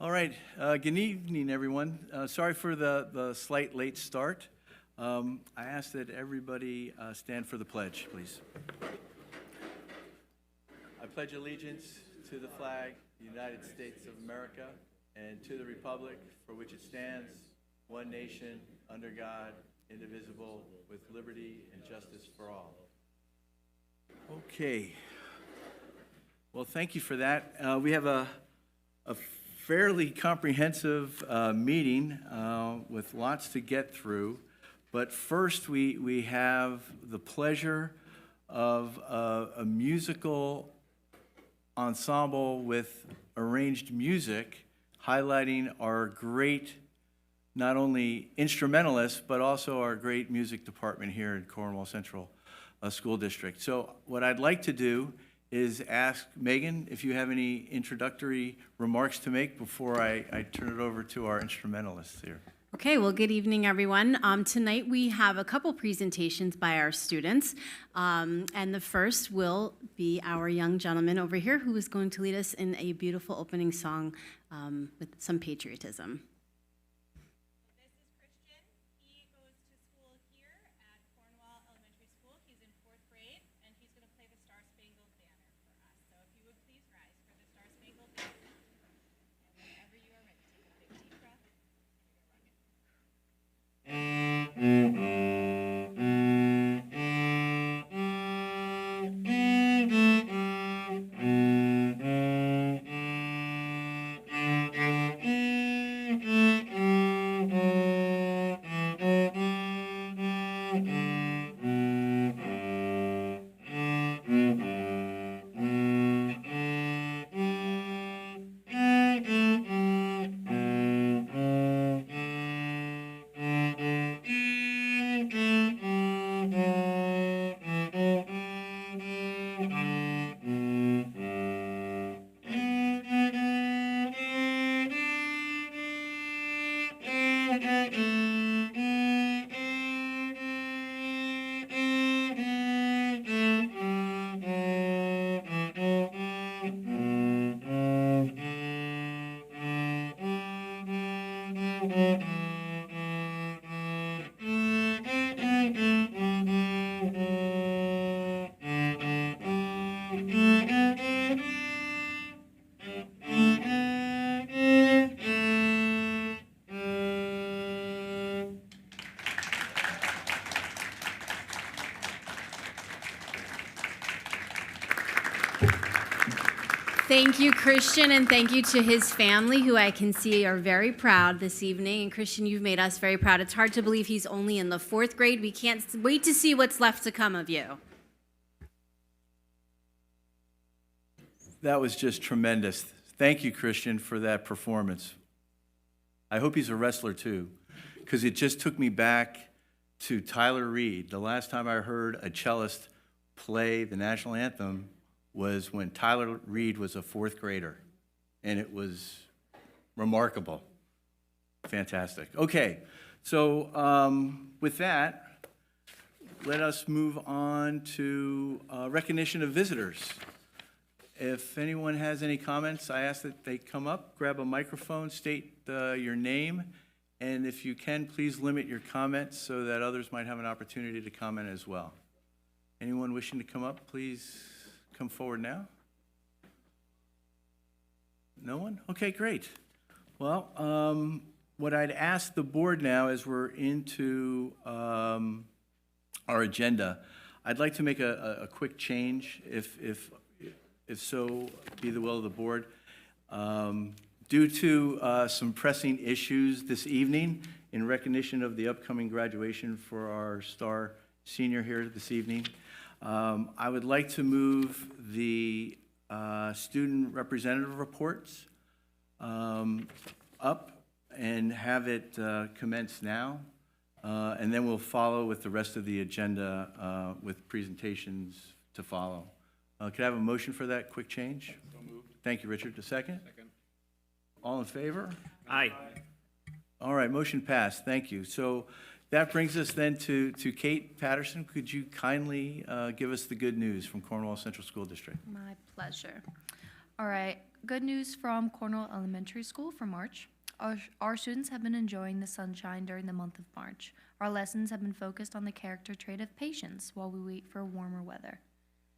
All right, good evening, everyone. Sorry for the slight late start. I ask that everybody stand for the pledge, please. I pledge allegiance to the flag, the United States of America, and to the republic for which it stands, one nation, under God, indivisible, with liberty and justice for all. Okay. Well, thank you for that. We have a fairly comprehensive meeting with lots to get through. But first, we have the pleasure of a musical ensemble with arranged music highlighting our great, not only instrumentalists, but also our great music department here in Cornwall Central School District. So what I'd like to do is ask Megan if you have any introductory remarks to make before I turn it over to our instrumentalists here. Okay, well, good evening, everyone. Tonight we have a couple presentations by our students, and the first will be our young gentleman over here who is going to lead us in a beautiful opening song with some patriotism. This is Christian. He goes to school here at Cornwall Elementary School. He's in 4th grade, and he's going to play the Star Spangled Banner for us. So if you would please rise for the Star Spangled Banner. And whenever you are ready, take a big deep breath. Thank you, Christian, and thank you to his family, who I can see are very proud this evening. And Christian, you've made us very proud. It's hard to believe he's only in the 4th grade. We can't wait to see what's left to come of you. That was just tremendous. Thank you, Christian, for that performance. I hope he's a wrestler too, because it just took me back to Tyler Reed. The last time I heard a cellist play the national anthem was when Tyler Reed was a 4th grader, and it was remarkable. Fantastic. Okay, so with that, let us move on to recognition of visitors. If anyone has any comments, I ask that they come up, grab a microphone, state your name, and if you can, please limit your comments so that others might have an opportunity to comment as well. Anyone wishing to come up, please come forward now. No one? Okay, great. Well, what I'd ask the board now, as we're into our agenda, I'd like to make a quick change, if so be the will of the board. Due to some pressing issues this evening, in recognition of the upcoming graduation for our star senior here this evening, I would like to move the student representative reports up and have it commence now, and then we'll follow with the rest of the agenda with presentations to follow. Could I have a motion for that quick change? So moved. Thank you, Richard. A second? Second. All in favor? Aye. All right, motion passed. Thank you. So that brings us then to Kate Patterson. Could you kindly give us the good news from Cornwall Central School District? My pleasure. All right. Good news from Cornwall Elementary School for March. Our students have been enjoying the sunshine during the month of March. Our lessons have been focused on the character trait of patience while we wait for warmer weather.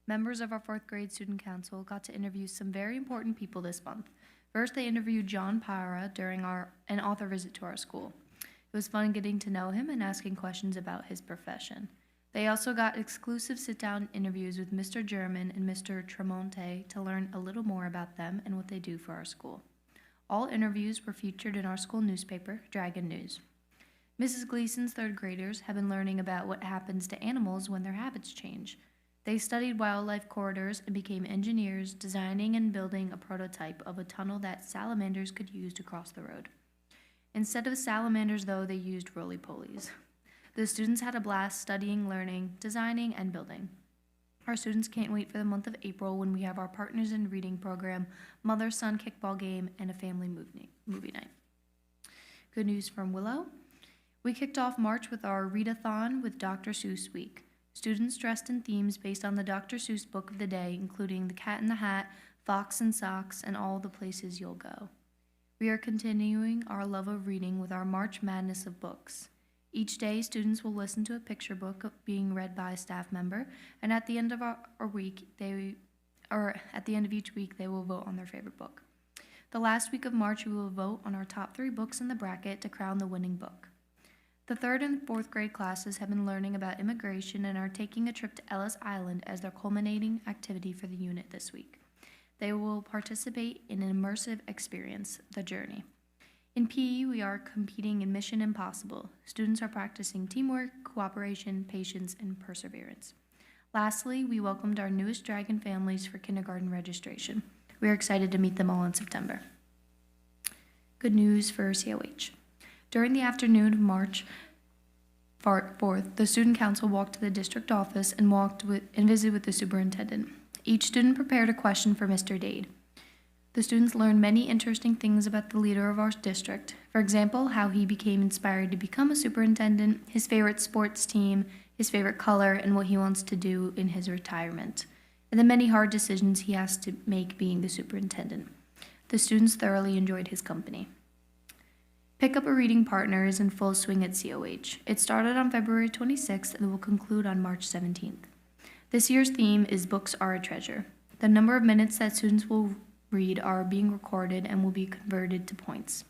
Members of our 4th grade student council got to interview some very important people this month. First, they interviewed John Pyra during an author visit to our school. It was fun getting to know him and asking questions about his profession. They also got exclusive sit-down interviews with Mr. German and Mr. Tremonte to learn a little more about them and what they do for our school. All interviews were featured in our school newspaper, Dragon News. Mrs. Gleason's 3rd graders have been learning about what happens to animals when their habits change. They studied wildlife corridors and became engineers, designing and building a prototype of a tunnel that salamanders could use to cross the road. Instead of salamanders, though, they used roly-polies. The students had a blast studying, learning, designing, and building. Our students can't wait for the month of April when we have our Partners in Reading program, mother-son kickball game, and a family movie night. Good news from Willow. We kicked off March with our readathon with Dr. Seuss Week. Students dressed in themes based on the Dr. Seuss book of the day, including The Cat in the Hat, Fox and Socks, and All the Places You'll Go. We are continuing our love of reading with our March Madness of books. Each day, students will listen to a picture book being read by a staff member, and at the end of each week, they will vote on their favorite book. The last week of March, we will vote on our top 3 books in the bracket to crown the winning book. The 3rd and 4th grade classes have been learning about immigration and are taking a trip to Ellis Island as their culminating activity for the unit this week. They will participate in an immersive experience, The Journey. In PE, we are competing in Mission Impossible. Students are practicing teamwork, cooperation, patience, and perseverance. Lastly, we welcomed our newest Dragon families for kindergarten registration. We are excited to meet them all in September. Good news for COH. During the afternoon of March 4th, the student council walked to the district office and visited with the superintendent. Each student prepared a question for Mr. Dade. The students learned many interesting things about the leader of our district. For example, how he became inspired to become a superintendent, his favorite sports team, his favorite color, and what he wants to do in his retirement, and the many hard decisions he has to make being the superintendent. The students thoroughly enjoyed his company. Pick Up a Reading Partner is in full swing at COH. It started on February 26th and will conclude on March 17th. This year's theme is Books Are a Treasure. The number of minutes that students will read are being recorded and will be converted to points.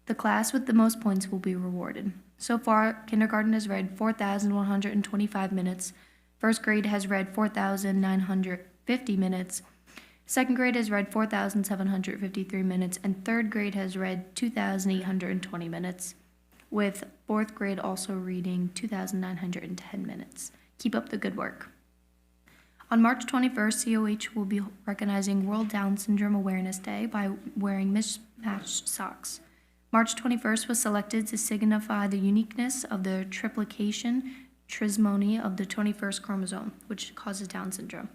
The class with the most points will be rewarded. So far, kindergarten has read 4,125 minutes, 1st grade has read 4,950 minutes, 2nd grade has read 4,753 minutes, and 3rd grade has read 2,820 minutes, with 4th grade also reading 2,910 minutes. Keep up the good work. On March 21st, COH will be recognizing World Down Syndrome Awareness Day by wearing mismatched socks. March 21st was selected to signify the uniqueness of the triplication trisomy of the 21st chromosome, which causes Down syndrome.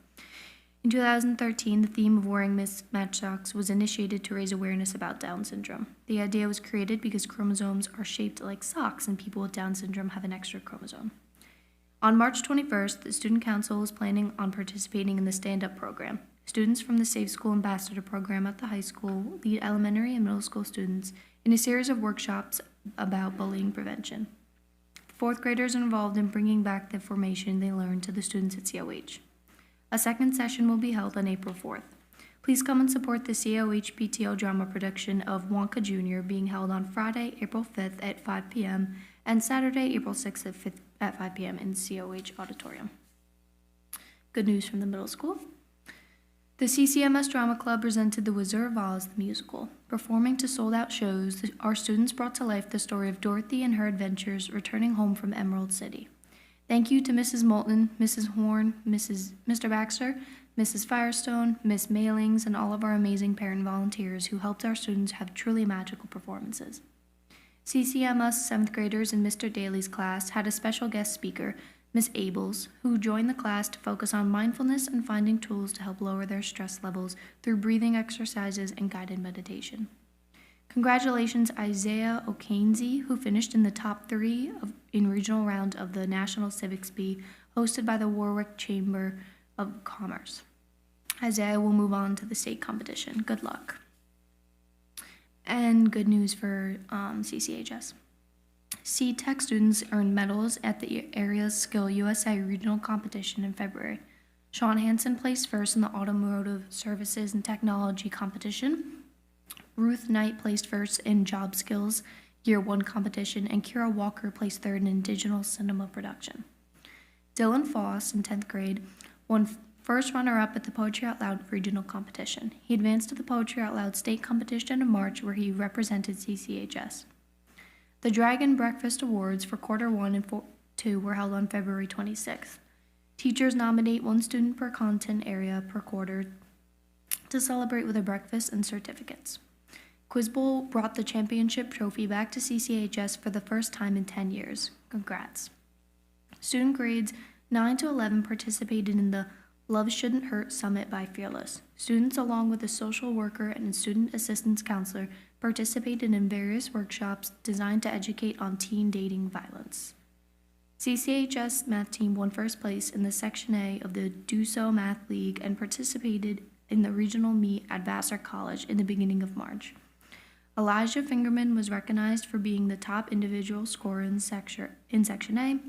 In 2013, the theme of wearing mismatched socks was initiated to raise awareness about Down syndrome. The idea was created because chromosomes are shaped like socks and people with Down syndrome have an extra chromosome. On March 21st, the Student Council is planning on participating in the Stand Up program. Students from the Safe School Ambassador program at the high school lead elementary and middle school students in a series of workshops about bullying prevention. 4th graders are involved in bringing back the information they learned to the students at COH. A second session will be held on April 4th. Please come and support the COH PTO drama production of Wonka Jr. being held on Friday, April 5th at 5 p.m. and Saturday, April 6th at 5 p.m. in COH Auditorium. Good news from the middle school. The CCMS Drama Club presented The Wizard of Oz the musical. Performing to sold-out shows, our students brought to life the story of Dorothy and her adventures returning home from Emerald City. Thank you to Mrs. Moulton, Mrs. Horn, Mr. Baxter, Mrs. Firestone, Miss Mailings, and all of our amazing parent volunteers who helped our students have truly magical performances. CCMS 7th graders in Mr. Daly's class had a special guest speaker, Miss Abels, who joined the class to focus on mindfulness and finding tools to help lower their stress levels through breathing exercises and guided meditation. Congratulations Isaiah O'Kanesi, who finished in the top 3 in regional round of the National Civics Bee hosted by the Warwick Chamber of Commerce. Isaiah will move on to the state competition. Good luck. And good news for CCHS. Seed Tech students earned medals at the Area Skill USA Regional Competition in February. Sean Hansen placed first in the Automotive Services and Technology Competition. Ruth Knight placed first in Job Skills Year 1 competition, and Kira Walker placed third in Digital Cinema Production. Dylan Foss, in 10th grade, won first runner-up at the Poetry Out Loud regional competition. He advanced to the Poetry Out Loud state competition in March, where he represented CCHS. The Dragon Breakfast Awards for Quarter 1 and 2 were held on February 26th. Teachers nominate one student per content area per quarter to celebrate with a breakfast and certificates. Quiz Bowl brought the championship trophy back to CCHS for the first time in 10 years. Congrats. Student grades 9 to 11 participated in the Love Shouldn't Hurt Summit by Fearless. Students, along with a social worker and a student assistance counselor, participated in various workshops designed to educate on teen dating violence. CCHS math team won first place in the Section A of the Do So Math League and participated in the regional meet at Vassar College in the beginning of March. Elijah Fingerman was recognized for being the top individual scorer in Section A.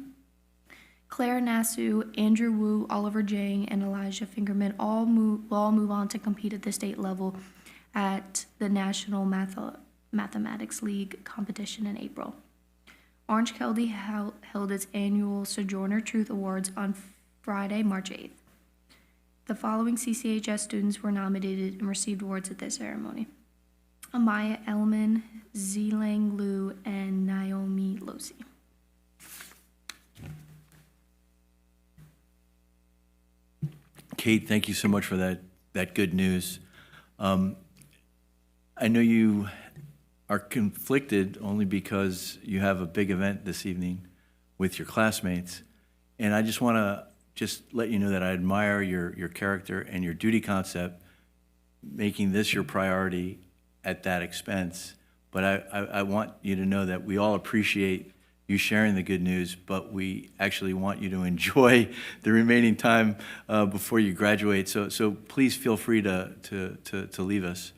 Claire Nassau, Andrew Wu, Oliver Jang, and Elijah Fingerman will all move on to compete at the state level at the National Mathematics League competition in April. Orange County held its annual Sojourner Truth Awards on Friday, March 8th. The following CCHS students were nominated and received awards at this ceremony: Amaya Elman, Zilang Liu, and Naomi Losi. Kate, thank you so much for that good news. I know you are conflicted only because you have a big event this evening with your classmates, and I just want to let you know that I admire your character and your duty concept, making this your priority at that expense. But I want you to know that we all appreciate you sharing the good news, but we actually want you to enjoy the remaining time before you graduate. So please feel free to leave us.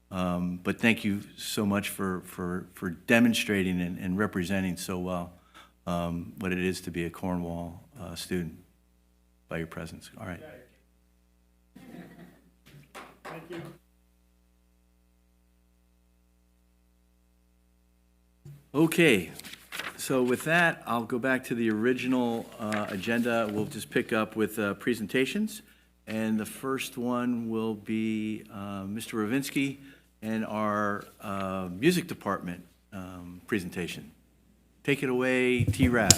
But thank you so much for demonstrating and representing so well what it is to be a Cornwall student by your presence. All right. Thank you. Okay, so with that, I'll go back to the original agenda. We'll just pick up with presentations. And the first one will be Mr. Ravinsky and our music department presentation. Take it away, T-Rav.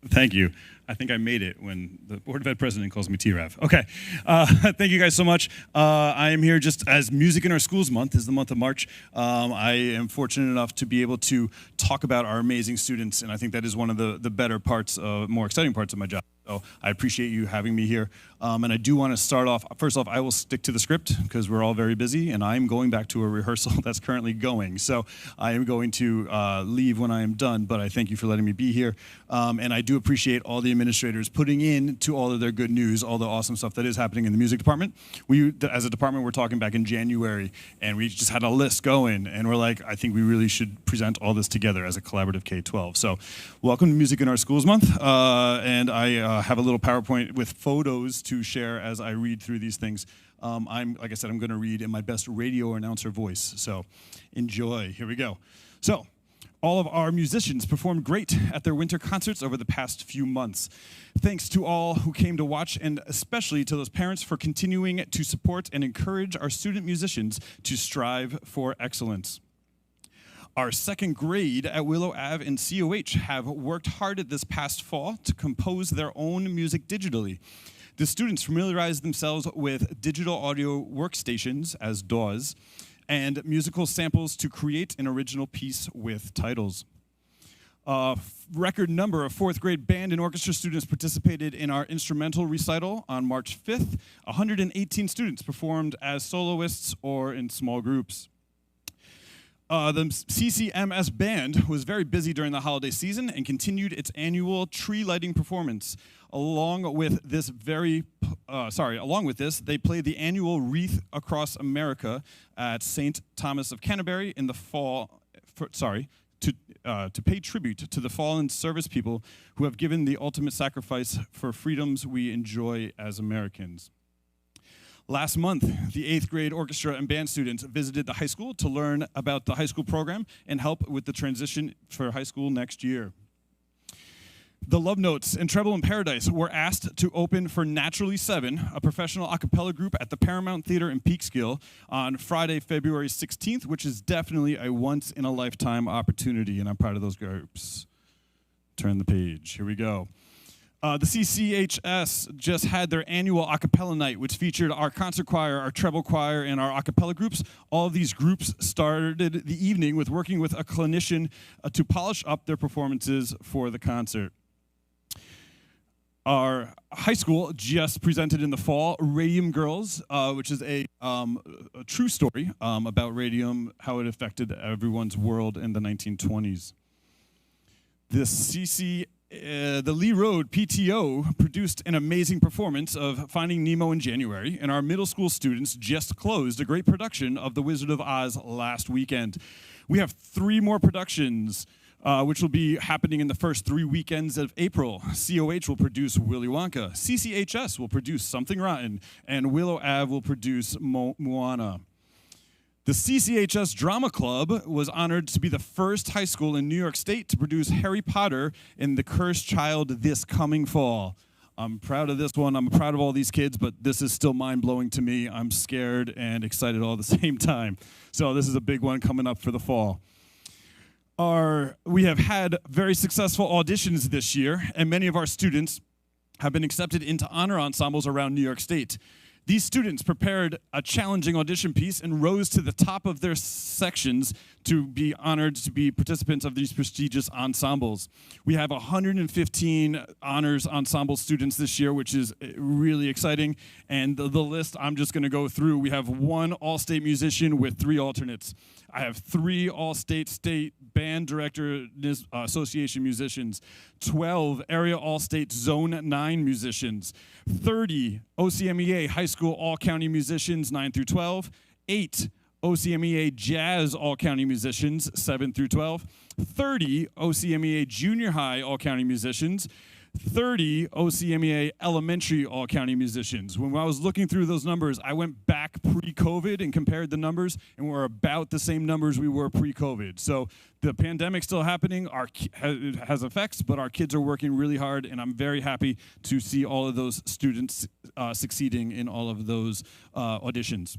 Thank you. I think I made it when the Board of Ed president calls me T-Rav. Okay, thank you guys so much. I am here just as Music in Our Schools Month is the month of March. I am fortunate enough to be able to talk about our amazing students, and I think that is one of the better parts, more exciting parts of my job. So I appreciate you having me here. And I do want to start off, first off, I will stick to the script because we're all very busy, and I'm going back to a rehearsal that's currently going. So I am going to leave when I am done, but I thank you for letting me be here. And I do appreciate all the administrators putting in to all of their good news, all the awesome stuff that is happening in the music department. We, as a department, we're talking back in January, and we just had a list going, and we're like, I think we really should present all this together as a collaborative K-12. So welcome to Music in Our Schools Month, and I have a little PowerPoint with photos to share as I read through these things. Like I said, I'm going to read in my best radio announcer voice, so enjoy. Here we go. So, all of our musicians performed great at their winter concerts over the past few months. Thanks to all who came to watch, and especially to those parents for continuing to support and encourage our student musicians to strive for excellence. Our second grade at Willow Ave and COH have worked hard at this past fall to compose their own music digitally. The students familiarized themselves with digital audio workstations, as DAWs, and musical samples to create an original piece with titles. A record number of fourth grade band and orchestra students participated in our instrumental recital on March 5th. 118 students performed as soloists or in small groups. The CCMS band was very busy during the holiday season and continued its annual tree lighting performance. Along with this, they played the annual Wreath Across America at St. Thomas of Canterbury in the fall. To pay tribute to the fallen service people who have given the ultimate sacrifice for freedoms we enjoy as Americans. Last month, the 8th grade orchestra and band students visited the high school to learn about the high school program and help with the transition for high school next year. The Love Notes and Treble in Paradise were asked to open for Naturally 7, a professional a cappella group at the Paramount Theater in Peekskill on Friday, February 16th, which is definitely a once-in-a-lifetime opportunity, and I'm proud of those groups. Turn the page. Here we go. The CCHS just had their annual a cappella night, which featured our concert choir, our treble choir, and our a cappella groups. All of these groups started the evening with working with a clinician to polish up their performances for the concert. Our high school just presented in the fall Radium Girls, which is a true story about radium, how it affected everyone's world in the 1920s. The Lee Road PTO produced an amazing performance of Finding Nemo in January, and our middle school students just closed a great production of The Wizard of Oz last weekend. We have 3 more productions, which will be happening in the first 3 weekends of April. COH will produce Willy Wonka, CCHS will produce Something Rotten, and Willow Ave will produce Moana. The CCHS Drama Club was honored to be the first high school in New York State to produce Harry Potter and the Cursed Child this coming fall. I'm proud of this one. I'm proud of all these kids, but this is still mind-blowing to me. I'm scared and excited all at the same time. So this is a big one coming up for the fall. We have had very successful auditions this year, and many of our students have been accepted into honor ensembles around New York State. These students prepared a challenging audition piece and rose to the top of their sections to be honored to be participants of these prestigious ensembles. We have 115 honors ensemble students this year, which is really exciting. And the list I'm just going to go through. We have 1 all-state musician with 3 alternates. I have 3 all-state state band director association musicians, 12 area all-state zone 9 musicians, 30 OCMEA high school all-county musicians 9 through 12, 8 OCMEA jazz all-county musicians 7 through 12, 30 OCMEA junior high all-county musicians, 30 OCMEA elementary all-county musicians. When I was looking through those numbers, I went back pre-COVID and compared the numbers, and we're about the same numbers we were pre-COVID. So the pandemic's still happening, it has effects, but our kids are working really hard, and I'm very happy to see all of those students succeeding in all of those auditions.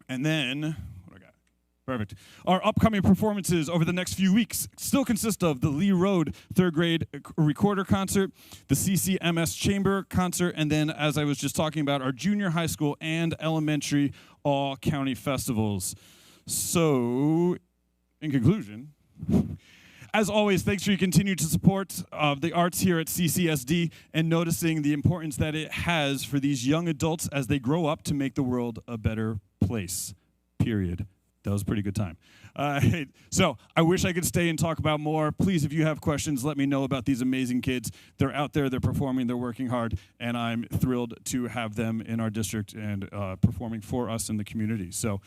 And then, perfect. Our upcoming performances over the next few weeks still consist of the Lee Road 3rd grade recorder concert, the CCMS chamber concert, and then, as I was just talking about, our junior high school and elementary all-county festivals. So, in conclusion, as always, thanks for your continued support of the arts here at CCSD and noticing the importance that it has for these young adults as they grow up to make the world a better place, period. That was a pretty good time. So I wish I could stay and talk about more. Please, if you have questions, let me know about these amazing kids. They're out there, they're performing, they're working hard, and I'm thrilled to have them in our district and performing for us in the community. So,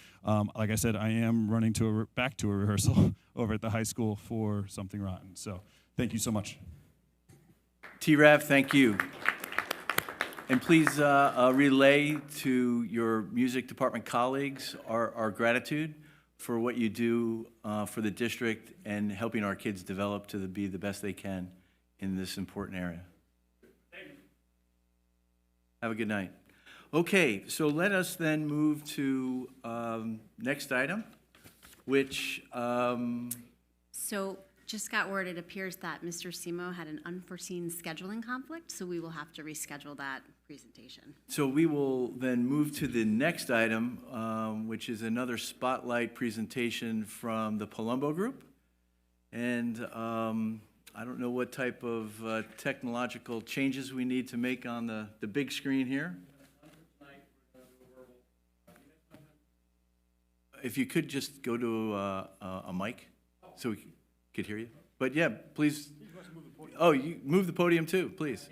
like I said, I am running back to a rehearsal over at the high school for Something Rotten. So thank you so much. T-Rav, thank you. And please relay to your music department colleagues our gratitude for what you do for the district and helping our kids develop to be the best they can in this important area. Thank you. Have a good night. Okay, so let us then move to next item, which... So just got word, it appears that Mr. Simo had an unforeseen scheduling conflict, so we will have to reschedule that presentation. So we will then move to the next item, which is another spotlight presentation from the Palumbo Group. And I don't know what type of technological changes we need to make on the big screen here. if you could just go to a mic so we could hear you. But yeah, please. Oh, you move the podium too, please.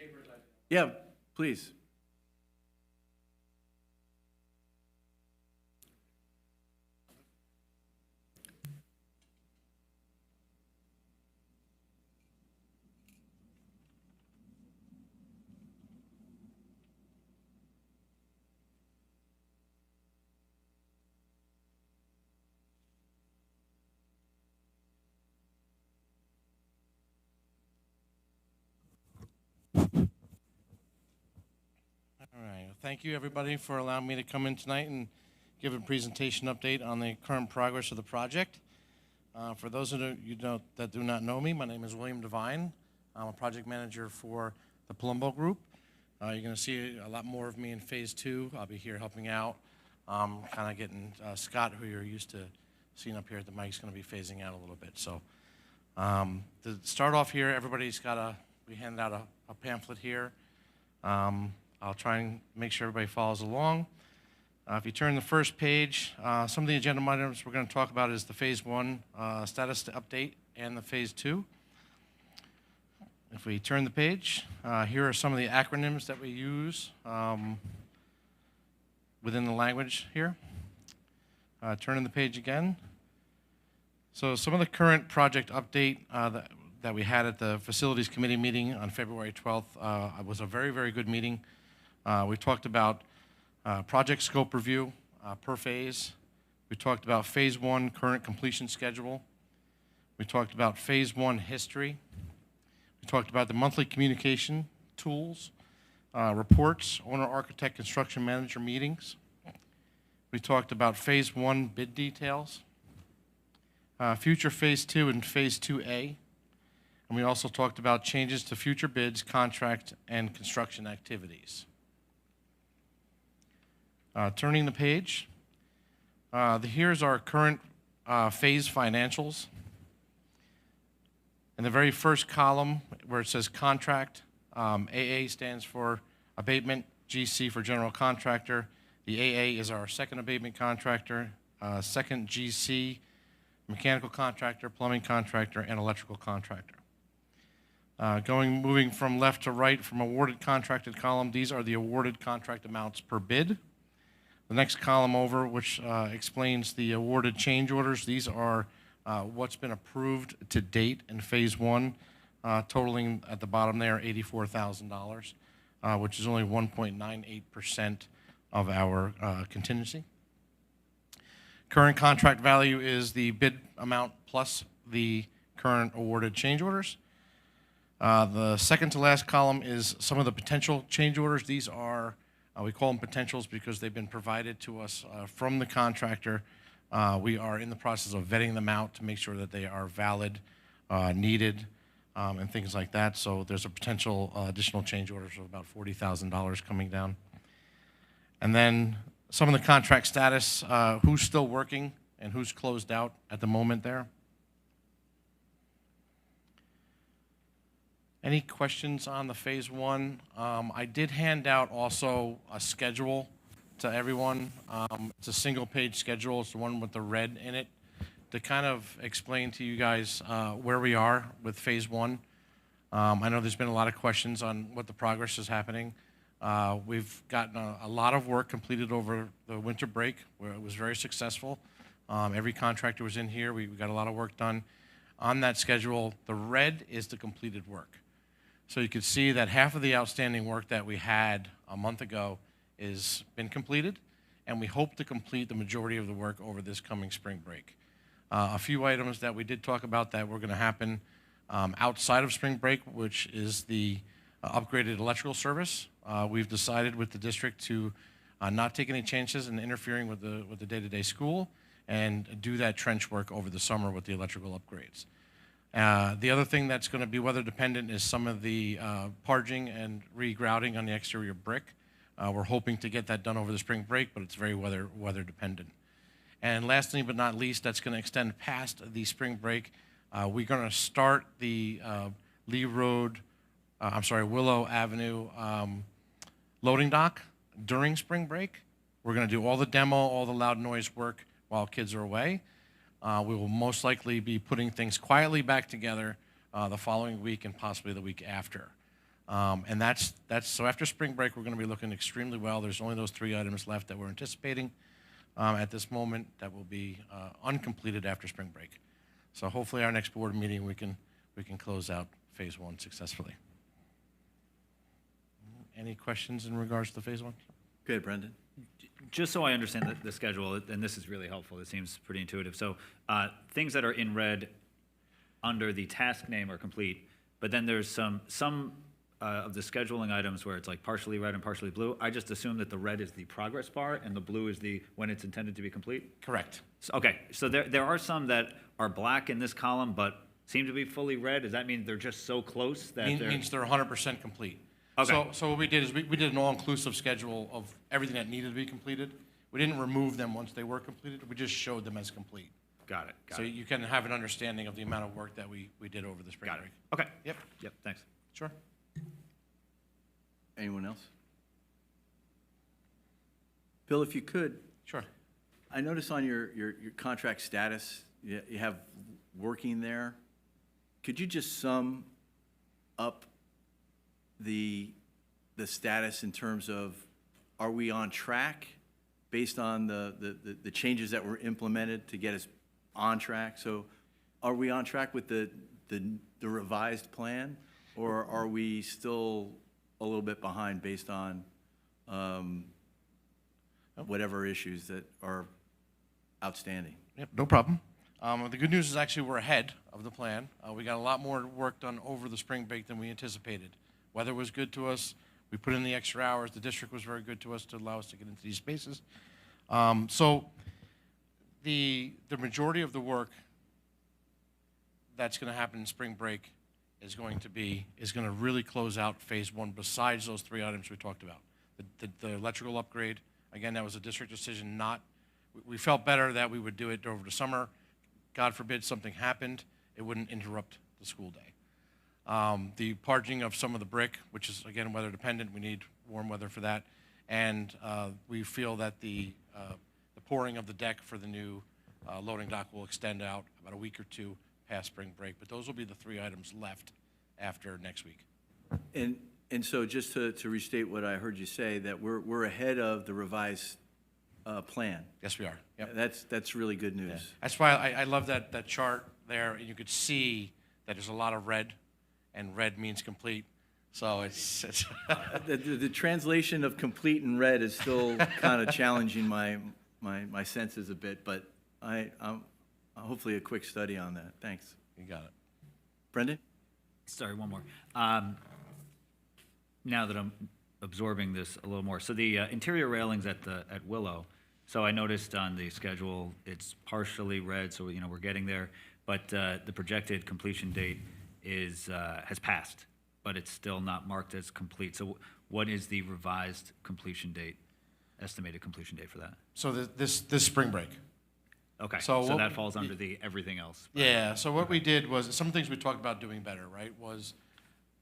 Yeah, please. All right. Well, thank you, everybody, for allowing me to come in tonight and give a presentation update on the current progress of the project. For those of you that do not know me, my name is William Devine. I'm a project manager for the Palumbo Group. You're going to see a lot more of me in Phase 2. I'll be here helping out, kind of getting Scott, who you're used to seeing up here at the mic, is going to be phasing out a little bit. So to start off here, everybody's got we handed out a pamphlet here. I'll try and make sure everybody follows along. If you turn the first page, some of the agenda items we're going to talk about is the Phase 1 status update and the Phase 2. If we turn the page, here are some of the acronyms that we use within the language here. Turning the page again. So some of the current project update that we had at the Facilities Committee meeting on February 12th was a very, very good meeting. We talked about project scope review per phase. We talked about Phase 1 current completion schedule. We talked about Phase 1 history. We talked about the monthly communication tools, reports, owner, architect, construction manager meetings. We talked about Phase 1 bid details, future Phase 2 and Phase 2A. And we also talked about changes to future bids, contract, and construction activities. Turning the page, here's our current phase financials. In the very first column where it says contract, AA stands for abatement, GC for general contractor. The AA is our second abatement contractor, second GC, mechanical contractor, plumbing contractor, and electrical contractor. Moving from left to right from awarded contracted column, these are the awarded contract amounts per bid. The next column over, which explains the awarded change orders, these are what's been approved to date in Phase 1, totaling at the bottom there $84,000, which is only 1.98% of our contingency. Current contract value is the bid amount plus the current awarded change orders. The second to last column is some of the potential change orders. These are we call them potentials because they've been provided to us from the contractor. We are in the process of vetting them out to make sure that they are valid, needed, and things like that. So there's a potential additional change orders of about $40,000 coming down. And then some of the contract status, who's still working and who's closed out at the moment there. Any questions on the Phase 1? I did hand out also a schedule to everyone. It's a single-page schedule. It's the one with the red in it to kind of explain to you guys where we are with Phase 1. I know there's been a lot of questions on what the progress is happening. We've gotten a lot of work completed over the winter break, where it was very successful. Every contractor was in here. We got a lot of work done. On that schedule, the red is the completed work. So you can see that half of the outstanding work that we had a month ago is been completed, and we hope to complete the majority of the work over this coming spring break. A few items that we did talk about that were going to happen outside of spring break, which is the upgraded electrical service. We've decided with the district to not take any chances in interfering with the day-to-day school and do that trench work over the summer with the electrical upgrades. The other thing that's going to be weather dependent is some of the parging and regrouting on the exterior brick. We're hoping to get that done over the spring break, but it's very weather dependent. And lastly but not least, that's going to extend past the spring break. We're going to start the Willow Avenue loading dock during spring break. We're going to do all the demo, all the loud noise work while kids are away. We will most likely be putting things quietly back together the following week and possibly the week after. And that's so after spring break, we're going to be looking extremely well. There's only those 3 items left that we're anticipating at this moment that will be uncompleted after spring break. So hopefully our next board meeting we can close out phase 1 successfully. Any questions in regards to phase 1? Go ahead, Brendan. Just so I understand the schedule, and this is really helpful, it seems pretty intuitive. So things that are in red under the task name are complete, but then there's some of the scheduling items where it's like partially red and partially blue. I just assume that the red is the progress bar and the blue is the when it's intended to be complete? Correct. So, okay, so there are some that are black in this column but seem to be fully red. Does that mean they're just so close that Means they're 100% complete. Okay. So what we did is we did an all-inclusive schedule of everything that needed to be completed. We didn't remove them once they were completed. We just showed them as complete. Got it. So you can have an understanding of the amount of work that we did over the spring Got break. it. Okay. Yep. Thanks. Sure. Anyone else? Bill, if you could, Sure. I notice on your contract status, you have working there. Could you just sum up the status in terms of, are we on track based on the changes that were implemented to get us on track? So are we on track with the revised plan, or are we still a little bit behind based on whatever issues that are outstanding? Yep, no problem. The good news is actually we're ahead of the plan. We got a lot more work done over the spring break than we anticipated. Weather was good to us. We put in the extra hours. The district was very good to us to allow us to get into these spaces. So the majority of the work that's going to happen in spring break is going to really close out phase 1 besides those 3 items we talked about. The electrical upgrade, again, that was a district decision. We felt better that we would do it over the summer. God forbid something happened, it wouldn't interrupt the school day. The parging of some of the brick, which is, again, weather dependent, we need warm weather for that. And we feel that the pouring of the deck for the new loading dock will extend out about a week or 2 past spring break. But those will be the 3 items left after next week. And so just to restate what I heard you say, that we're ahead of the revised plan. Yes, we are. Yep. That's really good news. That's why I love that chart there. And you could see that there's a lot of red, and red means complete. So it's The translation of complete and red is still kind of challenging my senses a bit, but I'm hopefully a quick study on that. Thanks. you got it. Brendan? Sorry, one more. Now that I'm absorbing this a little more, so the interior railings at Willow. So I noticed on the schedule it's partially red, so we're getting there. But the projected completion date has passed, but it's still not marked as complete. So what is the revised completion date, estimated completion date for that? So this spring break. Okay, So so what- that falls under the everything else. Yeah, so what we did was, some things we talked about doing better, right, was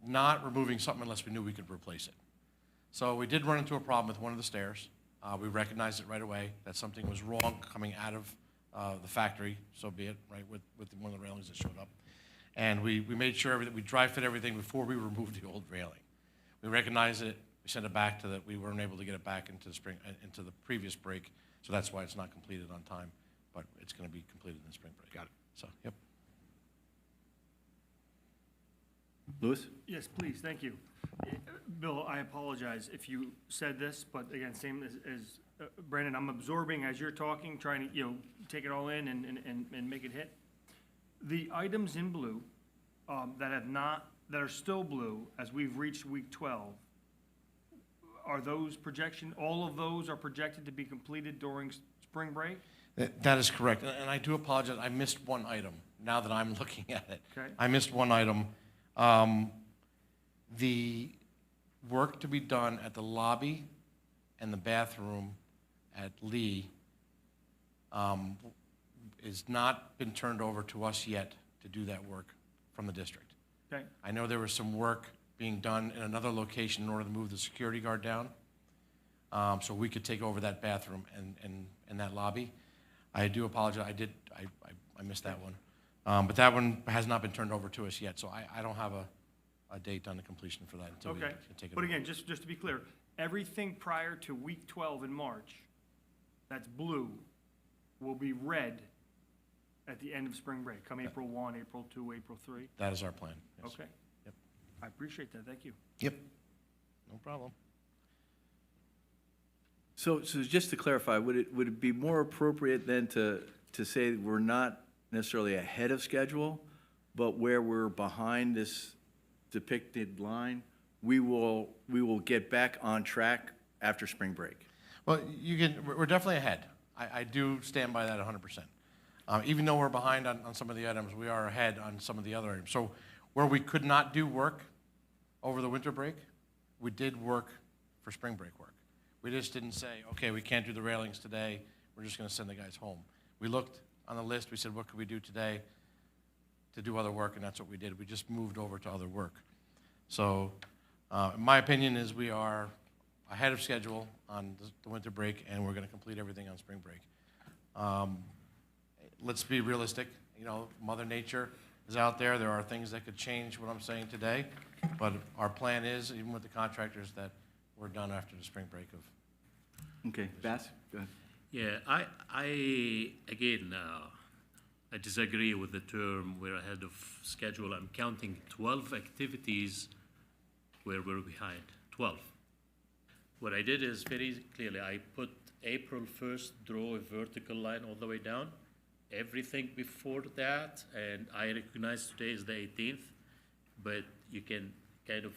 not removing something unless we knew we could replace it. So we did run into a problem with one of the stairs. We recognized it right away, that something was wrong coming out of the factory, so be it, right, with one of the railings that showed up. And we made sure we dry fit everything before we removed the old railing. We recognized it, we sent it back we weren't able to get it back into the previous break, so that's why it's not completed on time, but it's going to be completed in the spring break. Got it. So, yep. Louis? Yes, please, thank you. Bill, I apologize if you said this, but again, same as Brandon, I'm absorbing as you're talking, trying to, take it all in and make it hit. The items in blue that are still blue as we've reached week 12, are those all of those are projected to be completed during spring break? That is correct, and I do apologize, I missed one item, now that I'm looking at it. Okay. I missed one item. The work to be done at the lobby and the bathroom at Lee has not been turned over to us yet to do that work from the district. Okay, I know there was some work being done in another location in order to move the security guard down, so we could take over that bathroom and that lobby. I do apologize, I missed that one. But that one has not been turned over to us yet, so I don't have a date on the completion for that until we Okay, take it but over. again, just to be clear, everything prior to week 12 in March, that's blue, will be red at the end of spring break, come April 1, April 2, April 3? That is our plan, yes. Okay. Yep. I appreciate that, thank you. Yep. No problem. So just to clarify, would it be more appropriate then to say we're not necessarily ahead of schedule, but where we're behind this depicted line, we will get back on track after spring break? Well, we're definitely ahead. I do stand by that 100%. Even though we're behind on some of the items, we are ahead on some of the other items. So where we could not do work over the winter break, we did work for spring break work. We just didn't say, okay, we can't do the railings today, we're just gonna send the guys home. We looked on the list, we said, what could we do today to do other work, and that's what we did. We just moved over to other work. So, my opinion is we are ahead of schedule on the winter break, and we're gonna complete everything on spring break. Let's be realistic, you know, Mother Nature is out there. There are things that could change what I'm saying today, but our plan is, even with the contractors, that we're done after the spring break of. Okay, Bass, go ahead. Yeah, I again, I disagree with the term we're ahead of schedule. I'm counting 12 activities where we're behind, 12. What I did is very clearly, I put April 1st, draw a vertical line all the way down. Everything before that, and I recognize today is the 18th, but you can kind of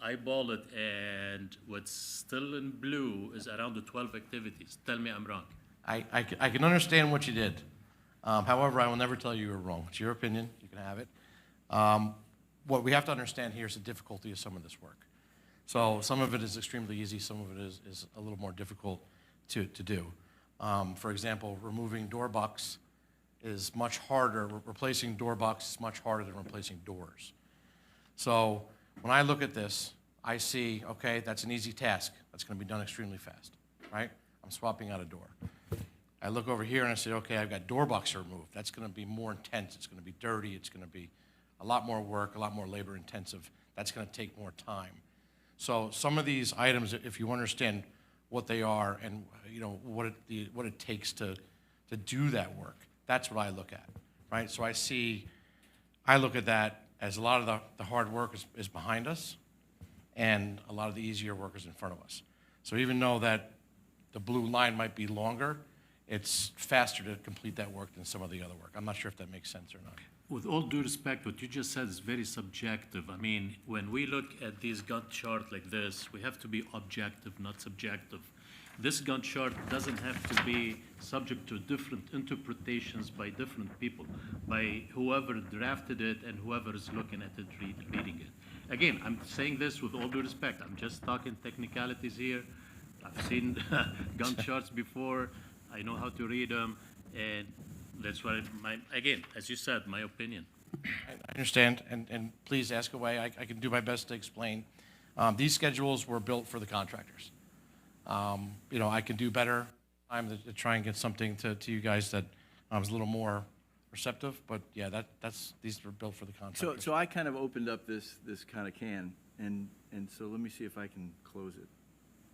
eyeball it, and what's still in blue is around the 12 activities. Tell me I'm wrong. I can understand what you did. However, I will never tell you you're wrong. It's your opinion. You can have it. What we have to understand here is the difficulty of some of this work. So some of it is extremely easy. Some of it is a little more difficult to do. For example, removing door bucks is much harder. Replacing door bucks is much harder than replacing doors. So when I look at this, I see, okay, that's an easy task. That's going to be done extremely fast, right? I'm swapping out a door. I look over here and I say, okay, I've got door bucks to remove. That's going to be more intense. It's going to be dirty. It's going to be a lot more work, a lot more labor intensive. That's going to take more time. So some of these items, if you understand what they are and you know what it takes to do that work, that's what I look at, right? So I look at that as a lot of the hard work is behind us, and a lot of the easier work is in front of us. So even though that the blue line might be longer, it's faster to complete that work than some of the other work. I'm not sure if that makes sense or not. With all due respect, what you just said is very subjective. I mean, when we look at these Gantt chart like this, we have to be objective, not subjective. This Gantt chart doesn't have to be subject to different interpretations by different people, by whoever drafted it and whoever is looking at it, reading it. Again, I'm saying this with all due respect. I'm just talking technicalities here. I've seen Gantt charts before. I know how to read them, and that's why, again, as you said, my opinion. I understand, and please ask away. I can do my best to explain. These schedules were built for the contractors. You know, I can do better. I'm to try and get something to you guys that was a little more receptive, but yeah, these were built for the contractors. So I kind of opened up this kind of can, and so let me see if I can close it.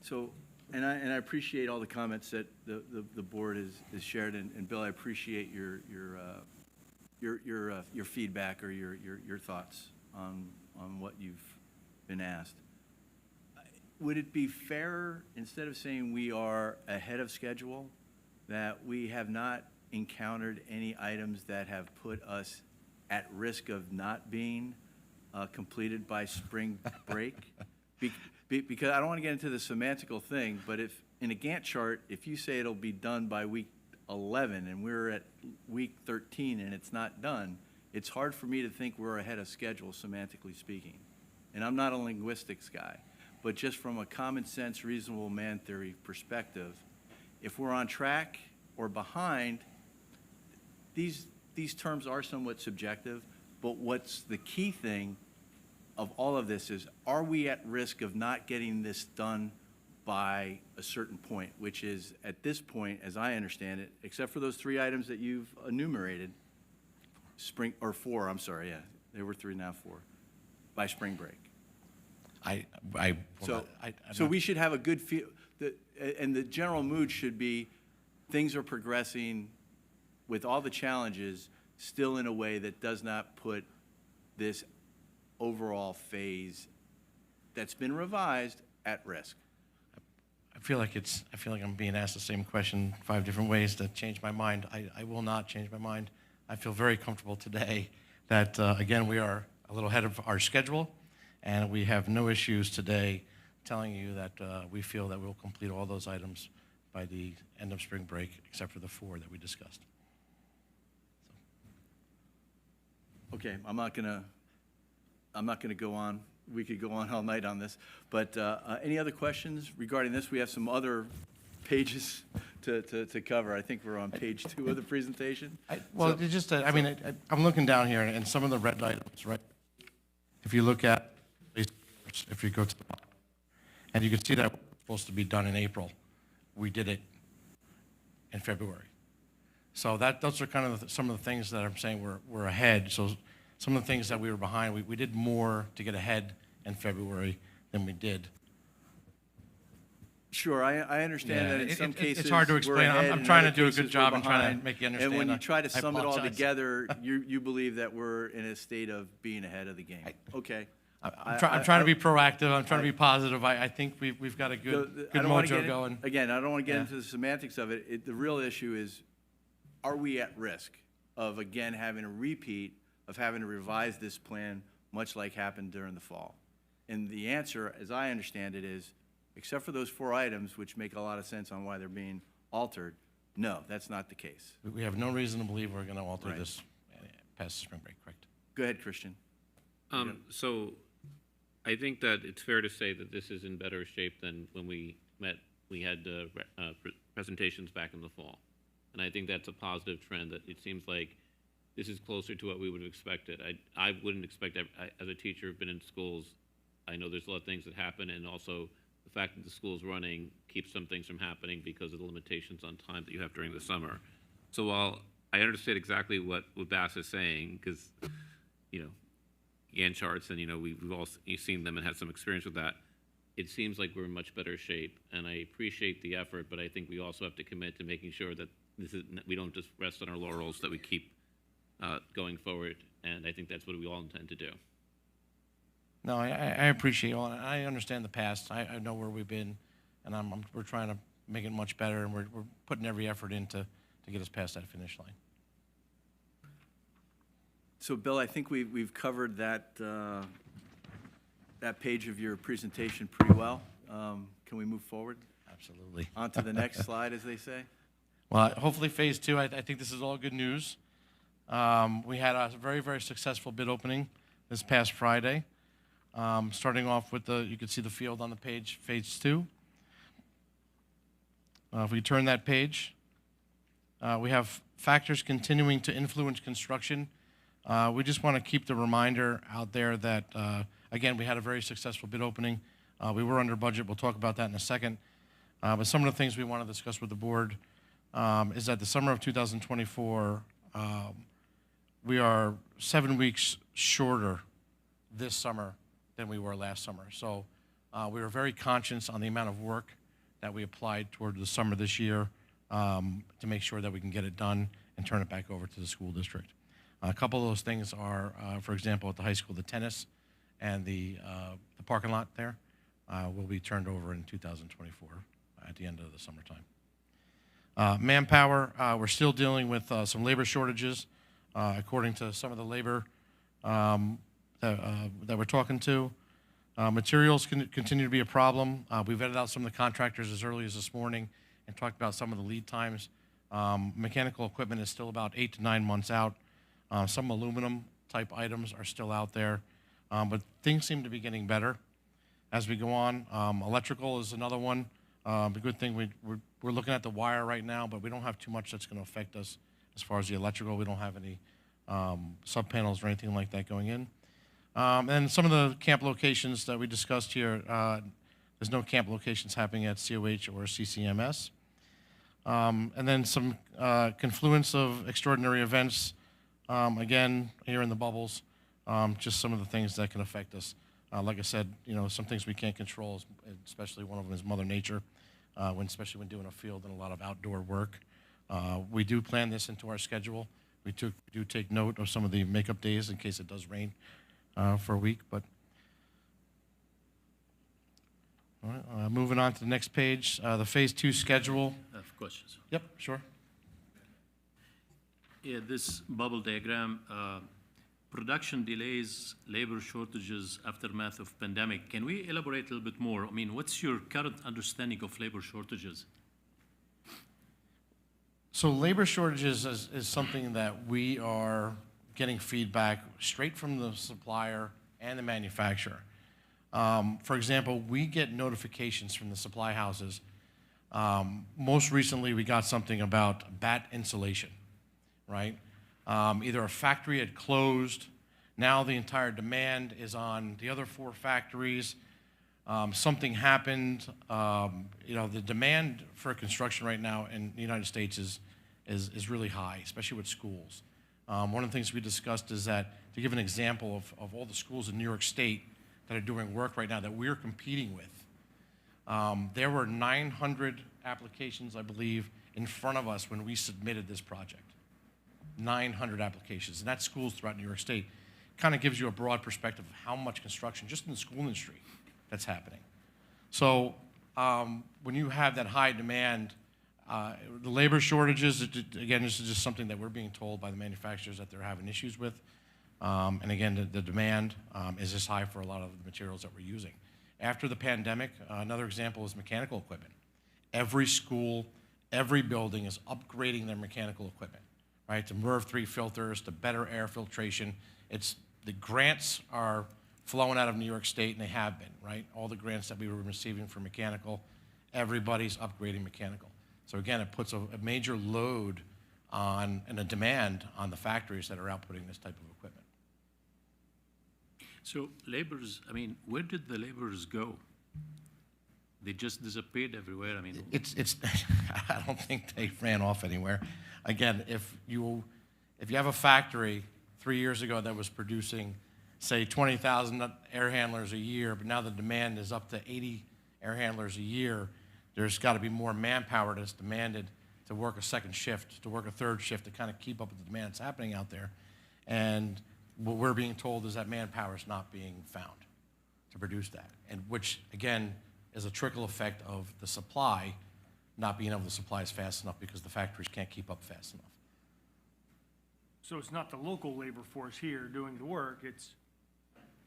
So, and I appreciate all the comments that the board has shared, and Bill, I appreciate your feedback or your thoughts on what you've been asked. Would it be fair, instead of saying we are ahead of schedule, that we have not encountered any items that have put us at risk of not being completed by spring break? Because I don't want to get into the semantical thing, but if in a Gantt chart, if you say it'll be done by week 11 and we're at week 13 and it's not done, it's hard for me to think we're ahead of schedule, semantically speaking. And I'm not a linguistics guy, but just from a common sense, reasonable man theory perspective, if we're on track or behind, these terms are somewhat subjective, but what's the key thing of all of this is, are we at risk of not getting this done by a certain point, which is, at this point, as I understand it, except for those 3 items that you've enumerated, spring, or 4, I'm sorry, yeah, there were 3, now 4, by spring break. So we should have a good feel, and the general mood should be, things are progressing with all the challenges, still in a way that does not put this overall phase that's been revised at risk. I feel like I'm being asked the same question 5 different ways to change my mind. I will not change my mind. I feel very comfortable today that, again, we are a little ahead of our schedule, and we have no issues today telling you that we feel that we'll complete all those items by the end of spring break, except for the 4 that we discussed. Okay, I'm not gonna go on. We could go on all night on this, but any other questions regarding this? We have some other pages to cover. I think we're on page 2 of the presentation. I'm looking down here, and some of the red items, right? If you look at, if you go to the bottom, and you can see that was supposed to be done in April. We did it in February. So those are kind of some of the things that I'm saying we're ahead. So some of the things that we were behind, we did more to get ahead in February than we did. Sure, I understand that in some cases it's hard to explain. we're ahead, I'm in trying to other do a cases good job we're and trying to behind. make you understand. And when you try to I sum it all apologize. together, you believe that we're in a state of being ahead of the game. Okay. I'm trying to be proactive. I'm trying to be positive. I think we've got a good mojo going. Again, I don't want to get Yeah. into the semantics of it. The real issue is, are we at risk of, again, having a repeat of having to revise this plan, much like happened during the fall? And the answer, as I understand it, is, except for those 4 items, which make a lot of sense on why they're being altered, no, that's not the case. We have no reason to believe we're going to alter Right. this past spring break, correct? Go ahead, Christian. So I think that it's fair to say that this is in better shape than when we met. We had presentations back in the fall. And I think that's a positive trend, that it seems like this is closer to what we would have expected. I wouldn't expect, as a teacher, I've been in schools, I know there's a lot of things that happen, and also the fact that the school's running keeps some things from happening because of the limitations on time that you have during the summer. So while I understand exactly what Bass is saying, because, Gantt charts, and, we've all seen them and had some experience with that, it seems like we're in much better shape, and I appreciate the effort, but I think we also have to commit to making sure that we don't just rest on our laurels, that we keep going forward, and I think that's what we all intend to do. No, I appreciate all. I understand the past. I know where we've been, and we're trying to make it much better, and we're putting every effort in to get us past that finish line. So, Bill, I think we've covered that page of your presentation pretty well. Can we move forward? Absolutely. On to the next slide, as they say? Well, hopefully phase 2, I think this is all good news. We had a very, very successful bid opening this past Friday. Starting off with you can see the field on the page, phase 2. If we turn that page, we have factors continuing to influence construction. We just want to keep the reminder out there that, again, we had a very successful bid opening. We were under budget. We'll talk about that in a second. But some of the things we want to discuss with the board is that the summer of 2024, we are 7 weeks shorter this summer than we were last summer. So we were very conscious on the amount of work that we applied toward the summer this year to make sure that we can get it done and turn it back over to the school district. A couple of those things are, for example, at the high school, the tennis and the parking lot there will be turned over in 2024 at the end of the summertime. Manpower, we're still dealing with some labor shortages, according to some of the labor that we're talking to. Materials continue to be a problem. We vetted out some of the contractors as early as this morning and talked about some of the lead times. Mechanical equipment is still about 8 to 9 months out. Some aluminum type items are still out there, but things seem to be getting better as we go on. Electrical is another one. The good thing, we're looking at the wire right now, but we don't have too much that's going to affect us as far as the electrical. We don't have any sub-panels or anything like that going in. And some of the camp locations that we discussed here, There's no camp locations happening at COH or CCMS. And then some confluence of extraordinary events, again, here in the bubbles, just some of the things that can affect us. Like I said, some things we can't control, especially one of them is Mother Nature, especially when doing a field and a lot of outdoor work. We do plan this into our schedule. We do take note of some of the makeup days in case it does rain for a week. But all right, moving on to the next page, the Phase 2 schedule. I have questions. Yep, sure. Yeah, this bubble diagram, production delays, labor shortages, aftermath of pandemic. Can we elaborate a little bit more? I mean, what's your current understanding of labor shortages? So labor shortages is something that we are getting feedback straight from the supplier and the manufacturer. For example, we get notifications from the supply houses. Most recently, we got something about bat insulation, right? Either a factory had closed, now the entire demand is on the other 4 factories. Something happened. The demand for construction right now in the United States is really high, especially with schools. One of the things we discussed is that, to give an example of all the schools in New York State that are doing work right now that we're competing with, there were 900 applications, I believe, in front of us when we submitted this project. 900 applications, and that's schools throughout New York State. Kind of gives you a broad perspective of how much construction, just in the school industry, that's happening. So when you have that high demand, the labor shortages, again, this is just something that we're being told by the manufacturers that they're having issues with. And again, the demand is just high for a lot of the materials that we're using. After the pandemic, another example is mechanical equipment. Every school, every building is upgrading their mechanical equipment, right? To MERV 3 filters, to better air filtration. The grants are flowing out of New York State, and they have been, right? All the grants that we were receiving for mechanical, everybody's upgrading mechanical. So again, it puts a major load on and a demand on the factories that are outputting this type of equipment. So laborers, I mean, where did the laborers go? They just disappeared everywhere. I mean, It's I don't think they ran off anywhere. Again, if you have a factory 3 years ago that was producing, say, 20,000 air handlers a year, but now the demand is up to 80 air handlers a year, there's got to be more manpower that's demanded to work a second shift, to work a third shift, to kind of keep up with the demand that's happening out there. And what we're being told is that manpower is not being found to produce that, and which, again, is a trickle effect of the supply not being able to supply as fast enough because the factories can't keep up fast enough. So it's not the local labor force here doing the work, it's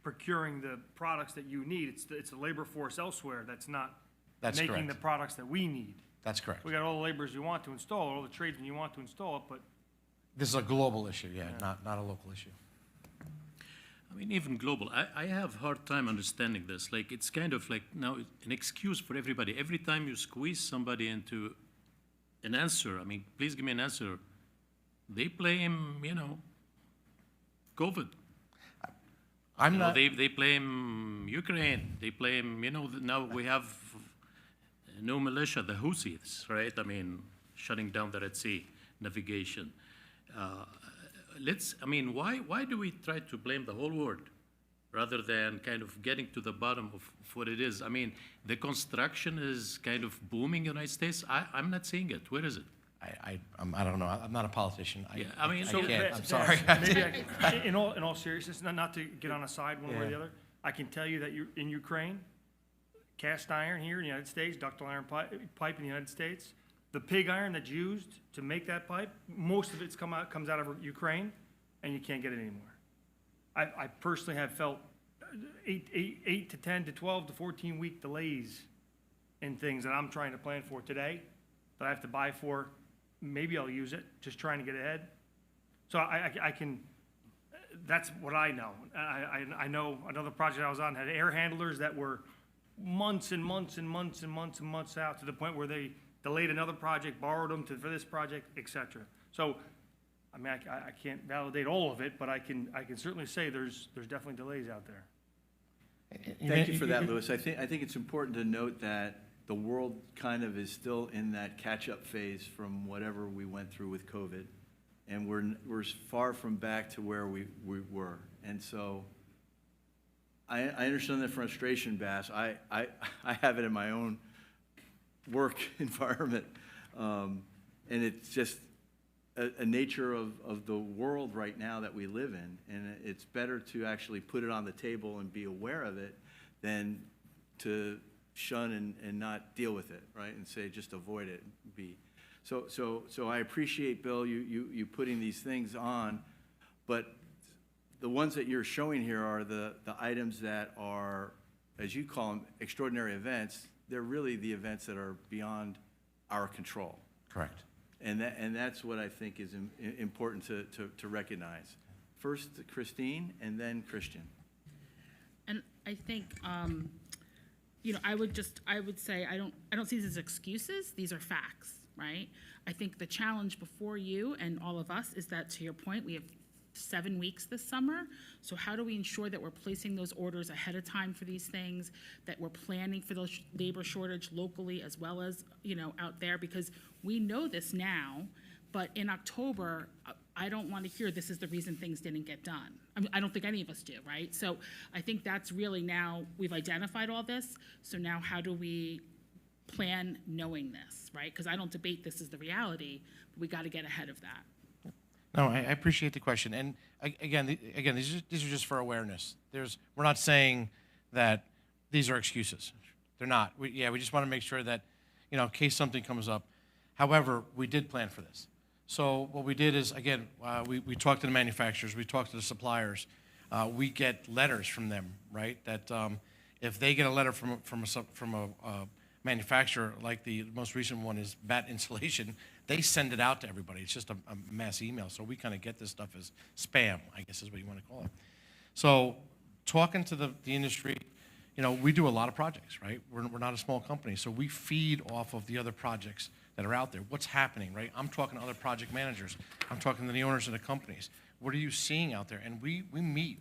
procuring the products that you need. It's the labor force elsewhere that's not making correct. the products that we need. That's correct. We got all the laborers you want to install, all the tradesmen you want to install it, but This is a global issue, yeah, not a local issue. I mean, even global, I have a hard time understanding this. Like, it's kind of like now an excuse for everybody. Every time you squeeze somebody into an answer, I mean, please give me an answer, they blame, COVID. They blame Ukraine. They blame, now we have no militia, the Houthis, right? I mean, shutting down the Red Sea navigation. Why do we try to blame the whole world rather than kind of getting to the bottom of what it is? I mean, the construction is kind of booming in the United States. I'm not seeing it. Where is it? I don't know. I'm not a politician. Yeah, I mean, I so- can't. I'm That's- sorry. Maybe in all seriousness, not to get on a side one way or the other, I can tell you that in Ukraine, cast iron here in the United States, ductile iron pipe in the United States, the pig iron that's used to make that pipe, most of it comes out of Ukraine, and you can't get it anymore. I personally have felt 8 to 10 to 12 to 14 week delays in things that I'm trying to plan for today that I have to buy for. Maybe I'll use it, just trying to get ahead. So I can, that's what I know. I know another project I was on had air handlers that were months and months and months and months and months out, to the point where they delayed another project, borrowed them for this project, et cetera. So, I mean, I can't validate all of it, but I can certainly say there's definitely delays out there. Thank you for that, Louis. I think it's important to note that the world kind of is still in that catch-up phase from whatever we went through with COVID, and we're far from back to where we were. And so I understand the frustration, Bass. I have it in my own work environment, and it's just a nature of the world right now that we live in, and it's better to actually put it on the table and be aware of it than to shun and not deal with it, right? And say just avoid it. So I appreciate, Bill, you putting these things on, but the ones that you're showing here are the items that are, as you call them, extraordinary events. They're really the events that are beyond our control. Correct. And that's what I think is important to recognize. First Christine, and then Christian. And I think, I would say I don't see these as excuses. These are facts, right? I think the challenge before you and all of us is that, to your point, we have 7 weeks this summer. So how do we ensure that we're placing those orders ahead of time for these things, that we're planning for those labor shortage locally as well as, out there? Because we know this now, but in October, I don't want to hear this is the reason things didn't get done. I don't think any of us do, right? So I think that's really now, we've identified all this, so now how do we plan knowing this, right? Because I don't debate this is the reality, but we got to get ahead of that. No, I appreciate the question. And again, these are just for awareness. We're not saying that these are excuses. They're not. We just want to make sure that, in case something comes up. However, we did plan for this. So what we did is, again, we talked to the manufacturers, we talked to the suppliers. We get letters from them, right? That if they get a letter from a manufacturer, like the most recent one is Bat Insulation, they send it out to everybody. It's just a mass email. So we kind of get this stuff as spam, I guess is what you want to call it. So talking to the industry, we do a lot of projects, right? We're not a small company. So we feed off of the other projects that are out there. What's happening, right? I'm talking to other project managers. I'm talking to the owners of the companies. What are you seeing out there? And we meet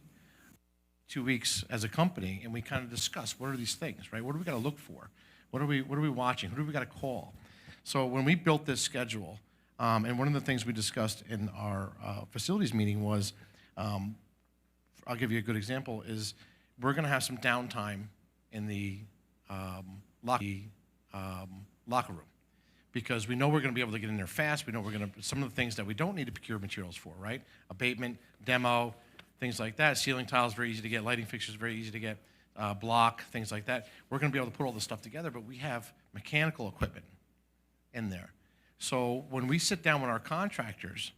2 weeks as a company, and we kind of discuss what are these things, right? What do we got to look for? What are we watching? Who do we got to call? So when we built this schedule, and one of the things we discussed in our facilities meeting was, I'll give you a good example, is we're going to have some downtime in the locker room, because we know we're going to be able to get in there fast. We know some of the things that we don't need to procure materials for, right? Abatement, demo, things like that. Ceiling tiles, very easy to get. Lighting fixtures, very easy to get. Block, things like that. We're going to be able to put all this stuff together, but we have mechanical equipment in there. So when we sit down with our contractors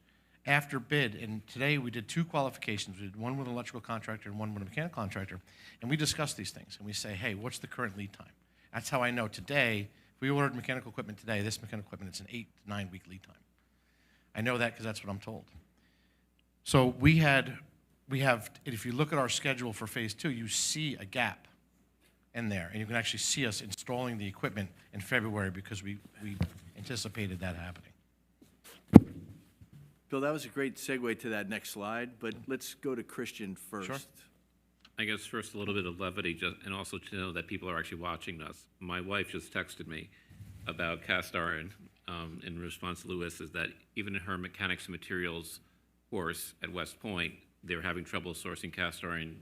after bid, and today we did 2 qualifications. We did one with an electrical contractor and one with a mechanical contractor, and we discussed these things, and we say, hey, what's the current lead time? That's how I know today, if we ordered mechanical equipment today, this mechanical equipment, it's an 8 to 9 week lead time. I know that because that's what I'm told. So we have, if you look at our schedule for phase 2, you see a gap in there, and you can actually see us installing the equipment in February because we anticipated that happening. Bill, that was a great segue to that next slide, but let's go to Christian first. Sure. I guess first a little bit of levity, and also to know that people are actually watching us. My wife just texted me about cast iron in response to Louis, is that even in her mechanics and materials course at West Point, they're having trouble sourcing cast iron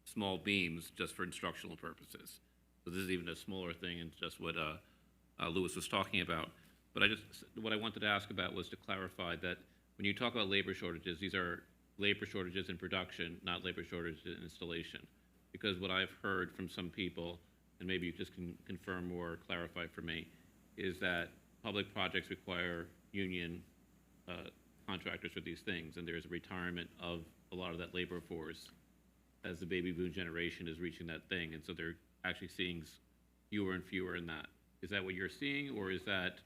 small beams just for instructional purposes. So this is even a smaller thing and just what Louis was talking about. But what I wanted to ask about was to clarify that when you talk about labor shortages, these are labor shortages in production, not labor shortages in installation. Because what I've heard from some people, and maybe you just can confirm or clarify for me, is that public projects require union contractors for these things, and there's a retirement of a lot of that labor force as the baby boom generation is reaching that thing, and so they're actually seeing fewer and fewer in that. Is that what you're seeing, or is that,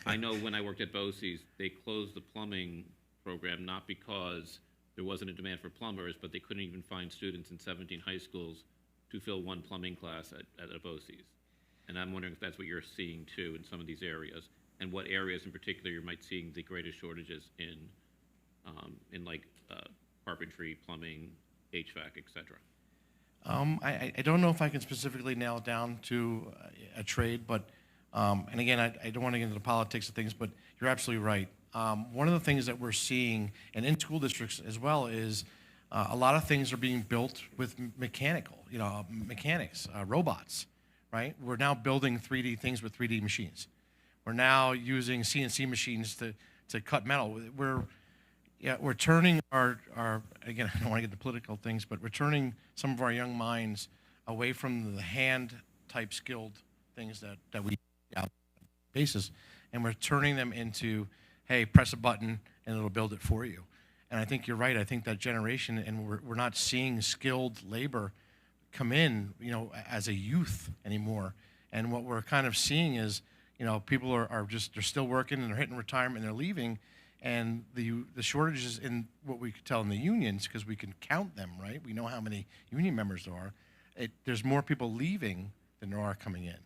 I know when I worked at BOCES, they closed the plumbing program not because there wasn't a demand for plumbers, but they couldn't even find students in 17 high schools to fill one plumbing class at a BOCES. And I'm wondering if that's what you're seeing too in some of these areas, and what areas in particular you might seeing the greatest shortages in like carpentry, plumbing, HVAC, et cetera. I don't know if I can specifically nail it down to a trade, but, and again, I don't want to get into the politics of things, but you're absolutely right. One of the things that we're seeing, and in school districts as well, is a lot of things are being built with mechanics, robots, right? We're now building 3D things with 3D machines. We're now using CNC machines to cut metal. We're turning our, again, I don't want to get into political things, but we're turning some of our young minds away from the hand-type skilled things that we out basis, and we're turning them into, hey, press a button and it'll build it for you. And I think you're right. I think that generation, and we're not seeing skilled labor come in, as a youth anymore. And what we're kind of seeing is, people are just, they're still working and they're hitting retirement and they're leaving. And the shortages in what we could tell in the unions, because we can count them, right? We know how many union members there are. There's more people leaving than there are coming in.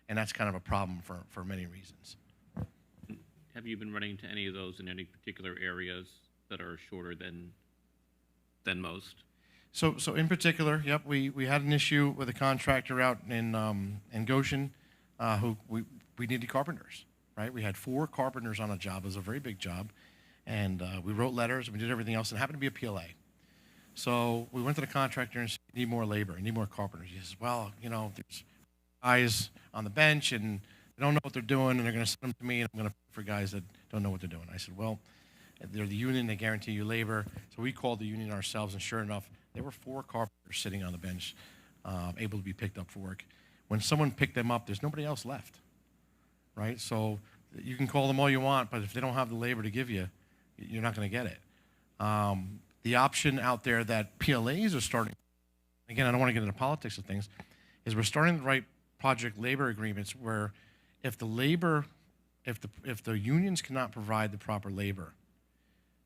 And that's kind of a problem for many reasons. Have you been running into any of those in any particular areas that are shorter than most? So in particular, yep, we had an issue with a contractor out in Goshen who we needed carpenters, right? We had 4 carpenters on a job. It was a very big job. And we wrote letters and we did everything else. And it happened to be a PLA. So we went to the contractor and said, "You need more labor, you need more carpenters." He says, "Well, there's guys on the bench and they don't know what they're doing and they're going to send them to me and I'm going to pay for guys that don't know what they're doing." I said, "Well, they're the union, they guarantee you labor." So we called the union ourselves, and sure enough, there were 4 carpenters sitting on the bench, able to be picked up for work. When someone picked them up, there's nobody else left, right? So you can call them all you want, but if they don't have the labor to give you, you're not going to get it. The option out there that PLAs are starting, again, I don't want to get into politics of things, is we're starting to write project labor agreements where if the unions cannot provide the proper labor,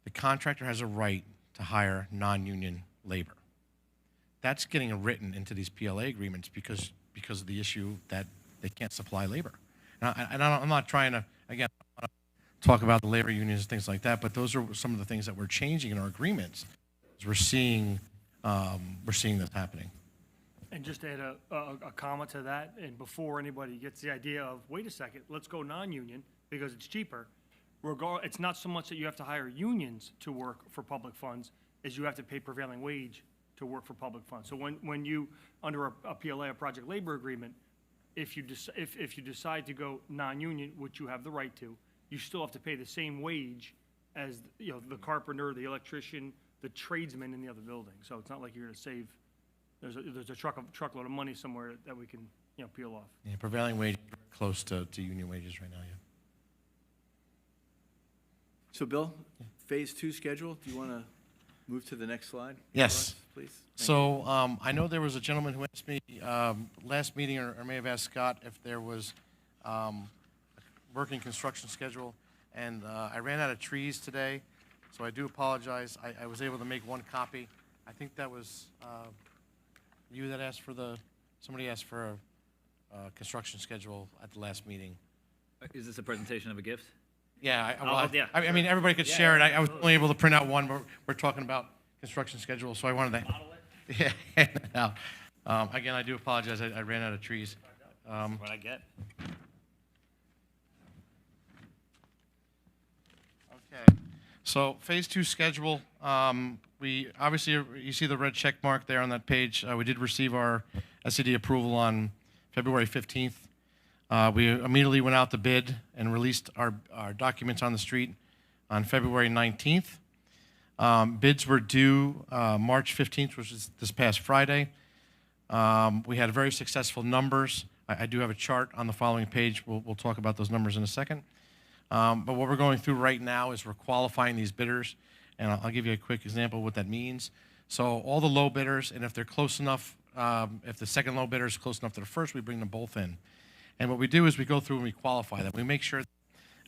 the contractor has a right to hire non-union labor. That's getting written into these PLA agreements because of the issue that they can't supply labor. And I'm not trying to, again, talk about the labor unions and things like that, but those are some of the things that we're changing in our agreements. We're seeing this happening. And just to add a comment to that, and before anybody gets the idea of, wait a second, let's go non-union because it's cheaper. It's not so much that you have to hire unions to work for public funds as you have to pay prevailing wage to work for public funds. So when you, under a PLA, a project labor agreement, if you decide to go non-union, which you have the right to, you still have to pay the same wage as the carpenter, the electrician, the tradesman in the other building. So it's not like you're going to save. There's a truckload of money somewhere that we can peel off. Yeah, prevailing wage close to union wages right now. Yeah. So Bill, phase 2 schedule, do you want to move to the next slide? Yes. Please. So I know there was a gentleman who asked me last meeting, or may have asked Scott if there was a working construction schedule, and I ran out of trees today, so I do apologize. I was able to make 1 copy. I think that was you that asked for somebody asked for a construction schedule at the last meeting. Is this a presentation of a gift? Yeah, yeah. I mean, everybody could share it. I was only able to print out 1, but we're talking about construction schedule, so I wanted to. Yeah. Again, I do apologize. I ran out of trees. What I get. Okay. So phase 2 schedule. We obviously, you see the red check mark there on that page. We did receive our SCD approval on February 15th. We immediately went out to bid and released our documents on the street on February 19th. Bids were due March 15th, which is this past Friday. We had very successful numbers. I do have a chart on the following page. We'll talk about those numbers in a second. But what we're going through right now is we're qualifying these bidders, and I'll give you a quick example of what that means. So all the low bidders, and if they're close enough, if the second low bidder is close enough to the first, we bring them both in. And what we do is we go through and we qualify them. We make sure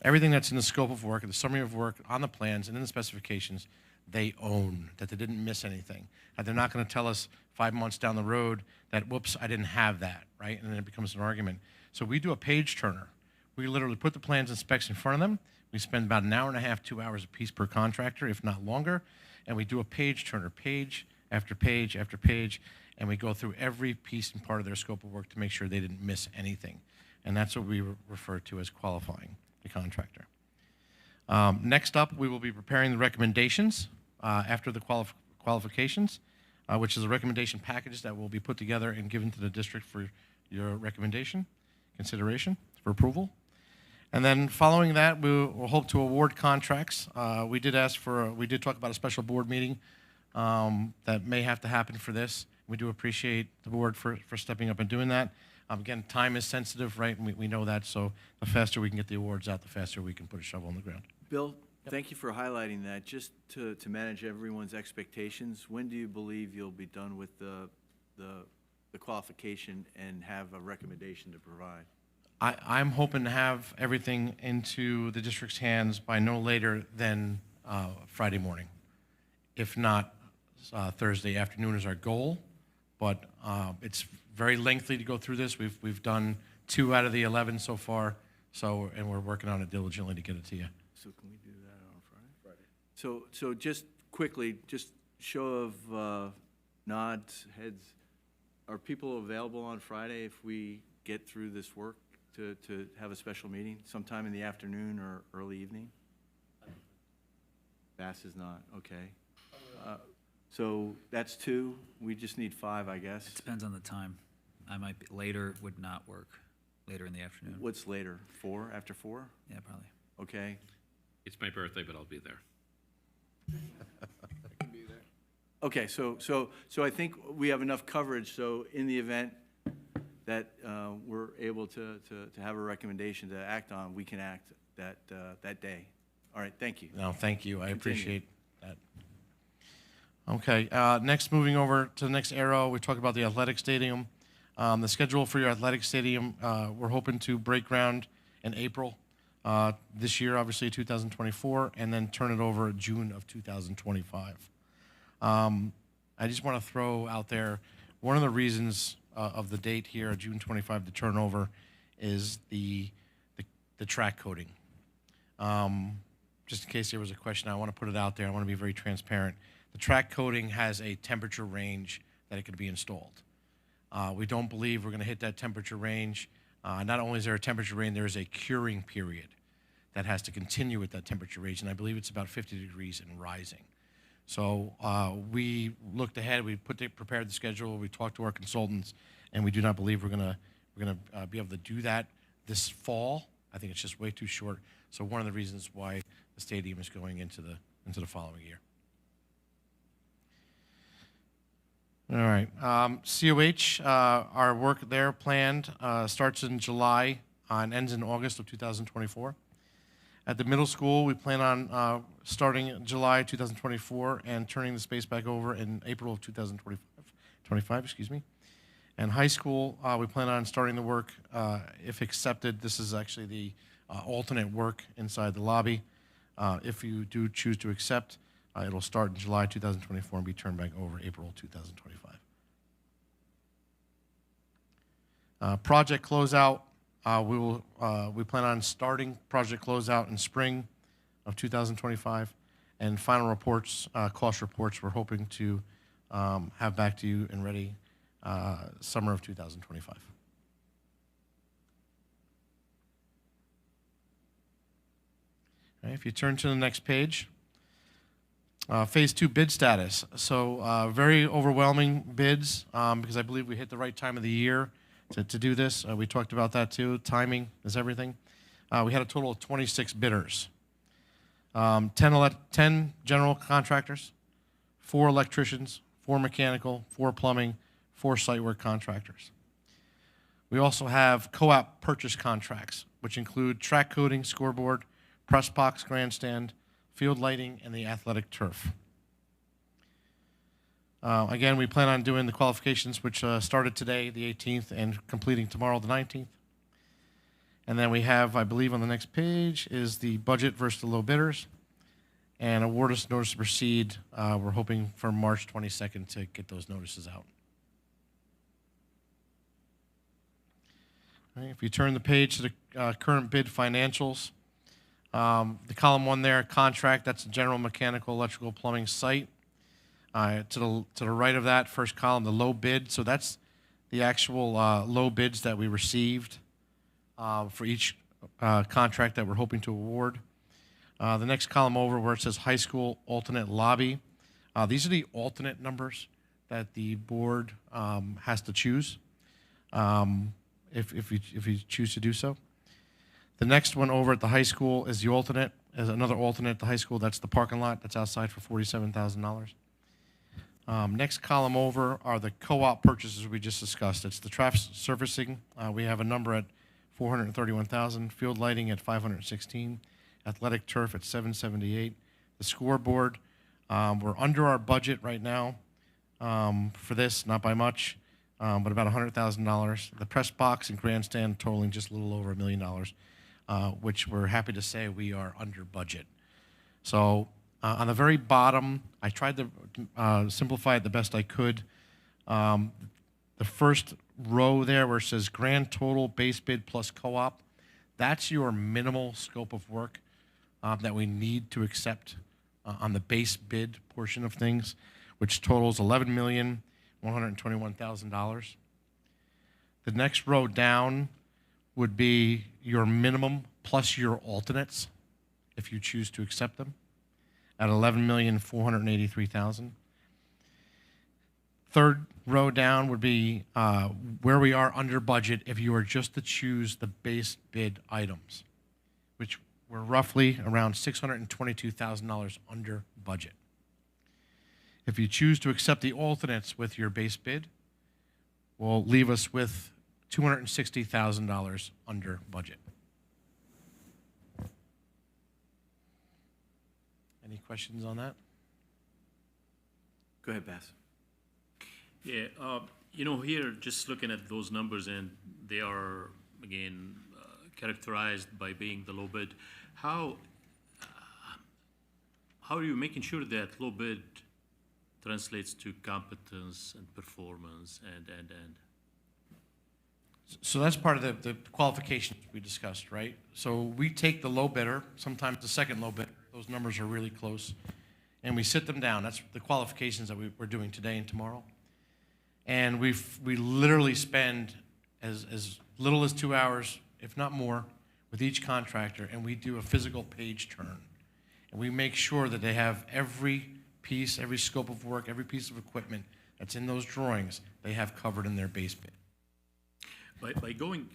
everything that's in the scope of work, the summary of work on the plans and in the specifications, they own, that they didn't miss anything. And they're not going to tell us 5 months down the road that, whoops, I didn't have that, right? And then it becomes an argument. So we do a page turner. We literally put the plans and specs in front of them. We spend about an hour and a half, 2 hours a piece per contractor, if not longer. And we do a page turner, page after page after page, and we go through every piece and part of their scope of work to make sure they didn't miss anything. And that's what we refer to as qualifying the contractor. Next up, we will be preparing the recommendations after the qualifications, which is a recommendation package that will be put together and given to the district for your recommendation, consideration, for approval. And then following that, we'll hope to award contracts. We did talk about a special board meeting that may have to happen for this. We do appreciate the board for stepping up and doing that. Again, time is sensitive, right? And we know that, so the faster we can get the awards out, the faster we can put a shovel in the ground. Bill, thank you for highlighting that. Just to manage everyone's expectations, when do you believe you'll be done with the qualification and have a recommendation to provide? I'm hoping to have everything into the district's hands by no later than Friday morning. If not, Thursday afternoon is our goal, but it's very lengthy to go through this. We've done 2 out of the 11 so far, and we're working on it diligently to get it to you. So can we do that on Friday? Friday. So just quickly, just show of nods, heads. Are people available on Friday if we get through this work to have a special meeting sometime in the afternoon or early evening? Bass is not, okay. So that's 2. We just need 5, I guess. It depends on the time. I might be, later would not work, later in the afternoon. What's later? 4? After 4? Yeah, probably. Okay. It's my birthday, but I'll be there. Okay, so I think we have enough coverage, so in the event that we're able to have a recommendation to act on, we can act that day. All right, thank you. No, thank you. I Continue. appreciate that. Okay, next, moving over to the next arrow, we talk about the athletic stadium. The schedule for your athletic stadium, we're hoping to break ground in April this year, obviously 2024, and then turn it over June of 2025. I just want to throw out there, one of the reasons of the date here, June 25 to turn over, is the track coating. Just in case there was a question, I want to put it out there. I want to be very transparent. The track coating has a temperature range that it could be installed. We don't believe we're going to hit that temperature range. Not only is there a temperature range, there is a curing period that has to continue with that temperature range, and I believe it's about 50 degrees and rising. So we looked ahead, we prepared the schedule, we talked to our consultants, and we do not believe we're going to be able to do that this fall. I think it's just way too short. So one of the reasons why the stadium is going into the following year. All right, COH, our work there planned starts in July and ends in August of 2024. At the middle school, we plan on starting in July 2024 and turning the space back over in April of 2025, excuse me. And high school, we plan on starting the work, if accepted. This is actually the alternate work inside the lobby. If you do choose to accept, it'll start in July 2024 and be turned back over April 2025. Project closeout. We plan on starting project closeout in spring of 2025, and final reports, cost reports, we're hoping to have back to you and ready summer of 2025. All right, if you turn to the next page, phase 2 bid status. So very overwhelming bids because I believe we hit the right time of the year to do this. We talked about that too. Timing is everything. We had a total of 26 bidders. 10 general contractors, 4 electricians, 4 mechanical, 4 plumbing, 4 site work contractors. We also have co-op purchase contracts, which include track coating, scoreboard, press box grandstand, field lighting, and the athletic turf. Again, we plan on doing the qualifications, which started today, the 18th, and completing tomorrow, the 19th. And then we have, I believe on the next page, is the budget versus the low bidders. And award us notice to proceed. We're hoping for March 22nd to get those notices out. All right, if you turn the page to the current bid financials, the column 1 there, contract, that's a general mechanical, electrical, plumbing site. To the right of that first column, the low bid. So that's the actual low bids that we received for each contract that we're hoping to award. The next column over where it says high school alternate lobby. These are the alternate numbers that the board has to choose if you choose to do so. The next one over at the high school is the alternate, is another alternate at the high school. That's the parking lot that's outside for $47,000. Next column over are the co-op purchases we just discussed. It's the traffic surfacing. We have a number at $431,000, field lighting at $516, athletic turf at $778. The scoreboard, we're under our budget right now for this, not by much, but about $100,000. The press box and grandstand totaling just a little over $1 million, which we're happy to say we are under budget. So on the very bottom, I tried to simplify it the best I could. The first row there where it says grand total base bid plus co-op, that's your minimal scope of work that we need to accept on the base bid portion of things, which totals $11,121,000. The next row down would be your minimum plus your alternates, if you choose to accept them, at $11,483,000. Third row down would be where we are under budget if you are just to choose the base bid items, which we're roughly around $622,000 under budget. If you choose to accept the alternates with your base bid, will leave us with $260,000 under budget. Any questions on that? Go ahead, Bass. Yeah, here, just looking at those numbers, and they are, again, characterized by being the low bid. How are you making sure that low bid translates to competence and performance and? So that's part of the qualifications we discussed, right? So we take the low bidder, sometimes the second low bidder, those numbers are really close, and we sit them down. That's the qualifications that we're doing today and tomorrow. And we literally spend as little as 2 hours, if not more, with each contractor, and we do a physical page turn. And we make sure that they have every piece, every scope of work, every piece of equipment that's in those drawings, they have covered in their base bid. By going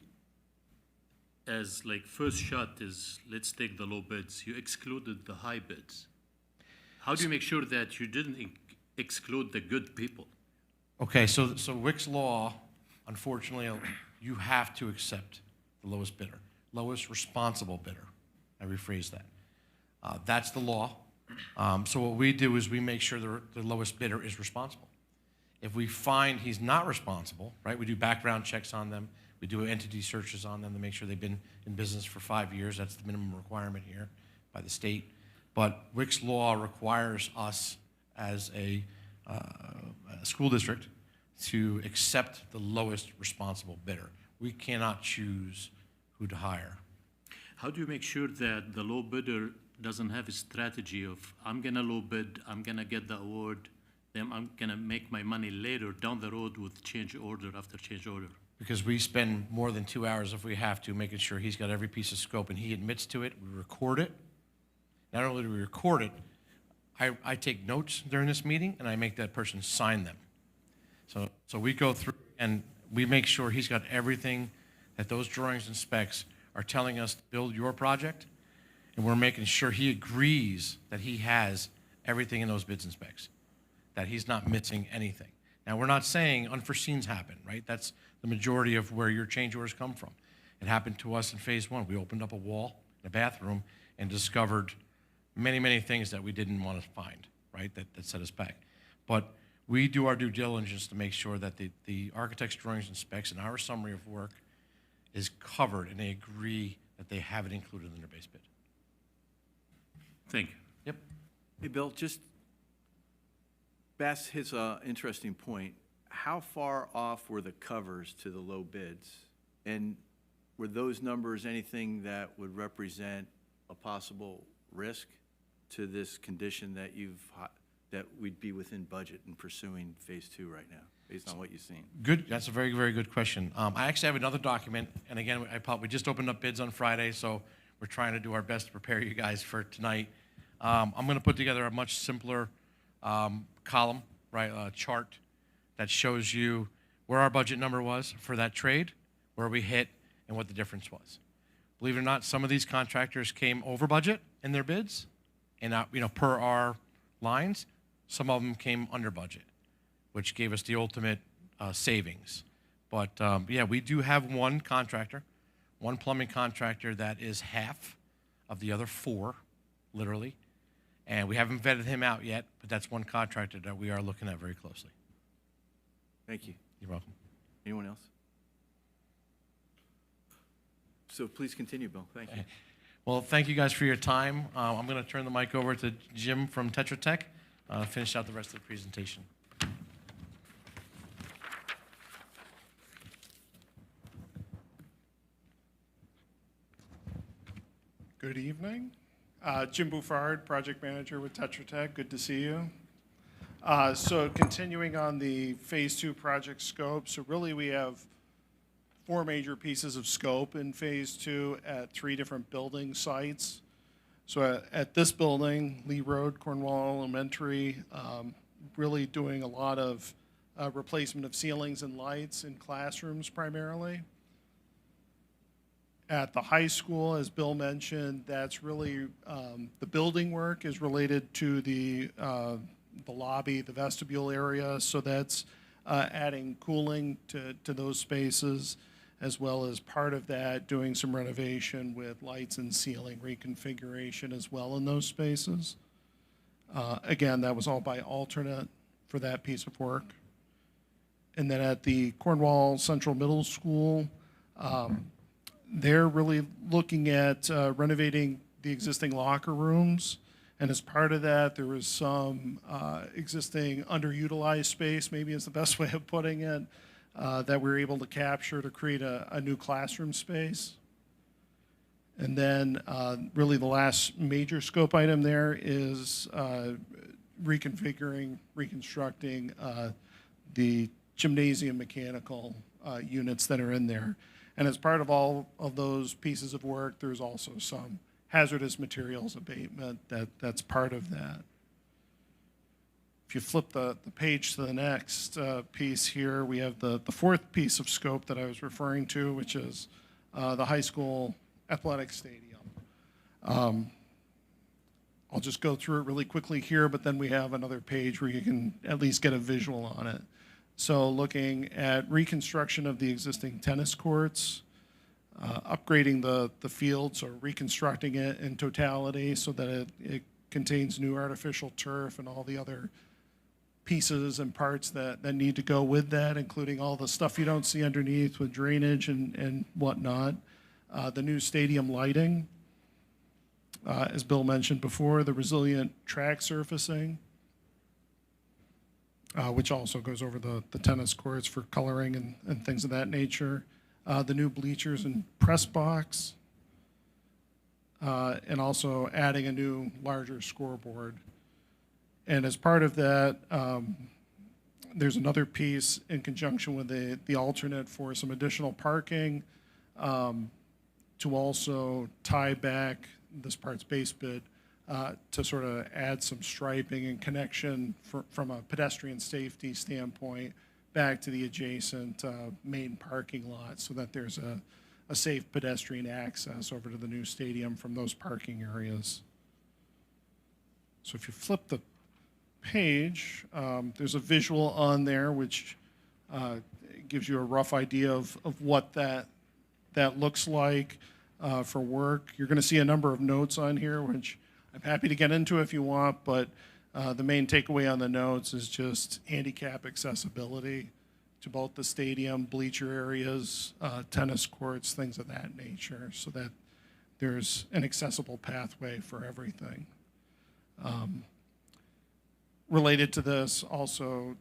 as like first shot is, let's take the low bids, you excluded the high bids. How do you make sure that you didn't exclude the good people? Okay, so Wick's law, unfortunately, you have to accept the lowest bidder, lowest responsible bidder. I rephrase that. That's the law. So what we do is we make sure the lowest bidder is responsible. If we find he's not responsible, right, we do background checks on them. We do entity searches on them to make sure they've been in business for 5 years. That's the minimum requirement here by the state. But Wick's law requires us as a school district to accept the lowest responsible bidder. We cannot choose who to hire. How do you make sure that the low bidder doesn't have a strategy of, I'm gonna low bid, I'm gonna get the award, then I'm gonna make my money later down the road with change order after change order? Because we spend more than 2 hours if we have to, making sure he's got every piece of scope and he admits to it. We record it. Not only do we record it, I take notes during this meeting and I make that person sign them. So we go through and we make sure he's got everything that those drawings and specs are telling us to build your project, and we're making sure he agrees that he has everything in those bids and specs, that he's not missing anything. Now, we're not saying unforeseens happen, right? That's the majority of where your change orders come from. It happened to us in phase one. We opened up a wall in a bathroom and discovered many, many things that we didn't want to find, right, that set us back. But we do our due diligence to make sure that the architect's drawings and specs and our summary of work is covered, and they agree that they have it included in their base bid. Thank you. Yep. Hey, Bill, just Bass hits an interesting point. How far off were the covers to the low bids? And were those numbers anything that would represent a possible risk to this condition that you've that we'd be within budget in pursuing phase 2 right now, based on what you've seen? Good, that's a very, very good question. I actually have another document, and again, we just opened up bids on Friday, so we're trying to do our best to prepare you guys for tonight. I'm gonna put together a much simpler column, right, chart that shows you where our budget number was for that trade, where we hit, and what the difference was. Believe it or not, some of these contractors came over budget in their bids, and per our lines, some of them came under budget, which gave us the ultimate savings. But yeah, we do have one contractor, one plumbing contractor that is half of the other 4, literally. And we haven't vetted him out yet, but that's one contractor that we are looking at very closely. Thank you. You're welcome. Anyone else? So please continue, Bill. Thank you. Well, thank you guys for your time. I'm going to turn the mic over to Jim from Tetra Tech, finish out the rest of the presentation. Good evening. Jim Bouffard, project manager with Tetra Tech. Good to see you. So continuing on the phase 2 project scope, so really we have 4 major pieces of scope in phase 2 at 3 different building sites. So at this building, Lee Road, Cornwall Elementary, really doing a lot of replacement of ceilings and lights in classrooms primarily. At the high school, as Bill mentioned, that's really, the building work is related to the lobby, the vestibule area, so that's adding cooling to those spaces, as well as part of that doing some renovation with lights and ceiling reconfiguration as well in those spaces. Again, that was all by alternate for that piece of work. And then at the Cornwall Central Middle School, they're really looking at renovating the existing locker rooms. And as part of that, there was some existing underutilized space, maybe is the best way of putting it, that we were able to capture to create a new classroom space. And then really the last major scope item there is reconstructing the gymnasium mechanical units that are in there. And as part of all of those pieces of work, there's also some hazardous materials abatement that's part of that. If you flip the page to the next piece here, we have the 4th piece of scope that I was referring to, which is the high school athletic stadium. I'll just go through it really quickly here, but then we have another page where you can at least get a visual on it. So looking at reconstruction of the existing tennis courts, upgrading the field, so reconstructing it in totality so that it contains new artificial turf and all the other pieces and parts that need to go with that, including all the stuff you don't see underneath with drainage and whatnot. The new stadium lighting, as Bill mentioned before, the resilient track surfacing, which also goes over the tennis courts for coloring and things of that nature. The new bleachers and press box, and also adding a new larger scoreboard. And as part of that, there's another piece in conjunction with the alternate for some additional parking to also tie back this part's base bid to sort of add some striping and connection from a pedestrian safety standpoint back to the adjacent main parking lot so that there's a safe pedestrian access over to the new stadium from those parking areas. So if you flip the page, there's a visual on there which gives you a rough idea of what that looks like for work. You're going to see a number of notes on here, which I'm happy to get into if you want, but the main takeaway on the notes is just handicap accessibility to both the stadium, bleacher areas, tennis courts, things of that nature, so that there's an accessible pathway for everything. Related to this, also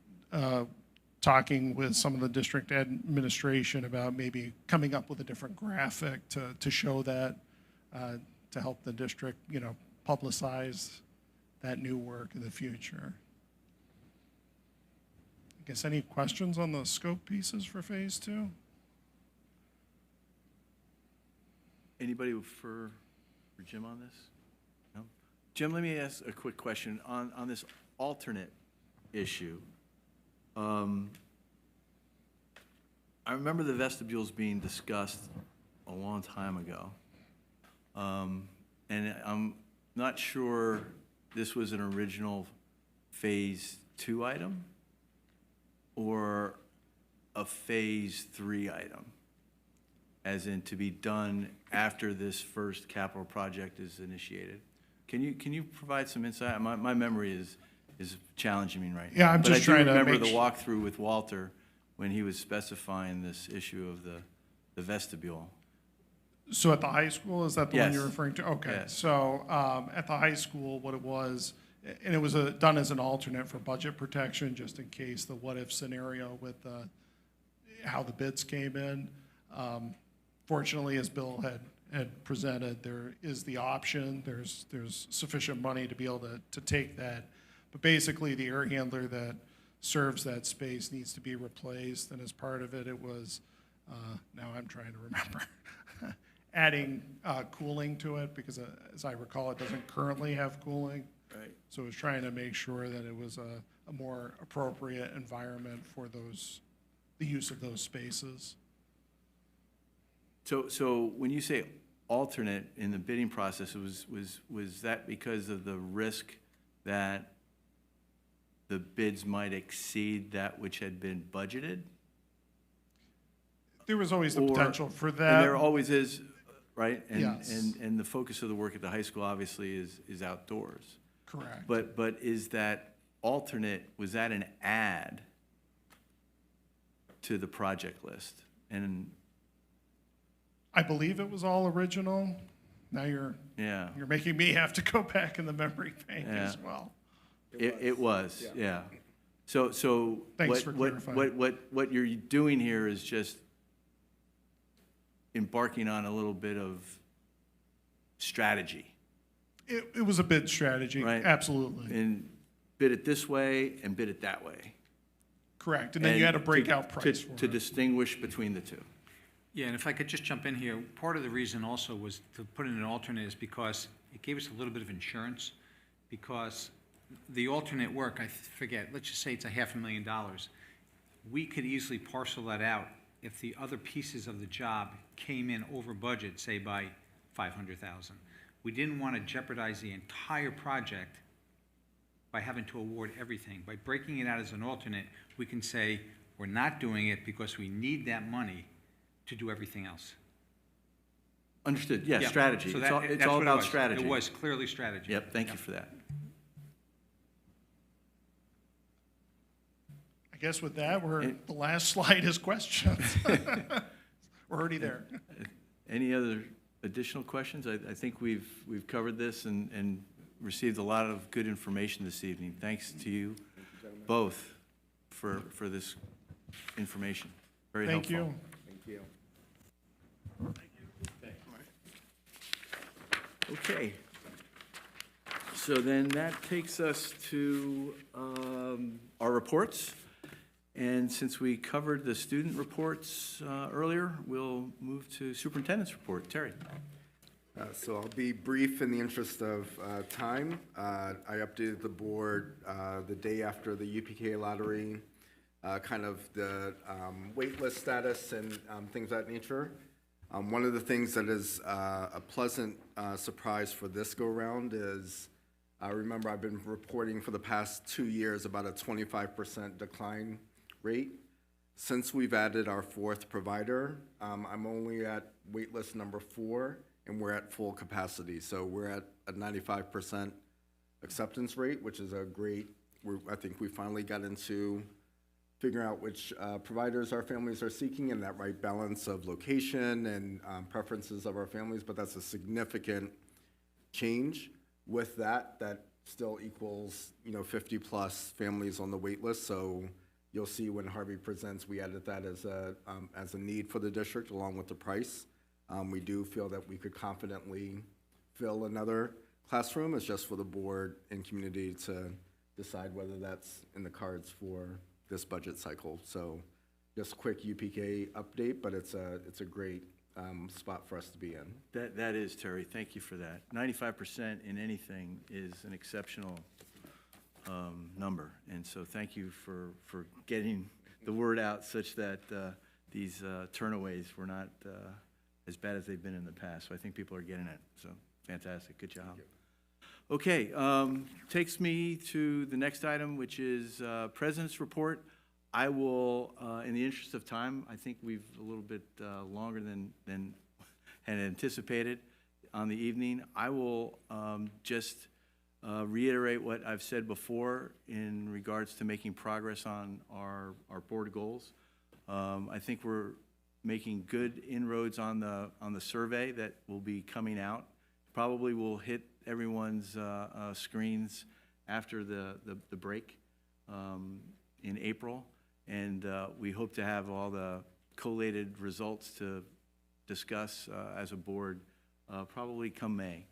talking with some of the district administration about maybe coming up with a different graphic to show that, to help the district, publicize that new work in the future. guess any questions on the scope pieces for phase two? Anybody for Jim on this? No? Jim, let me ask a quick question on this alternate issue. I remember the vestibules being discussed a long time ago. And I'm not sure this was an original phase 2 item or a phase 3 item, as in to be done after this first capital project is initiated. Can you provide some insight? My memory is challenging me right now. Yeah, I'm just trying to But I do make remember the walkthrough with Walter when he was specifying this issue of the vestibule. So at the high school, is that the one Yes. you're referring to? Okay, Yes. so at the high school, what it was, and it was done as an alternate for budget protection, just in case the what-if scenario with how the bids came in. Fortunately, as Bill had presented, there is the option, there's sufficient money to be able to take that. But basically, the air handler that serves that space needs to be replaced, and as part of it, it was, now I'm trying to remember, adding cooling to it, because as I recall, it doesn't currently have cooling. Right. So it was trying to make sure that it was a more appropriate environment for the use of those spaces. So when you say alternate in the bidding process, was that because of the risk that the bids might exceed that which had been budgeted? There was always the Or- potential for And that. there always is, right? Yes. And the focus of the work at the high school obviously is outdoors. Correct. But is that alternate, was that an add to the project list? And, I believe it was all original. Now you're yeah, making me have to go back in the memory bank as Yeah. well. it was, yeah. So Thanks for clarifying. what you're doing here is just embarking on a little bit of strategy, It was a bid strategy, right? absolutely. And bid it this way and bid it that way. Correct, and then you had a to- breakout price for To it. distinguish between the two. Yeah, and if I could just jump in here, part of the reason also was to put in an alternate is because it gave us a little bit of insurance, because the alternate work, I forget, let's just say it's $500,000. We could easily parcel that out if the other pieces of the job came in over budget, say by $500,000. We didn't want to jeopardize the entire project by having to award everything. By breaking it out as an alternate, we can say, we're not doing it because we need that money to do everything else. Understood, yeah, Yeah, strategy. so It's all, that- it's that's all what it about was. strategy. It was clearly strategy. Yep, thank Yeah. you for that. I guess with that, And- the last slide is questions. We're already there. Any other additional questions? I think we've covered this and received a lot of good information this evening. Thanks to you both for this information. Very Thank helpful. you. Okay. So then that takes us to our reports. And since we covered the student reports earlier, we'll move to superintendent's report. Terry. So I'll be brief in the interest of time. I updated the board the day after the UPK lottery, kind of the wait list status and things of that nature. One of the things that is a pleasant surprise for this go-round is, remember I've been reporting for the past 2 years about a 25% decline rate. Since we've added our fourth provider, I'm only at waitlist number 4, and we're at full capacity. So we're at a 95% acceptance rate, which is a great, I think we finally got into figuring out which providers our families are seeking and that right balance of location and preferences of our families, but that's a significant change. With that, that still equals, 50-plus families on the wait list. So you'll see when Harvey presents, we added that as a need for the district along with the price. We do feel that we could confidently fill another classroom. It's just for the board and community to decide whether that's in the cards for this budget cycle. So just a quick UPK update, but it's a great spot for us to be in. That is, Terry, thank you for that. 95% in anything is an exceptional number, and so thank you for getting the word out such that these turnaways were not as bad as they've been in the past. So I think people are getting it, so fantastic, good job. Okay, takes me to the next item, which is President's Report. I will, in the interest of time, I think we've a little bit longer than had anticipated on the evening. I will just reiterate what I've said before in regards to making progress on our board goals. I think we're making good inroads on the survey that will be coming out. Probably will hit everyone's screens after the break in April. And we hope to have all the collated results to discuss as a board probably come May,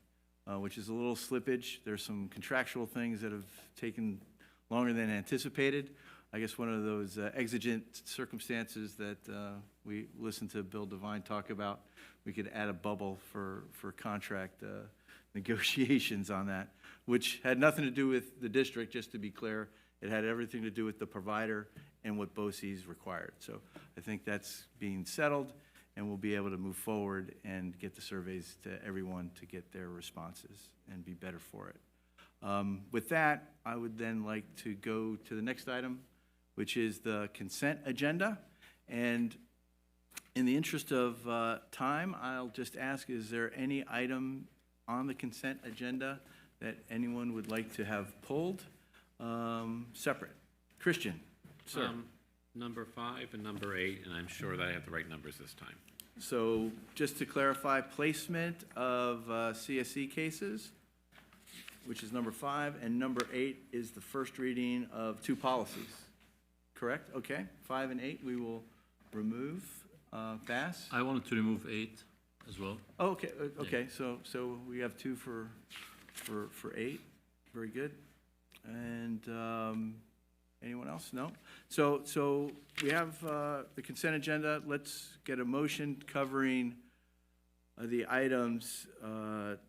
which is a little slippage. There's some contractual things that have taken longer than anticipated. I guess one of those exigent circumstances that we listened to Bill Devine talk about, we could add a bubble for contract negotiations on that, which had nothing to do with the district, just to be clear. It had everything to do with the provider and what BOCES required. So I think that's being settled, and we'll be able to move forward and get the surveys to everyone to get their responses and be better for it. With that, I would then like to go to the next item, which is the consent agenda. And in the interest of time, I'll just ask, is there any item on the consent agenda that anyone would like to have pulled separate? Christian, sir. Number 5 and number 8, and I'm sure that I have the right numbers this time. So just to clarify, placement of CSE cases, which is number 5, and number 8 is the first reading of 2 policies. Correct? Okay. 5 and 8 we will remove. Bass? I wanted to remove 8 as well. Oh, okay. Okay. So we have 2 for 8. Very good. And anyone else? No. So we have the consent agenda. Let's get a motion covering the items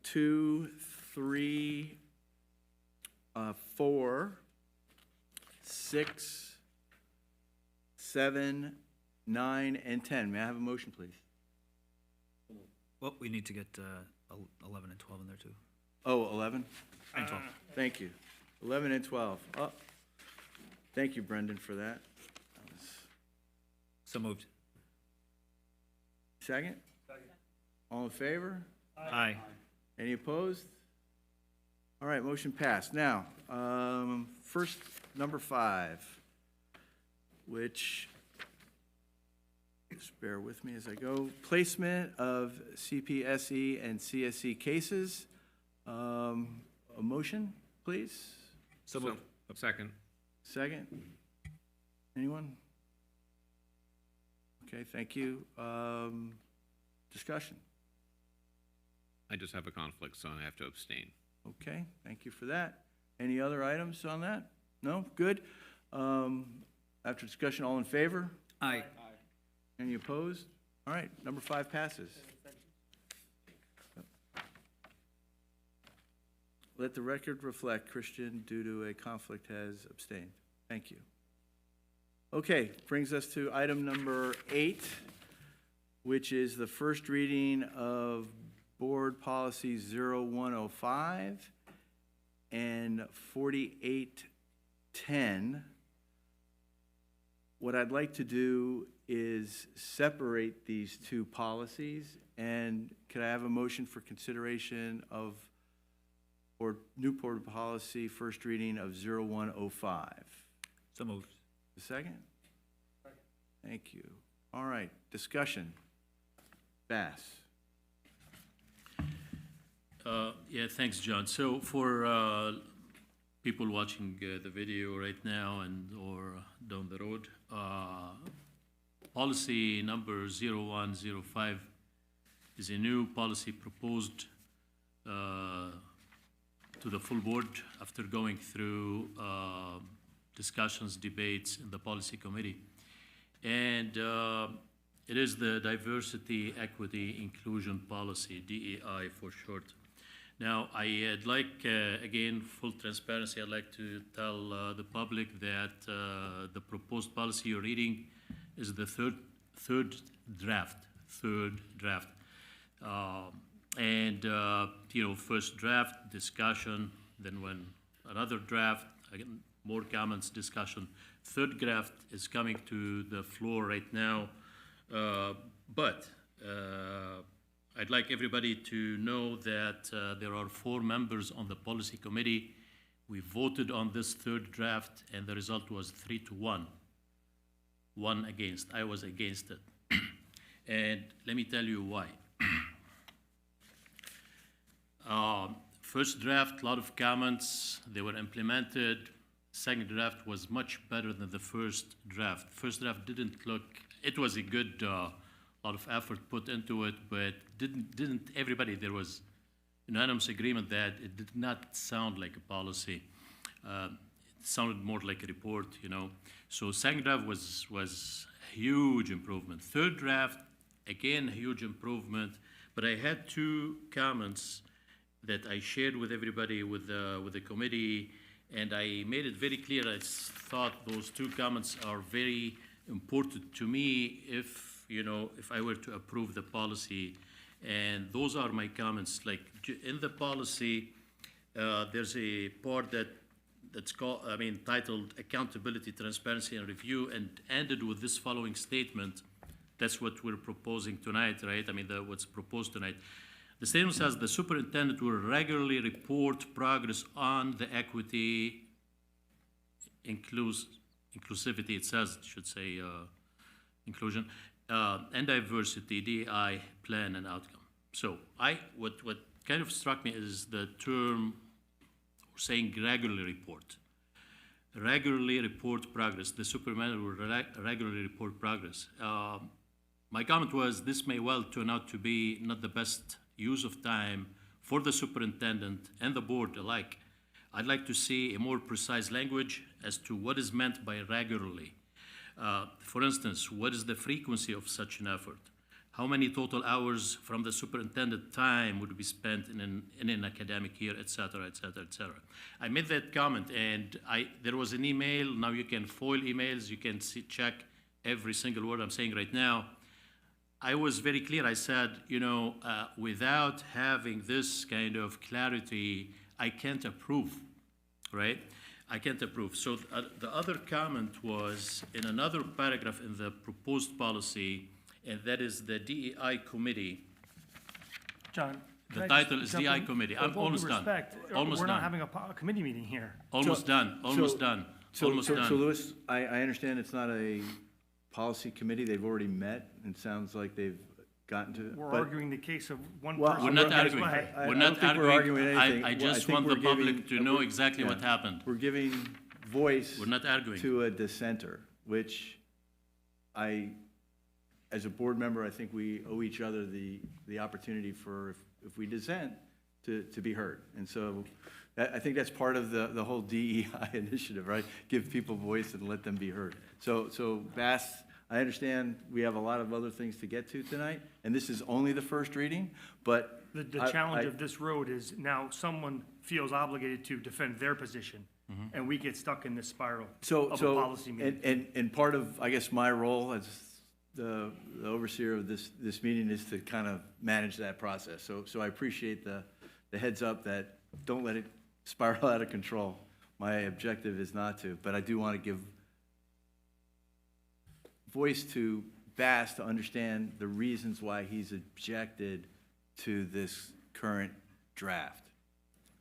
2, 3, 4, 6, 7, 9, and 10. May I have a motion, please? Well, we need to get 11 and 12 in there too. Oh, 11? And 12. Thank you. 11 and 12. Oh, thank you, Brendan, for that. So moved. Second? All in favor? Aye. Any opposed? All right, motion passed. Now, first, number 5, which, just bear with me as I go. Placement of CPSE and CSE cases. A motion, please? So moved. Second. Second? Anyone? Okay, thank you. Discussion? I just have a conflict, so I have to abstain. Okay, thank you for that. Any other items on that? No? Good. After discussion, all in favor? Aye. Any opposed? All right, number 5 passes. Let the record reflect Christian, due to a conflict, has abstained. Thank you. Okay, brings us to item number 8, which is the first reading of Board Policy 0105 and 4810. What I'd like to do is separate these 2 policies, and could I have a motion for consideration of new board policy, first reading of 0105? So moved. A second? Thank you. All right, discussion. Bass. Yeah, thanks, John. So for people watching the video right now and or down the road, policy number 0105 is a new policy proposed to the full board after going through discussions, debates in the policy committee. And it is the Diversity, Equity, Inclusion Policy, DEI for short. Now, I'd like, again, full transparency, I'd like to tell the public that the proposed policy you're reading is the third draft. First draft, discussion, then when another draft, again, more comments, discussion. Third draft is coming to the floor right now, but I'd like everybody to know that there are 4 members on the policy committee. We voted on this third draft, and the result was 3-1. 1 against. I was against it. And let me tell you why. First draft, a lot of comments. They were implemented. Second draft was much better than the first draft. First draft didn't look, it was a good, lot of effort put into it, but didn't everybody, there was unanimous agreement that it did not sound like a policy. It sounded more like a report, So second draft was huge improvement. Third draft, again, huge improvement, but I had 2 comments that I shared with everybody, with the committee, and I made it very clear. I thought those 2 comments are very important to me if I were to approve the policy. And those are my comments. Like in the policy, there's a part that's titled Accountability, Transparency, and Review, and ended with this following statement. That's what we're proposing tonight, right? What's proposed tonight. The statement says the superintendent will regularly report progress on the equity, inclusivity, it should say inclusion, and diversity, DEI, plan and outcome. So what kind of struck me is the term saying regularly report. Regularly report progress. The superintendent will regularly report progress. My comment was this may well turn out to be not the best use of time for the superintendent and the board alike. I'd like to see a more precise language as to what is meant by regularly. For instance, what is the frequency of such an effort? How many total hours from the superintendent time would be spent in an academic year, et cetera, et cetera, et cetera. I made that comment, and there was an email. Now you can foil emails. You can check every single word I'm saying right now. I was very clear. I said, without having this kind of clarity, I can't approve, right? I can't approve. So the other comment was in another paragraph in the proposed policy, and that is the DEI committee. John. The title is DEI committee. I'm almost done. Almost we're done. not having a committee meeting here. Almost done. Almost done. Almost done. So Louis, I understand it's not a policy committee. They've already met, and it sounds like they've gotten to. We're arguing the case of one Well, person. We're not Yes, arguing. go ahead. We're I not don't think we're arguing anything. I Well, just think want the we're public giving- to know exactly yeah. what happened. We're giving voice We're not arguing. to a dissenter, which as a board member, I think we owe each other the opportunity for, if we dissent, to be heard. And so I think that's part of the whole DEI initiative, right? Give people voice and let them be heard. So Bass, I understand we have a lot of other things to get to tonight, and this is only the first reading, but. The challenge of this road is now someone feels obligated to defend their position, and we get stuck in this spiral of a policy meeting. And part of, I guess, my role as the overseer of this meeting is to kind of manage that process. So I appreciate the heads up that don't let it spiral out of control. My objective is not to, but I do want to give voice to Bass to understand the reasons why he's objected to this current draft.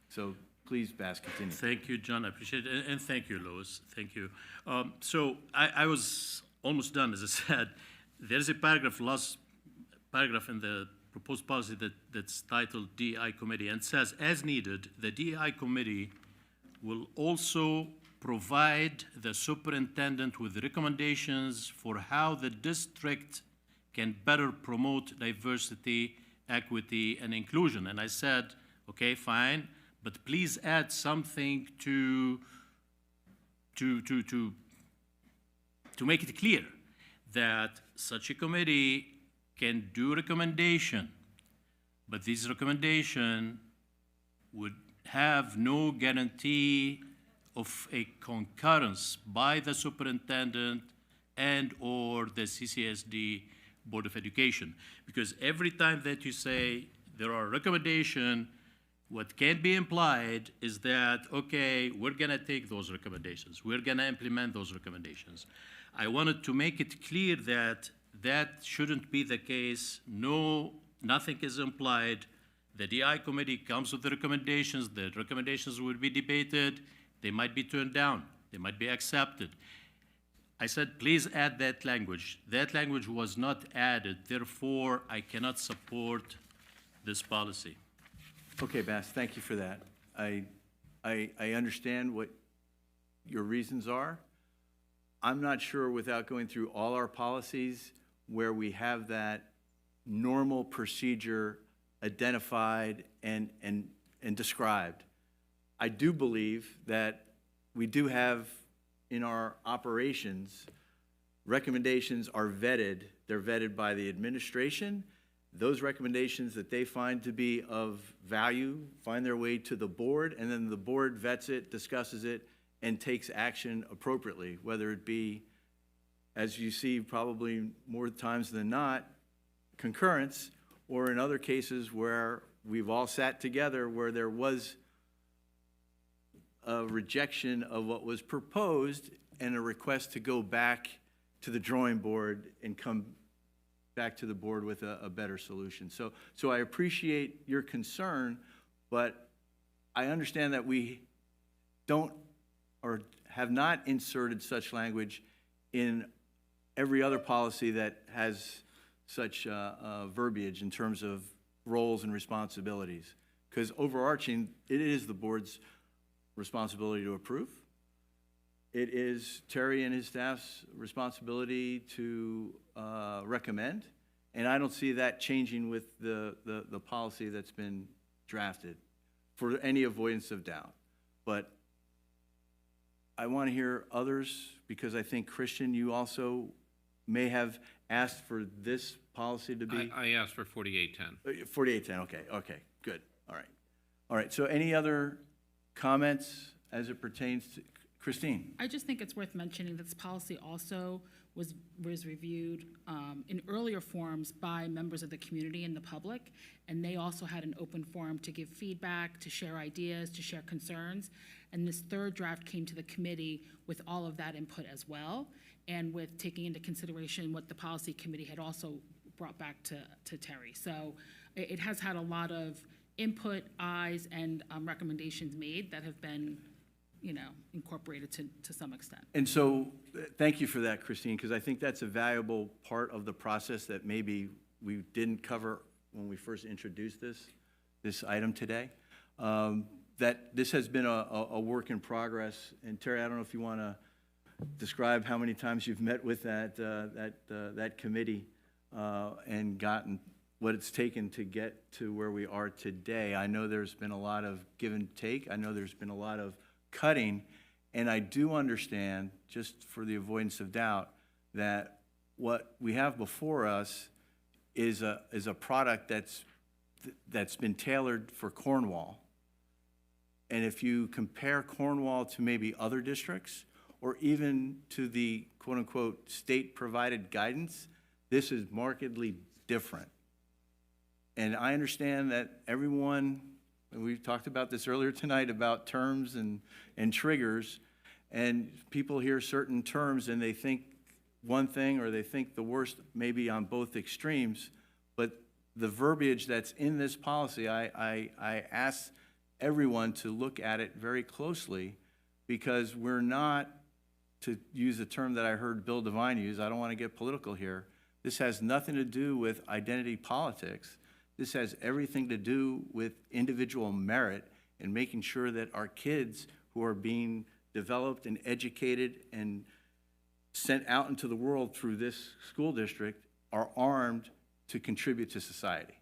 So please, Bass, continue. Thank you, John. I appreciate it. And thank you, Lois. Thank you. So I was almost done, as I said. There's a last paragraph in the proposed policy that's titled DEI Committee, and says, as needed, the DEI Committee will also provide the superintendent with recommendations for how the district can better promote diversity, equity, and inclusion. And I said, okay, fine, but please add something to to make it clear that such a committee can do recommendation, but this recommendation would have no guarantee of a concurrence by the superintendent and/or the CCSD Board of Education. Because every time that you say there are recommendation, what can be implied is that, okay, we're gonna take those recommendations. We're gonna implement those recommendations. I wanted to make it clear that that shouldn't be the case. No, nothing is implied. The DI committee comes with the recommendations will be debated, they might be turned down, they might be accepted. I said, please add that language. That language was not added, therefore I cannot support this policy. Okay, Bass, thank you for that. I understand what your reasons are. I'm not sure, without going through all our policies, where we have that normal procedure identified and described. I do believe that we do have in our operations, recommendations are vetted. They're vetted by the administration. Those recommendations that they find to be of value find their way to the board, and then the board vets it, discusses it, and takes action appropriately, whether it be, as you see probably more times than not, concurrence, or in other cases where we've all sat together where there was a rejection of what was proposed and a request to go back to the drawing board and come back to the board with a better solution. So I appreciate your concern, but I understand that we don't or have not inserted such language in every other policy that has such verbiage in terms of roles and responsibilities. Because overarching, it is the board's responsibility to approve. It is Terry and his staff's responsibility to recommend, and I don't see that changing with the policy that's been drafted for any avoidance of doubt. But I want to hear others, because I think, Christian, you also may have asked for this policy to be? I asked for 4810. 4810, okay, good, all right. All right, so any other comments as it pertains to, Christine? I just think it's worth mentioning that this policy also was reviewed in earlier forms by members of the community and the public, and they also had an open forum to give feedback, to share ideas, to share concerns. And this third draft came to the committee with all of that input as well, and with taking into consideration what the policy committee had also brought back to Terry. So it has had a lot of input, eyes, and recommendations made that have been, incorporated to some extent. And so, thank you for that, Christine, because I think that's a valuable part of the process that maybe we didn't cover when we first introduced this item today. That this has been a work in progress. And Terry, I don't know if you want to describe how many times you've met with that committee and gotten what it's taken to get to where we are today. I know there's been a lot of give and take. I know there's been a lot of cutting, and I do understand, just for the avoidance of doubt, that what we have before us is a product that's been tailored for Cornwall. And if you compare Cornwall to maybe other districts, or even to the quote-unquote state-provided guidance, this is markedly different. And I understand that everyone, and we talked about this earlier tonight about terms and triggers, and people hear certain terms and they think one thing or they think the worst, maybe on both extremes. But the verbiage that's in this policy, I ask everyone to look at it very closely, because we're not, to use a term that I heard Bill Devine use, I don't want to get political here, this has nothing to do with identity politics. This has everything to do with individual merit and making sure that our kids who are being developed and educated and sent out into the world through this school district are armed to contribute to society.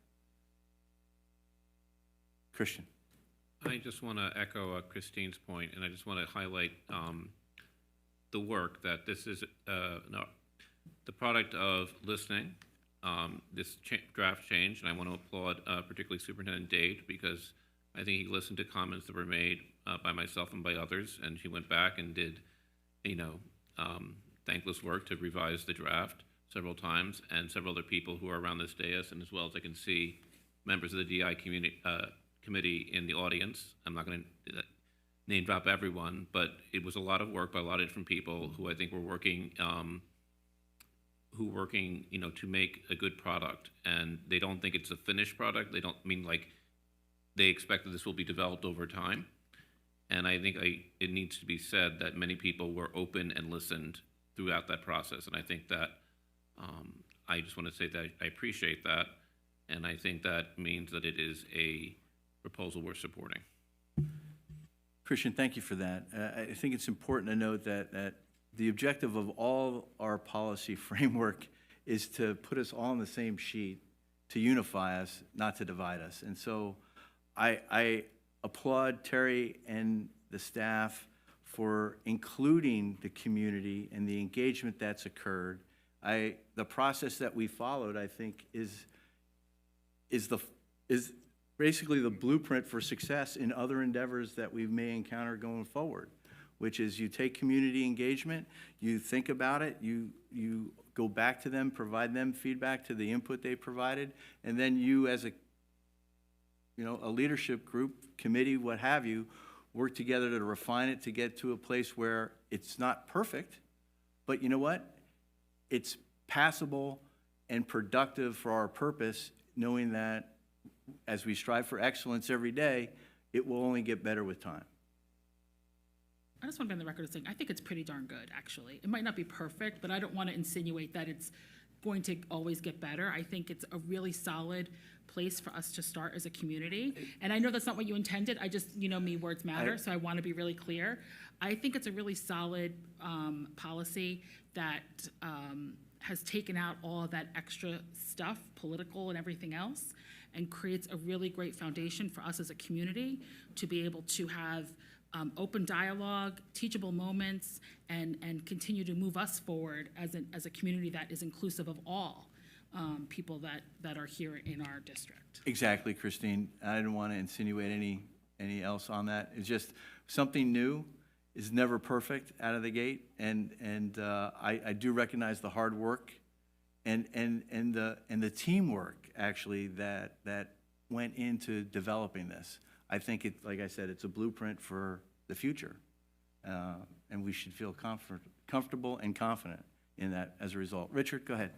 Christian. I just want to echo Christine's point, and I just want to highlight the work, that this is no, the product of listening, this draft change, and I want to applaud particularly Superintendent Dade, because I think he listened to comments that were made by myself and by others, and he went back and did, thankless work to revise the draft several times, and several other people who are around this dais, and as well as I can see members of the DI committee in the audience. I'm not going to name drop everyone, but it was a lot of work by a lot of different people who I think were working, to make a good product. And they don't think it's a finished product. They don't mean like they expect that this will be developed over time. And I think it needs to be said that many people were open and listened throughout that process. And I think that I just want to say that I appreciate that. And I think that means that it is a proposal we're supporting. Christian, thank you for that. I think it's important to note that the objective of all our policy framework is to put us all on the same sheet, to unify us, not to divide us. And so I applaud Terry and the staff for including the community and the engagement that's occurred. The process that we followed, I think, is basically the blueprint for success in other endeavors that we may encounter going forward, which is you take community engagement, you think about it, you go back to them, provide them feedback to the input they provided, and then you as a leadership group, committee, what have you, work together to refine it to get to a place where it's not perfect, but you know what? It's passable and productive for our purpose, knowing that as we strive for excellence every day, it will only get better with time. I just want to be on the record as saying, I think it's pretty darn good, actually. It might not be perfect, but I don't want to insinuate that it's going to always get better. I think it's a really solid place for us to start as a community. And I know that's not what you intended. I just, me, words matter, so I want to be really clear. I think it's a really solid policy that has taken out all of that extra stuff, political and everything else, and creates a really great foundation for us as a community to be able to have open dialogue, teachable moments, and continue to move us forward as a community that is inclusive of all people that are here in our district. Exactly, Christine. I didn't want to insinuate any else on that. It's just something new is never perfect out of the gate, and I do recognize the hard work and the teamwork actually that went into developing this. I think like I said, it's a blueprint for the future, and we should feel comfortable and confident in that as a result. Richard, go ahead.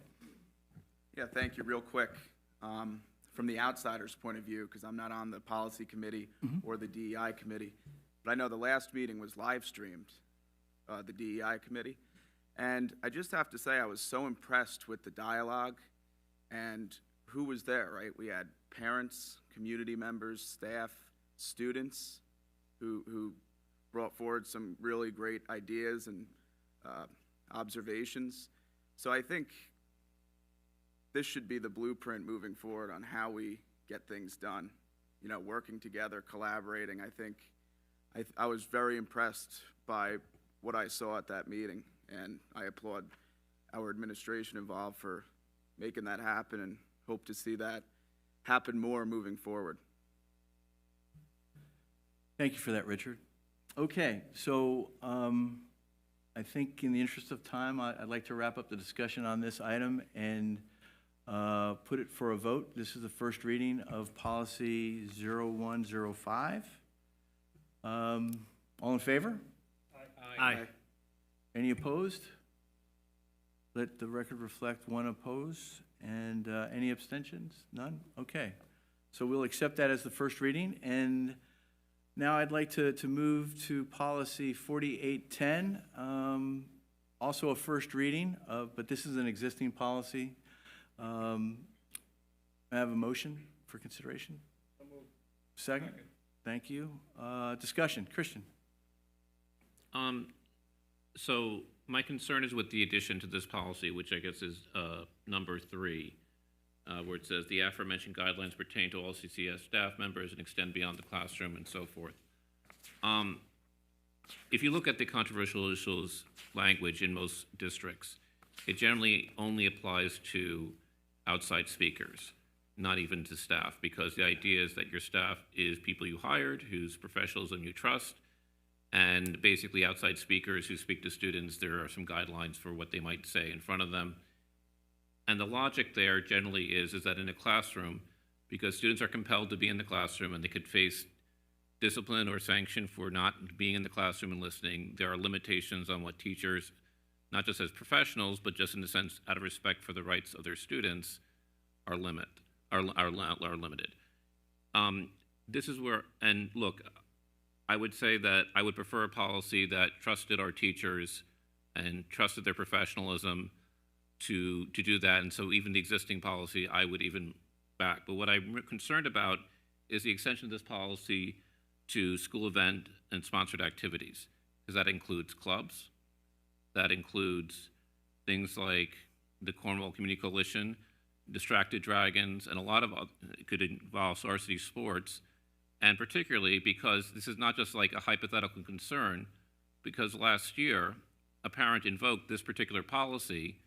Yeah, thank you. Real quick, from the outsider's point of view, because I'm not on the policy committee or the DEI committee, but I know the last meeting was live streamed, the DEI committee, and I just have to say I was so impressed with the dialogue and who was there, right? We had parents, community members, staff, students who brought forward some really great ideas and observations. So I think this should be the blueprint moving forward on how we get things done. Working together, collaborating. I think I was very impressed by what I saw at that meeting, and I applaud our administration involved for making that happen and hope to see that happen more moving forward. Thank you for that, Richard. Okay, so I think in the interest of time, I'd like to wrap up the discussion on this item and put it for a vote. This is the first reading of policy 0105. All in favor? Aye. Any opposed? Let the record reflect one opposed. And any abstentions? None? Okay. So we'll accept that as the first reading. And now I'd like to move to policy 4810, also a first reading, but this is an existing policy. I have a motion for consideration. Second. Thank you. Discussion. Christian. So my concern is with the addition to this policy, which I guess is number 3, where it says the aforementioned guidelines pertain to all CCS staff members and extend beyond the classroom and so forth. if you look at the controversial issues language in most districts, it generally only applies to outside speakers, not even to staff, because the idea is that your staff is people you hired, whose professionalism you trust, and basically outside speakers who speak to students, there are some guidelines for what they might say in front of them. And the logic there generally is that in a classroom, because students are compelled to be in the classroom and they could face discipline or sanction for not being in the classroom and listening, there are limitations on what teachers, not just as professionals, but just in the sense out of respect for the rights of their students, are limited. This is where, and look, I would say that I would prefer a policy that trusted our teachers and trusted their professionalism to do that. And so even the existing policy, I would even back. But what I'm concerned about is the extension of this policy to school event and sponsored activities, because that includes clubs, that includes things like the Cornwall Community Coalition, Distracted Dragons, and a lot of it could involve varsity sports, and particularly because this is not just like a hypothetical concern, because last year a parent invoked this particular policy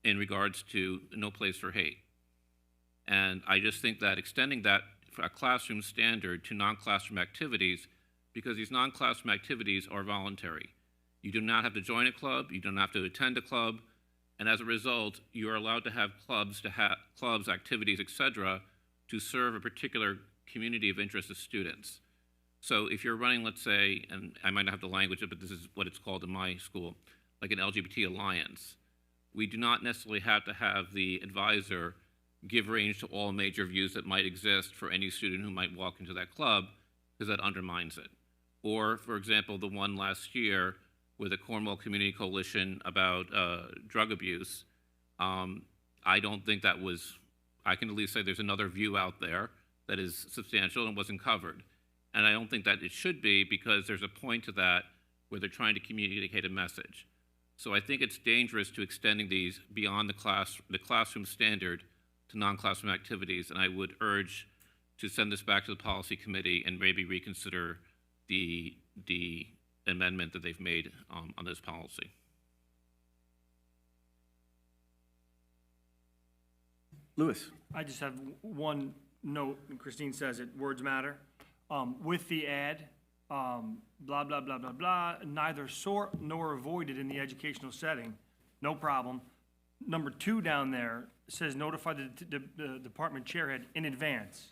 in regards to no place for hate. And I just think that extending that for a classroom standard to non-classroom activities, because these non-classroom activities are voluntary. You do not have to join a club, you don't have to attend a club, and as a result, you are allowed to have clubs, activities, etc., to serve a particular community of interest of students. So if you're running, let's say, and I might not have the language, but this is what it's called in my school, like an LGBT alliance, we do not necessarily have to have the advisor give range to all major views that might exist for any student who might walk into that club, because that undermines it. Or, for example, the one last year with the Cornwall Community Coalition about drug abuse, I don't think that was, I can at least say there's another view out there that is substantial and wasn't covered. And I don't think that it should be, because there's a point to that where they're trying to communicate a message. So I think it's dangerous to extending these beyond the classroom standard to non-classroom activities, and I would urge to send this back to the policy committee and maybe reconsider the amendment that they've made on this policy. Louis. I just have one note, and Christine says it, words matter. With the ad, blah, blah, blah, blah, blah, neither sought nor avoided in the educational setting, no problem. Number 2 down there says notify the department chairhead in advance.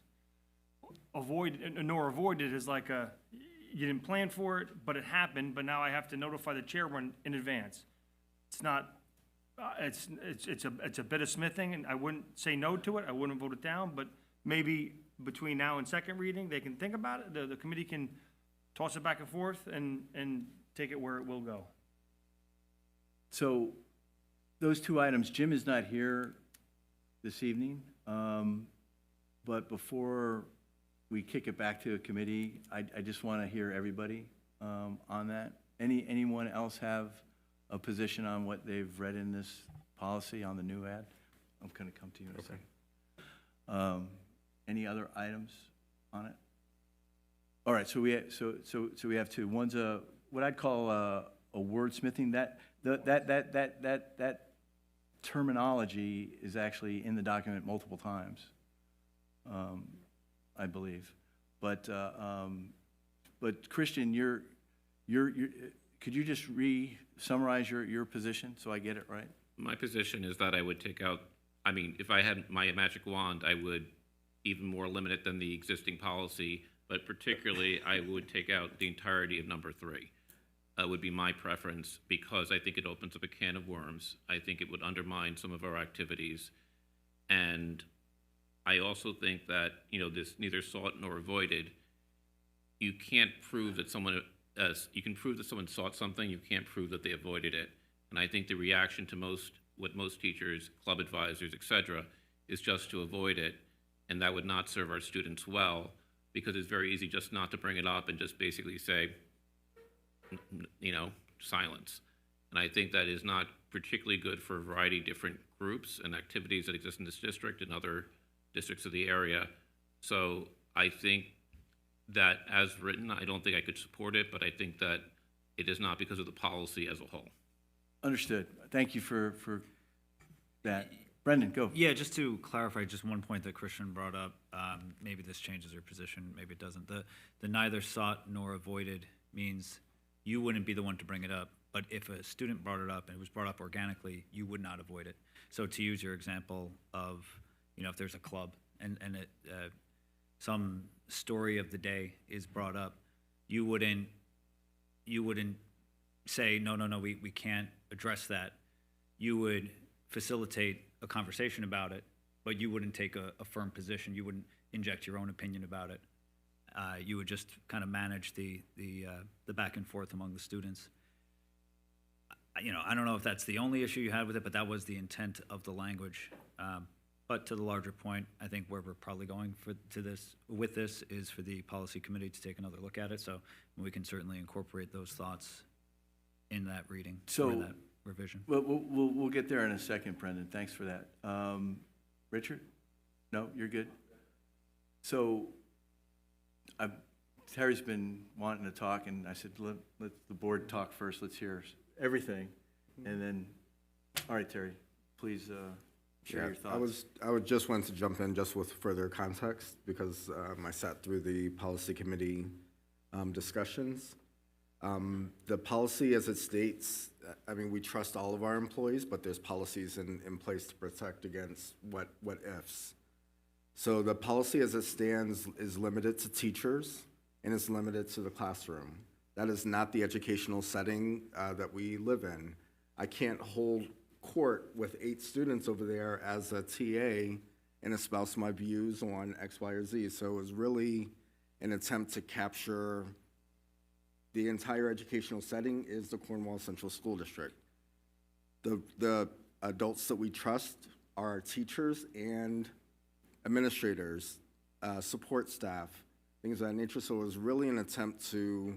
Nor avoided is like you didn't plan for it, but it happened, but now I have to notify the chairman in advance. It's not, it's a bit of smithing, and I wouldn't say no to it, I wouldn't vote it down, but maybe between now and second reading, they can think about it, the committee can toss it back and forth and take it where it will go. So those 2 items, Jim is not here this evening, but before we kick it back to a committee, I just want to hear everybody on that. Anyone else have a position on what they've read in this policy on the new ad? I'm going to come to you in a second. Any other items on it? All right, so we have 2. One's what I'd call a wordsmithing. That terminology is actually in the document multiple times, I believe. But Christian, could you just summarize your position so I get it right? My position is that I would take out, I mean, if I had my magic wand, I would even more limit it than the existing policy, but particularly I would take out the entirety of number 3. Would be my preference, because I think it opens up a can of worms. I think it would undermine some of our activities. And I also think that, this neither sought nor avoided, you can't prove that someone, you can prove that someone sought something, you can't prove that they avoided it. And I think the reaction to what most teachers, club advisors, etc., is just to avoid it, and that would not serve our students well, because it's very easy just not to bring it up and just basically say, silence. And I think that is not particularly good for a variety of different groups and activities that exist in this district and other districts of the area. So I think that as written, I don't think I could support it, but I think that It is not because of the policy as a whole. Understood. Thank you for that. Brendan, go. Yeah, just to clarify, just one point that Christian brought up, maybe this changes your position, maybe it doesn't. The neither sought nor avoided means you wouldn't be the one to bring it up, but if a student brought it up and it was brought up organically, you would not avoid it. So to use your example of, if there's a club and some story of the day is brought up, you wouldn't say, no, we can't address that. You would facilitate a conversation about it, but you wouldn't take a firm position. You wouldn't inject your own opinion about it. You would just kind of manage the back and forth among the students. I don't know if that's the only issue you had with it, but that was the intent of the language. But to the larger point, I think where we're probably going with this is for the policy committee to take another look at it. So we can certainly incorporate those thoughts in that reading or in that revision. Well, we'll get there in a second, Brendan. Thanks for that. Richard? No, you're good? So Terry's been wanting to talk, and I said, let the board talk first. Let's hear everything. And then, all right, Terry, please share your thoughts. I would just want to jump in just with further context because I sat through the policy committee discussions. The policy as it states, we trust all of our employees, but there's policies in place to protect against what ifs. So the policy as it stands is limited to teachers and is limited to the classroom. That is not the educational setting that we live in. I can't hold court with 8 students over there as a TA and espouse my views on X, Y, or Z. So it was really an attempt to capture the entire educational setting is the Cornwall Central School District. The adults that we trust are our teachers and administrators, support staff, things of that nature. So it was really an attempt to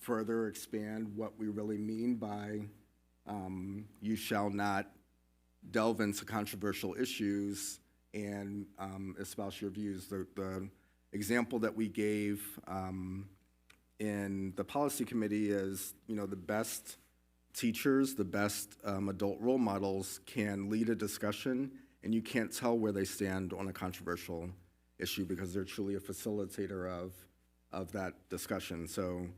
further expand what we really mean by you shall not delve into controversial issues and espouse your views. The example that we gave in the policy committee is, the best teachers, the best adult role models can lead a discussion, and you can't tell where they stand on a controversial issue because they're truly a facilitator of that discussion. So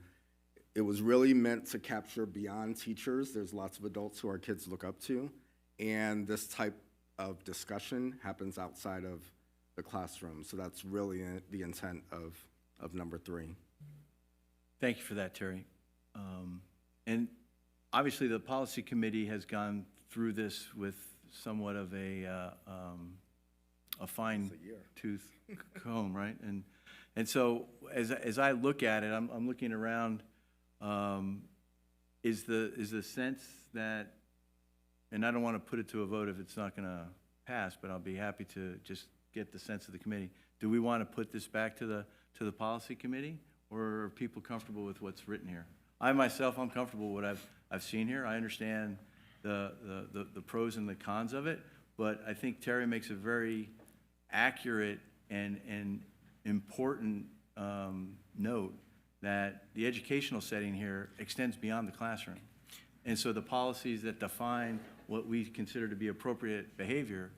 it was really meant to capture beyond teachers. There's lots of adults who our kids look up to, and this type of discussion happens outside of the classroom. So that's really the intent of number 3. Thank you for that, Terry. And obviously, the policy committee has gone through this with somewhat of a fine-tooth comb, right? And so as I look at it, I'm looking around. Is the sense that, and I don't want to put it to a vote if it's not going to pass, but I'll be happy to just get the sense of the committee. Do we want to put this back to the policy committee, or are people comfortable with what's written here? I myself, I'm comfortable with what I've seen here. I understand the pros and the cons of it, but I think Terry makes a very accurate and important note that the educational setting here extends beyond the classroom. And so the policies that define what we consider to be appropriate behavior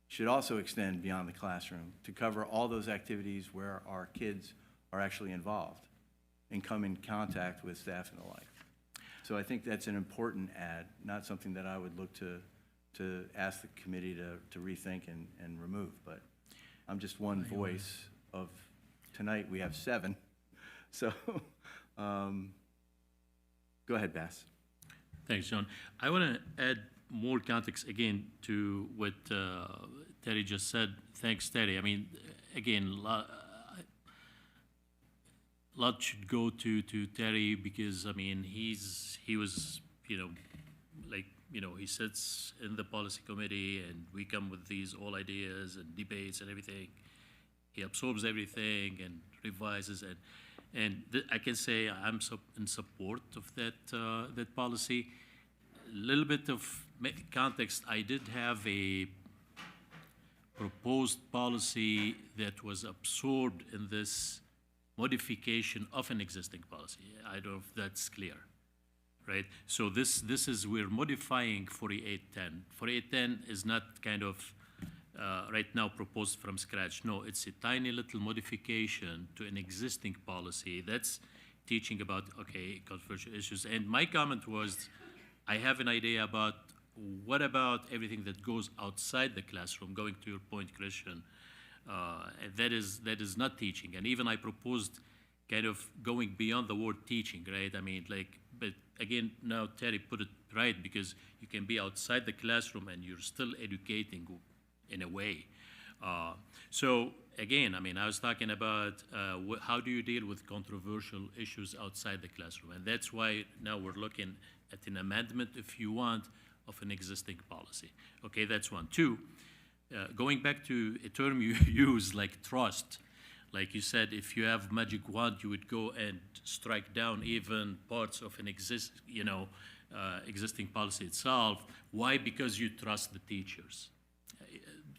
should also extend beyond the classroom to cover all those activities where our kids are actually involved and come in contact with staff and the like. So I think that's an important add, not something that I would look to ask the committee to rethink and remove. But I'm just one voice of, tonight we have 7. So go ahead, Bass. Thanks, John. I want to add more context again to what Terry just said. Thanks, Terry. Again, lot should go to Terry because he was he sits in the policy committee and we come with these all ideas and debates and everything. He absorbs everything and revises it. And I can say I'm in support of that policy. A little bit of context, I did have a proposed policy that was absorbed in this modification of an existing policy. I don't know if that's clear, right? So this is, we're modifying 4810. 4810 is not kind of right now proposed from scratch. No, it's a tiny little modification to an existing policy that's teaching about, okay, controversial issues. And my comment was, I have an idea about what about everything that goes outside the classroom, going to your point, Christian, that is not teaching. And even I proposed kind of going beyond the word teaching, right? I mean, like, but again, now Terry put it right, because you can be outside the classroom and you're still educating in a way. So again, I mean, I was talking about how do you deal with controversial issues outside the classroom? And that's why now we're looking at an amendment, if you want, of an existing policy. Okay, that's one. Two, going back to a term you use, like trust. Like you said, if you have magic wand, you would go and strike down even parts of an existing policy itself. Why? Because you trust the teachers.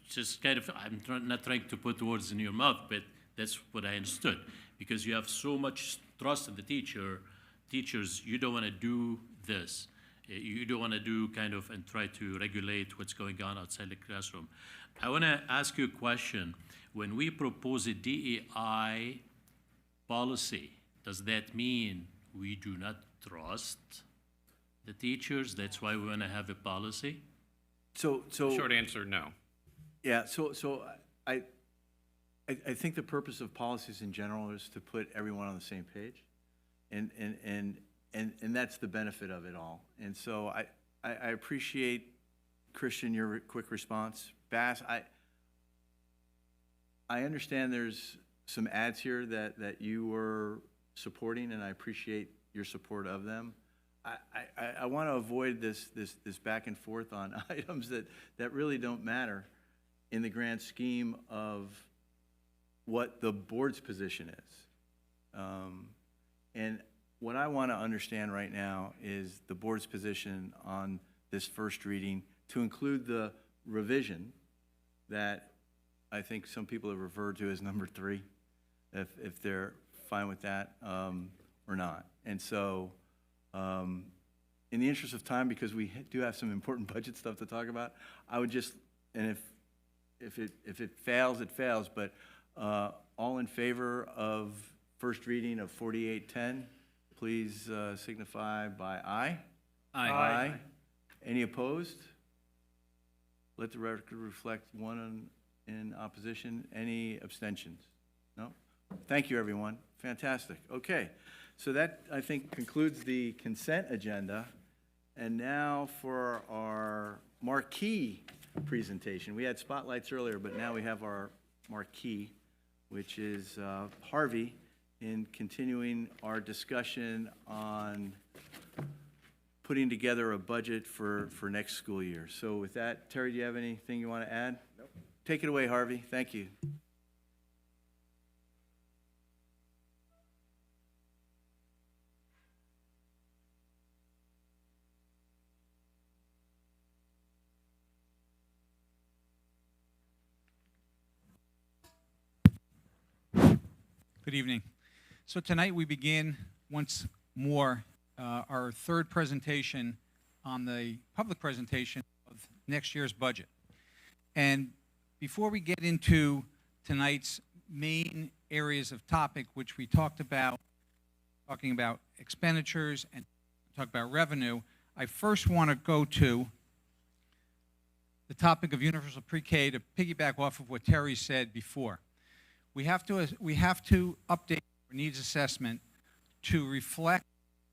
Just kind of, I'm not trying to put words in your mouth, but that's what I understood. Because you have so much trust in the teachers, you don't want to do this. You don't want to do kind of and try to regulate what's going on outside the classroom. I want to ask you a question. When we propose a DEI policy, does that mean we do not trust the teachers? That's why we want to have a policy? So Short answer, no. yeah, so I think the purpose of policies in general is to put everyone on the same page. And that's the benefit of it all. And so I appreciate, Christian, your quick response. Bass, I understand there's some ads here that you were supporting, and I appreciate your support of them. I want to avoid this back and forth on items that really don't matter in the grand scheme of what the board's position is. And what I want to understand right now is the board's position on this first reading, to include the revision that I think some people have referred to as number 3, if they're fine with that or not. And so in the interest of time, because we do have some important budget stuff to talk about, I would just, and if it fails, it fails, but all in favor of first reading of 4810, please signify by aye. Aye. Any opposed? Let the record reflect one in opposition. Any abstentions? No? Thank you, everyone. Fantastic. Okay. So that, I think, concludes the consent agenda. And now for our marquee presentation. We had spotlights earlier, but now we have our marquee, which is Harvey, in continuing our discussion on putting together a budget for next school year. So with that, Terry, do you have anything you want to add? Nope. Take it away, Harvey. Thank you. Good evening. So tonight we begin once more our third presentation on the public presentation of next year's budget. And before we get into tonight's main areas of topic, which we talked about, talking about expenditures and talk about revenue, I first want to go to the topic of universal pre-K to piggyback off of what Terry said before. We have to update our needs assessment to reflect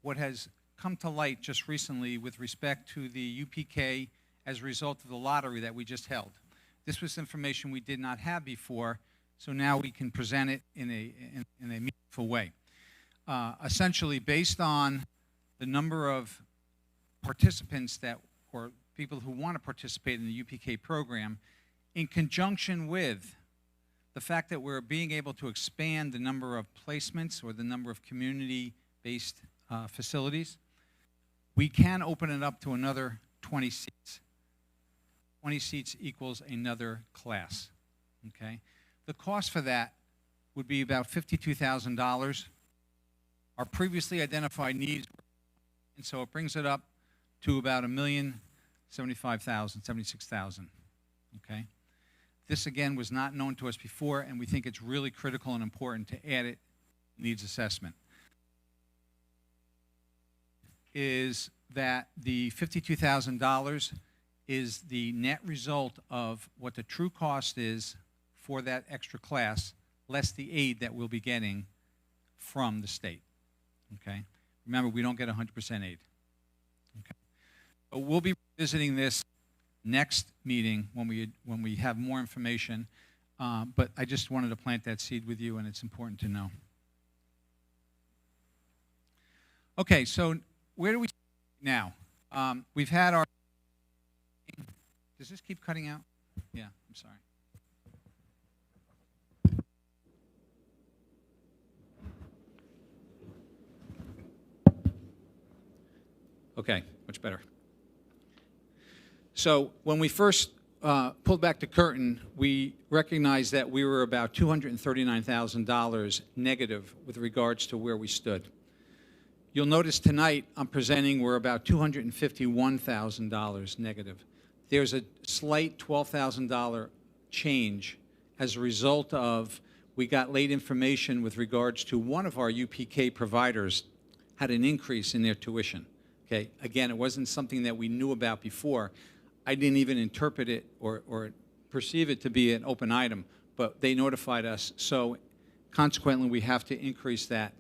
what has come to light just recently with respect to the UPK as a result of the lottery that we just held. This was information we did not have before, so now we can present it in a meaningful way. Essentially, based on the number of participants or people who want to participate in the UPK program, in conjunction with the fact that we're being able to expand the number of placements or the number of community-based facilities, we can open it up to another 20 seats. 20 seats equals another class, okay? The cost for that would be about $52,000. Our previously identified needs, and so it brings it up to about $1,075,000, $76,000. Okay? This, again, was not known to us before, and we think it's really critical and important to add it needs assessment. Is that the $52,000 is the net result of what the true cost is for that extra class, less the aid that we'll be getting from the state. Okay? Remember, we don't get 100% aid. Okay? So we'll be revisiting this next meeting when we have more information, but I just wanted to plant that seed with you, and it's important to know. Okay, so where do we now? We've had our... Does this keep cutting out? Yeah, I'm sorry. Okay, much better. So when we first pulled back the curtain, we recognized that we were about $239,000 negative with regards to where we stood. You'll notice tonight I'm presenting we're about $251,000 negative. There's a slight $12,000 change as a result of we got late information with regards to one of our UPK providers had an increase in their tuition. Okay, again, it wasn't something that we knew about before. I didn't even interpret it or perceive it to be an open item, but they notified us. So consequently, we have to increase that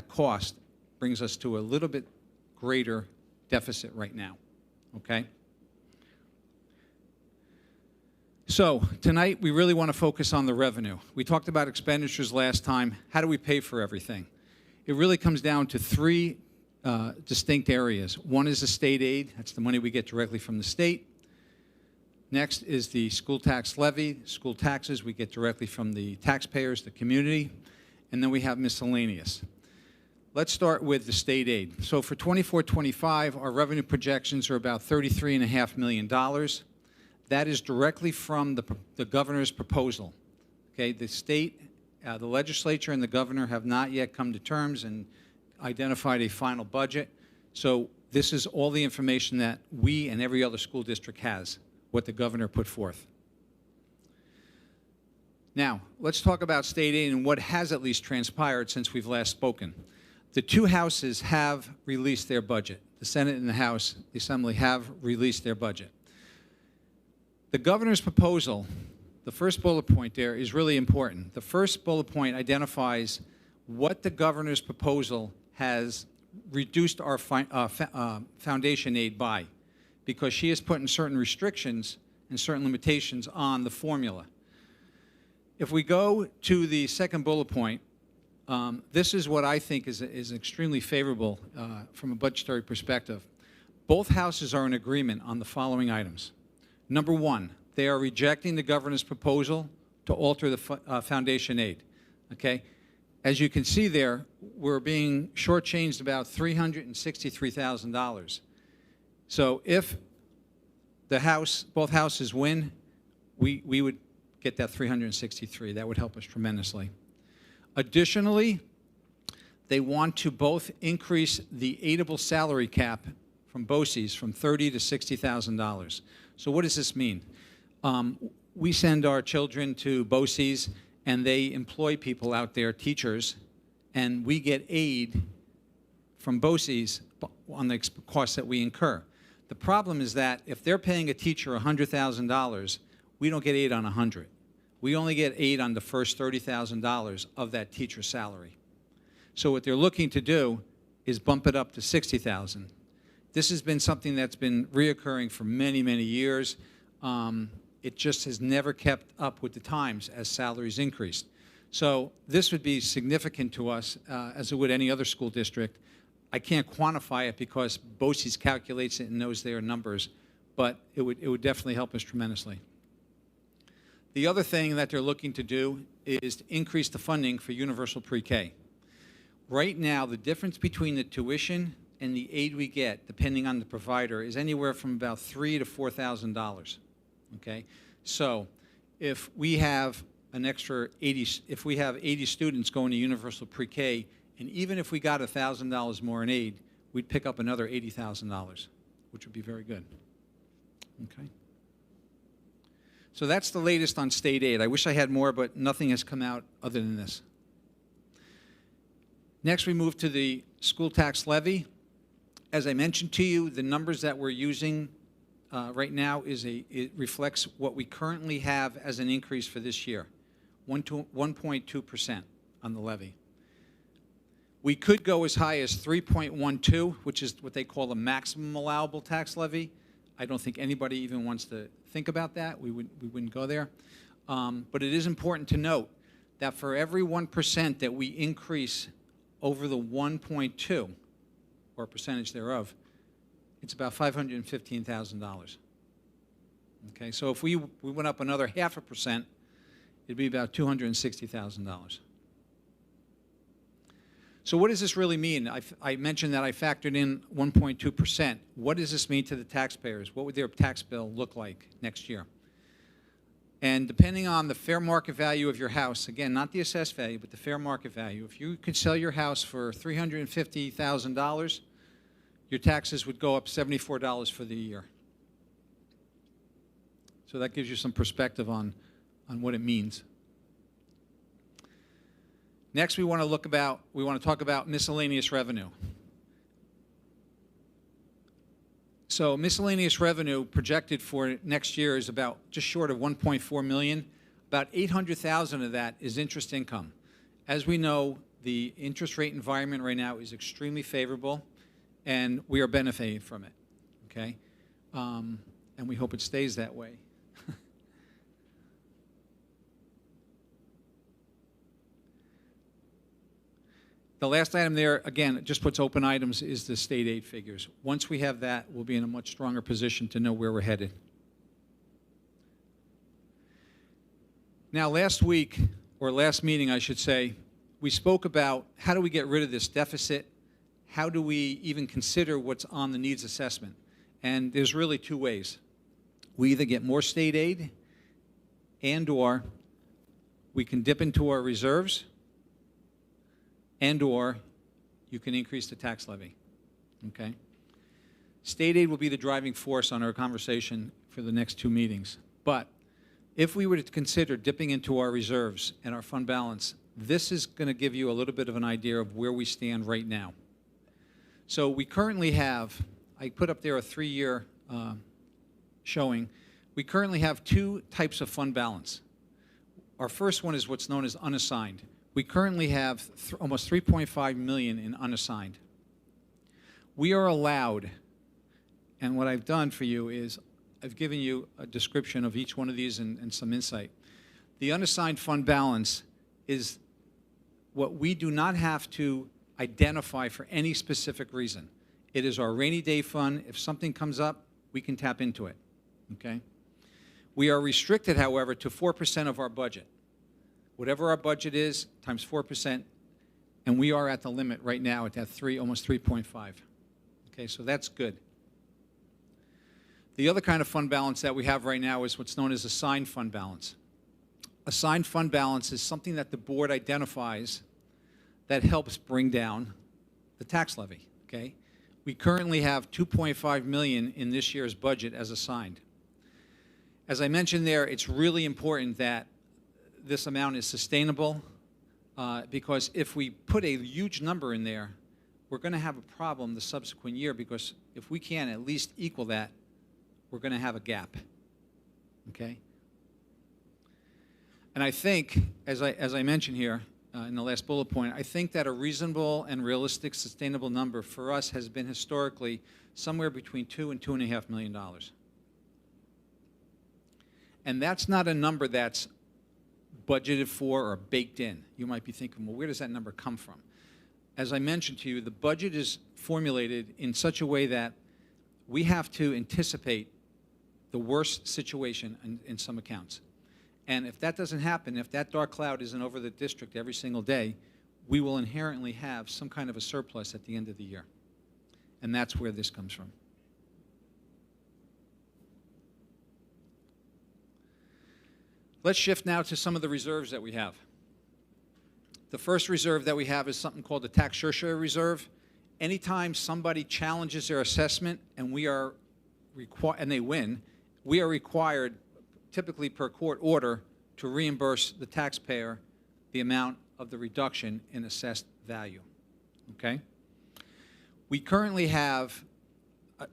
cost. Brings us to a little bit greater deficit right now, okay? So tonight, we really want to focus on the revenue. We talked about expenditures last time. How do we pay for everything? It really comes down to three distinct areas. One is the state aid. That's the money we get directly from the state. Next is the school tax levy. School taxes we get directly from the taxpayers, the community. And then we have miscellaneous. Let's start with the state aid. So for 24-25, our revenue projections are about $33.5 million. That is directly from the governor's proposal. Okay, the state, the legislature and the governor have not yet come to terms and identified a final budget. So this is all the information that we and every other school district has, what the governor put forth. Now, let's talk about state aid and what has at least transpired since we've last spoken. The two houses have released their budget. The Senate and the House, the Assembly, have released their budget. The governor's proposal, the first bullet point there is really important. The first bullet point identifies what the governor's proposal has reduced our foundation aid by, because she has put in certain restrictions and certain limitations on the formula. If we go to the second bullet point, this is what I think is extremely favorable from a budgetary perspective. Both houses are in agreement on the following items. Number one, they are rejecting the governor's proposal to alter the foundation aid. Okay? As you can see there, we're being shortchanged about $363,000. So if both houses win, we would get that $363,000. That would help us tremendously. Additionally, they want to both increase the aidable salary cap from BOCES from $30,000 to $60,000. So what does this mean? We send our children to BOCES, and they employ people out there, teachers, and we get aid from BOCES on the costs that we incur. The problem is that if they're paying a teacher $100,000, we don't get aid on $100,000. We only get aid on the first $30,000 of that teacher's salary. So what they're looking to do is bump it up to $60,000. This has been something that's been reoccurring for many, many years. It just has never kept up with the times as salaries increased. So this would be significant to us, as it would any other school district. I can't quantify it because BOCES calculates it and knows their numbers, but it would definitely help us tremendously. The other thing that they're looking to do is to increase the funding for universal pre-K. Right now, the difference between the tuition and the aid we get, depending on the provider, is anywhere from about $3,000 to $4,000. Okay? So if we have an extra 80, if we have 80 students going to universal pre-K, and even if we got $1,000 more in aid, we'd pick up another $80,000, which would be very good. Okay. So that's the latest on state aid. I wish I had more, but nothing has come out other than this. Next, we move to the school tax levy. As I mentioned to you, the numbers that we're using right now it reflects what we currently have as an increase for this year, 1.2% on the levy. We could go as high as 3.12, which is what they call the maximum allowable tax levy. I don't think anybody even wants to think about that. We wouldn't go there. But it is important to note that for every 1% that we increase over the 1.2, or percentage thereof, it's about $515,000. Okay, so if we went up another 0.5%, it'd be about $260,000. So what does this really mean? I mentioned that I factored in 1.2%. What does this mean to the taxpayers? What would their tax bill look like next year? And depending on the fair market value of your house, again, not the assessed value, but the fair market value, if you could sell your house for $350,000, your taxes would go up $74 for the year. So that gives you some perspective on what it means. Next, we want to talk about miscellaneous revenue. So miscellaneous revenue projected for next year is about just short of 1.4 million. About 800,000 of that is interest income. As we know, the interest rate environment right now is extremely favorable, and we are benefiting from it. Okay, and we hope it stays that way. The last item there, again, just puts open items, is the state aid figures. Once we have that, we'll be in a much stronger position to know where we're headed. Now, last week, or last meeting, I should say, we spoke about how do we get rid of this deficit? How do we even consider what's on the needs assessment? And there's really two ways. We either get more state aid, and/or we can dip into our reserves, and/or you can increase the tax levy, okay? State aid will be the driving force on our conversation for the next two meetings. But if we were to consider dipping into our reserves and our fund balance, this is going to give you a little bit of an idea of where we stand right now. So we currently have, I put up there a 3-year showing, we currently have two types of fund balance. Our first one is what's known as unassigned. We currently have almost 3.5 million in unassigned. We are allowed, and what I've done for you is I've given you a description of each one of these and some insight. The unassigned fund balance is what we do not have to identify for any specific reason. It is our rainy day fund. If something comes up, we can tap into it, okay? We are restricted, however, to 4% of our budget. Whatever our budget is, times 4%, and we are at the limit right now at that almost 3.5. Okay, so that's good. The other kind of fund balance that we have right now is what's known as assigned fund balance. Assigned fund balance is something that the board identifies that helps bring down the tax levy, okay? We currently have 2.5 million in this year's budget as assigned. As I mentioned there, it's really important that this amount is sustainable because if we put a huge number in there, we're going to have a problem the subsequent year because if we can't at least equal that, we're going to have a gap, okay? And I think, as I mentioned here in the last bullet point, I think that a reasonable and realistic sustainable number for us has been historically somewhere between $2 and $2.5 million. And that's not a number that's budgeted for or baked in. You might be thinking, well, where does that number come from? As I mentioned to you, the budget is formulated in such a way that we have to anticipate the worst situation in some accounts. And if that doesn't happen, if that dark cloud isn't over the district every single day, we will inherently have some kind of a surplus at the end of the year. And that's where this comes from. Let's shift now to some of the reserves that we have. The first reserve that we have is something called the tax surcharge reserve. Anytime somebody challenges their assessment and and they win, we are required, typically per court order, to reimburse the taxpayer the amount of the reduction in assessed value. Okay? We currently have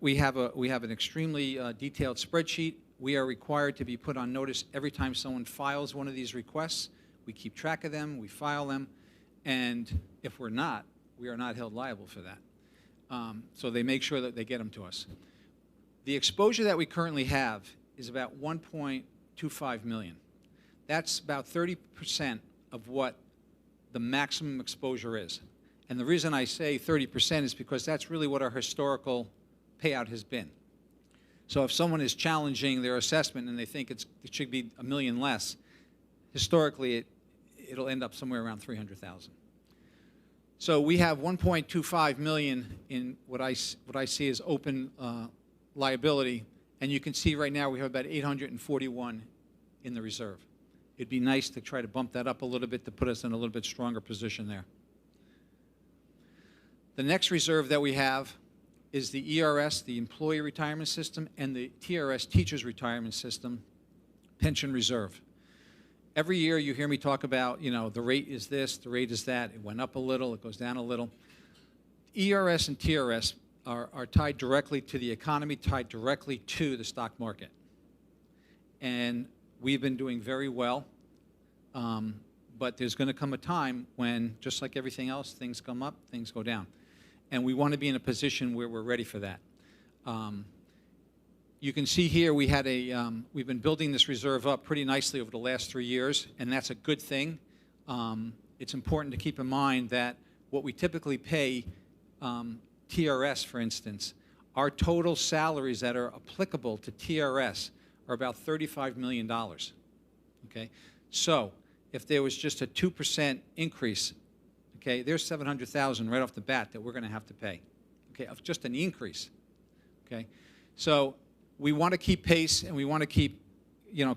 an extremely detailed spreadsheet. We are required to be put on notice every time someone files one of these requests. We keep track of them, we file them, and if we're not, we are not held liable for that. So they make sure that they get them to us. The exposure that we currently have is about 1.25 million. That's about 30% of what the maximum exposure is. And the reason I say 30% is because that's really what our historical payout has been. So if someone is challenging their assessment and they think it should be $1 million less, historically it'll end up somewhere around 300,000. So we have 1.25 million in what I see as open liability, and you can see right now we have about 841 in the reserve. It'd be nice to try to bump that up a little bit to put us in a little bit stronger position there. The next reserve that we have is the ERS, the Employee Retirement System, and the TRS, Teachers Retirement System, pension reserve. Every year you hear me talk about, the rate is this, the rate is that. It went up a little, it goes down a little. ERS and TRS are tied directly to the economy, tied directly to the stock market. And we've been doing very well, but there's going to come a time when, just like everything else, things come up, things go down. And we want to be in a position where we're ready for that. You can see here we've been building this reserve up pretty nicely over the last 3 years, and that's a good thing. It's important to keep in mind that what we typically pay TRS, for instance, our total salaries that are applicable to TRS are about $35 million. Okay? So if there was just a 2% increase, okay, there's $700,000 right off the bat that we're going to have to pay, okay, of just an increase. Okay? So we want to keep pace, and we want to keep,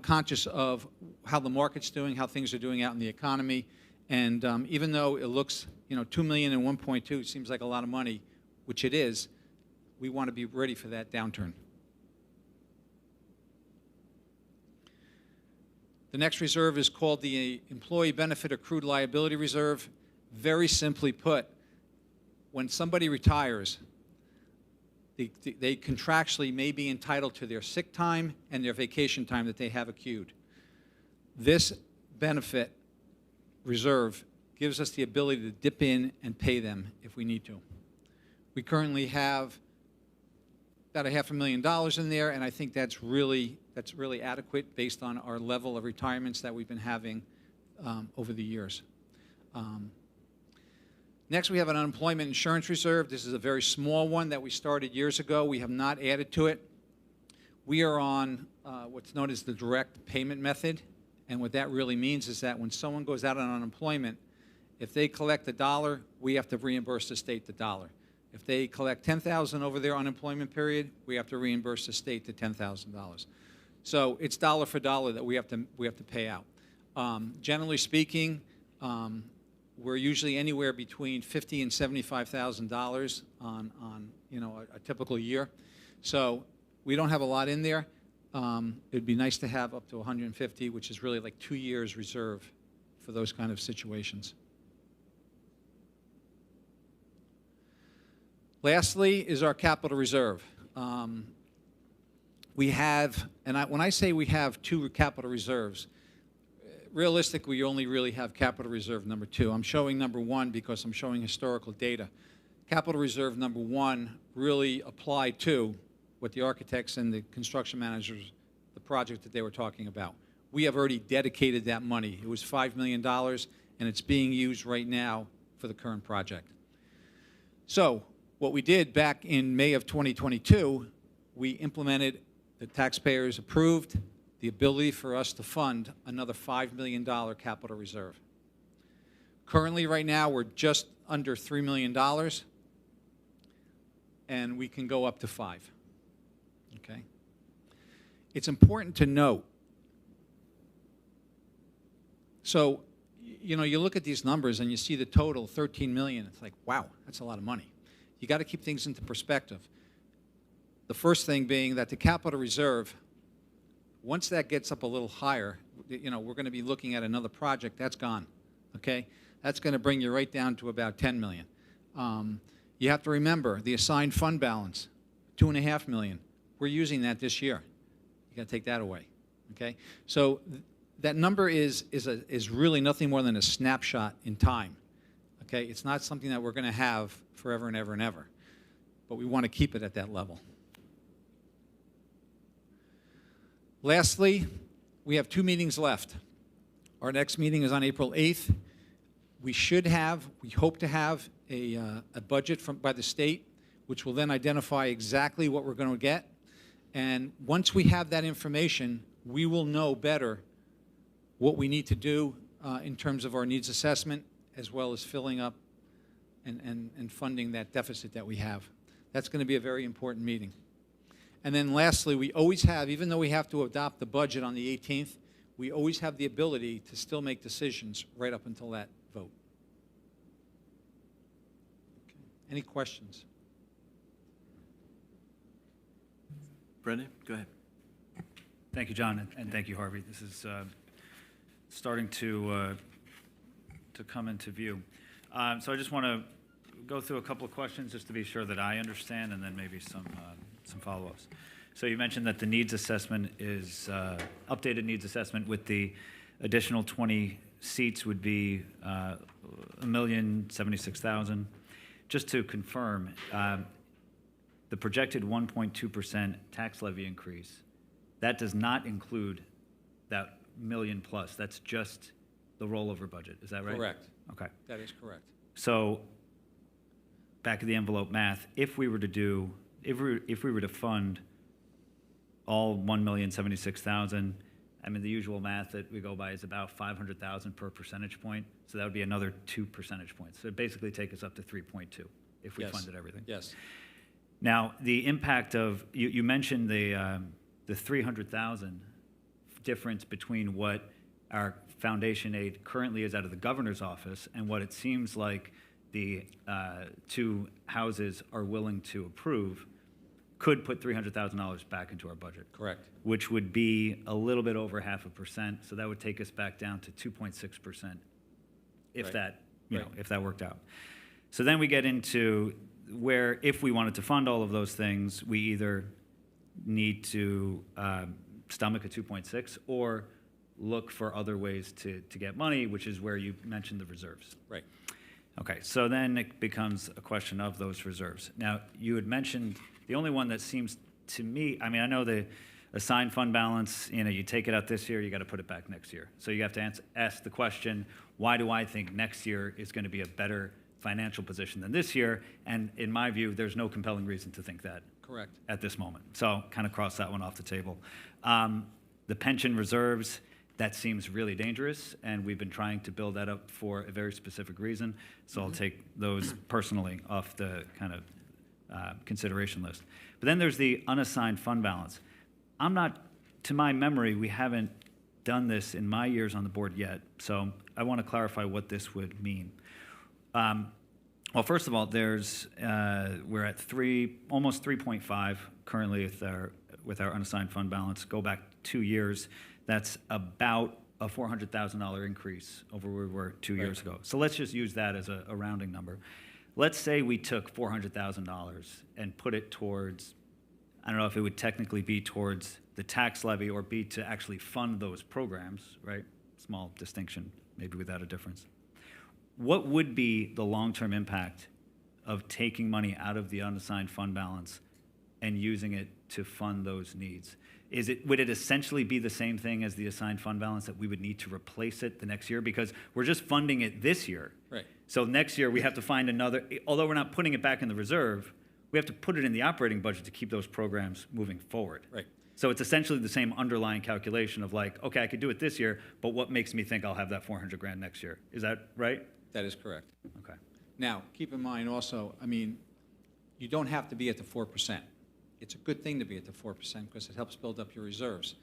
conscious of how the market's doing, how things are doing out in the economy. And even though it looks, 2 million and 1.2 seems like a lot of money, which it is, we want to be ready for that downturn. The next reserve is called the Employee Benefit Accrued Liability Reserve. Very simply put, when somebody retires, they contractually may be entitled to their sick time and their vacation time that they have accrued. This benefit reserve gives us the ability to dip in and pay them if we need to. We currently have about $500,000 in there, and I think that's really adequate based on our level of retirements that we've been having over the years. Next, we have an unemployment insurance reserve. This is a very small one that we started years ago. We have not added to it. We are on what's known as the direct payment method, and what that really means is that when someone goes out on unemployment, if they collect $1, we have to reimburse the state the $1. If they collect $10,000 over their unemployment period, we have to reimburse the state the $10,000. So it's dollar for dollar that we have to pay out. Generally speaking, we're usually anywhere between $50,000 and $75,000 on a typical year. So we don't have a lot in there. It'd be nice to have up to 150, which is really like 2 years reserve for those kind of situations. Lastly is our capital reserve. We have, when I say we have 2 capital reserves, realistically, we only really have capital reserve number 2. I'm showing number 1 because I'm showing historical data. Capital reserve number 1 really applied to what the architects and the construction managers, the project that they were talking about. We have already dedicated that money. It was $5 million, and it's being used right now for the current project. So what we did back in May of 2022, we implemented, the taxpayers approved, the ability for us to fund another $5 million capital reserve. Currently, right now, we're just under $3 million, and we can go up to 5. Okay? It's important to note So, you look at these numbers and you see the total, 13 million, it's like, wow, that's a lot of money. You got to keep things into perspective. The first thing being that the capital reserve, once that gets up a little higher, we're going to be looking at another project, that's gone, okay? That's going to bring you right down to about 10 million. You have to remember the assigned fund balance, 2.5 million. We're using that this year. You got to take that away, okay? So that number is really nothing more than a snapshot in time, okay? It's not something that we're going to have forever and ever and ever, but we want to keep it at that level. Lastly, we have 2 meetings left. Our next meeting is on April 8th. We hope to have a budget by the state, which will then identify exactly what we're going to get. And once we have that information, we will know better what we need to do in terms of our needs assessment, as well as filling up and funding that deficit that we have. That's going to be a very important meeting. And then lastly, we always have, even though we have to adopt the budget on the 18th, we always have the ability to still make decisions right up until that vote. Okay. Any questions? Brendan, go ahead. Thank you, John, and thank you, Harvey. This is starting to come into view. So I just want to go through a couple of questions just to be sure that I understand, and then maybe some follow-ups. So you mentioned that the needs assessment is updated needs assessment with the additional 20 seats would be 1,076,000. Just to confirm, the projected 1.2% tax levy increase, that does not include that million plus. That's just the rollover budget. Is that right? Correct. Okay. That is correct. So, back of the envelope math, if we were to fund all 1,076,000, I mean, the usual math that we go by is about 500,000 per percentage point. So that would be another 2 percentage points. So it'd basically take us up to 3.2 if we funded everything. Yes. Now, the impact of, you mentioned the 300,000 difference between what our foundation aid currently is out of the governor's office and what it seems like the 2 houses are willing to approve could put $300,000 back into our budget. Correct. Which would be a little bit over 0.5%. So that would take us back down to 2.6% if that, if that worked out. So then we get into where if we wanted to fund all of those things, we either need to stomach a 2.6 or look for other ways to get money, which is where you mentioned the reserves. Right. Okay, so then it becomes a question of those reserves. Now, you had mentioned the only one that seems to me, I mean, I know the assigned fund balance, you take it out this year, you got to put it back next year. So you have to ask the question, why do I think next year is going to be a better financial position than this year? And in my view, there's no compelling reason to think that. Correct. At this moment. So kind of cross that one off the table. The pension reserves, that seems really dangerous, and we've been trying to build that up for a very specific reason. So I'll take those personally off the kind of consideration list. But then there's the unassigned fund balance. To my memory, we haven't done this in my years on the board yet. So I want to clarify what this would mean. Well, first of all, we're at almost 3.5 currently with our unassigned fund balance. Go back 2 years, that's about a $400,000 increase over where we were 2 years ago. So let's just use that as a rounding number. Let's say we took $400,000 and put it towards, I don't know if it would technically be towards the tax levy or be to actually fund those programs, right? Small distinction, maybe without a difference. What would be the long-term impact of taking money out of the unassigned fund balance and using it to fund those needs? Would it essentially be the same thing as the assigned fund balance, that we would need to replace it the next year? Because we're just funding it this year. Right. So next year we have to find another, although we're not putting it back in the reserve, we have to put it in the operating budget to keep those programs moving forward. Right. So it's essentially the same underlying calculation of like, okay, I could do it this year, but what makes me think I'll have that $400,000 next year? Is that right? That is correct. Okay. Now, keep in mind also, I mean, you don't have to be at the 4%. It's a good thing to be at the 4% because it helps build up your reserves.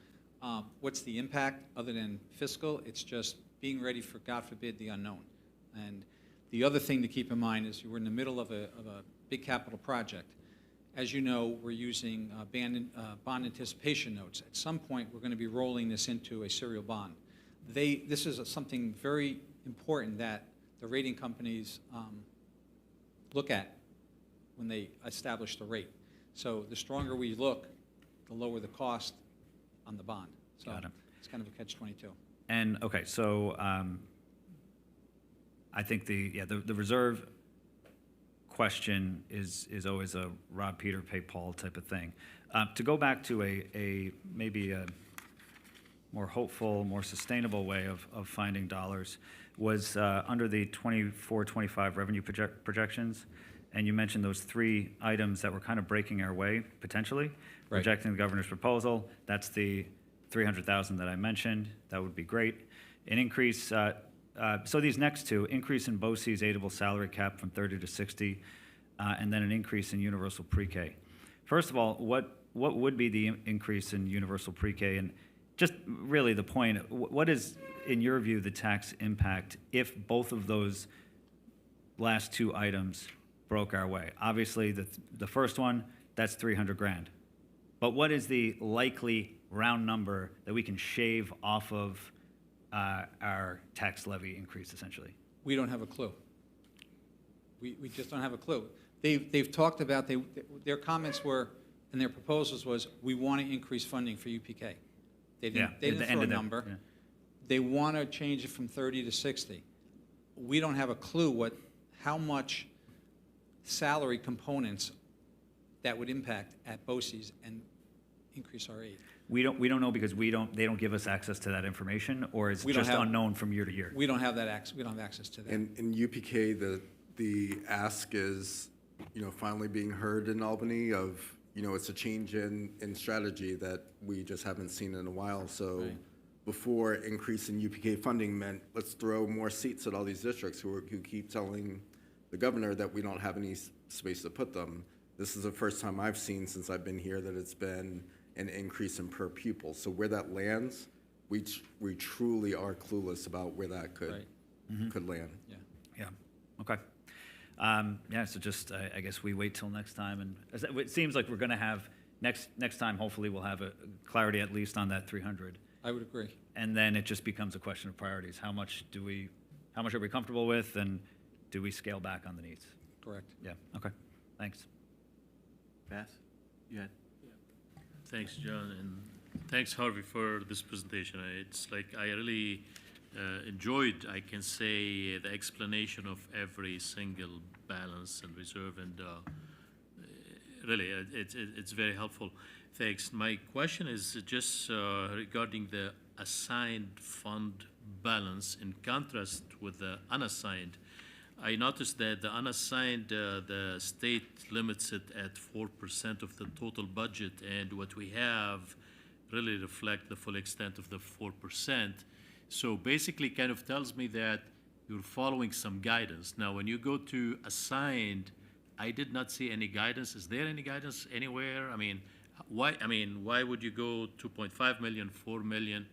What's the impact other than fiscal? It's just being ready for, God forbid, the unknown. And the other thing to keep in mind is we're in the middle of a big capital project. As you know, we're using bond anticipation notes. At some point, we're going to be rolling this into a serial bond. This is something very important that the rating companies look at when they establish the rate. So the stronger we look, the lower the cost on the bond. So Got it. it's kind of a catch-22. And, okay, so I think the reserve question is always a rob Peter, pay Paul type of thing. To go back to maybe a more hopeful, more sustainable way of finding dollars was under the 24-25 revenue projections, and you mentioned those 3 items that were kind of breaking our way, potentially. Right. Rejecting the governor's proposal, that's the $300,000 that I mentioned. That would be great. An increase, so these next 2, increase in BOCES aidable salary cap from 30 to 60, and then an increase in universal pre-K. First of all, what would be the increase in universal pre-K? And just really the point, what is, in your view, the tax impact if both of those last 2 items broke our way? Obviously, the first one, that's $300,000. But what is the likely round number that we can shave off of our tax levy increase, essentially? We don't have a clue. We just don't have a clue. They've talked about, their comments were, and their proposals was, we want to increase funding for UPK. They didn't throw a number. Yeah. They want to change it from 30 to 60. We don't have a clue how much salary components that would impact at BOCES and increase our aid. We don't know because they don't give us access to that information, or it's just unknown from year to year? We don't have that access. We don't have access to that. In UPK, the ask is, finally being heard in Albany of, it's a change in strategy that we just haven't seen in a while. So Right. before increase in UPK funding meant, let's throw more seats at all these districts who keep telling the governor that we don't have any space to put them. This is the first time I've seen since I've been here that it's been an increase in per pupil. So where that lands, we truly are clueless about where that could land. Yeah. Yeah, okay. So just, I guess we wait till next time, and it seems like we're going to have, next time, hopefully we'll have a clarity at least on that 300. I would agree. And then it just becomes a question of priorities. How much are we comfortable with, and do we scale back on the needs? Correct. Yeah, okay, thanks. Bass? You had? Thanks, John, and thanks, Harvey, for this presentation. It's like I really enjoyed, I can say, the explanation of every single balance and reserve, and really, it's very helpful. Thanks. My question is just regarding the assigned fund balance in contrast with the unassigned. I noticed that the unassigned, the state limits it at 4% of the total budget, and what we have really reflect the full extent of the 4%. So basically kind of tells me that you're following some guidance. Now, when you go to assigned, I did not see any guidance. Is there any guidance anywhere? Why would you go 2.5 million, 4 million,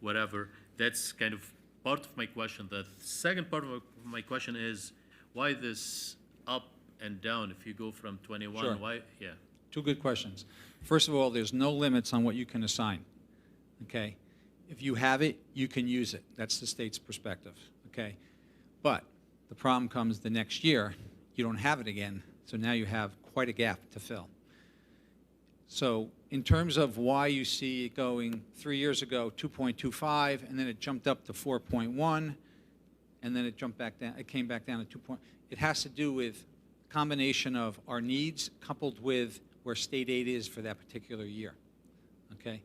whatever? That's kind of part of my question. The second part of my question is, why this up and down if you go from 21? Sure. Why? Yeah. 2 good questions. First of all, there's no limits on what you can assign, okay? If you have it, you can use it. That's the state's perspective, okay? But the problem comes the next year, you don't have it again, so now you have quite a gap to fill. So in terms of why you see it going 3 years ago, 2.25, and then it jumped up to 4.1, and then it jumped back down, it came back down to 2. It has to do with a combination of our needs coupled with where state aid is for that particular year, okay?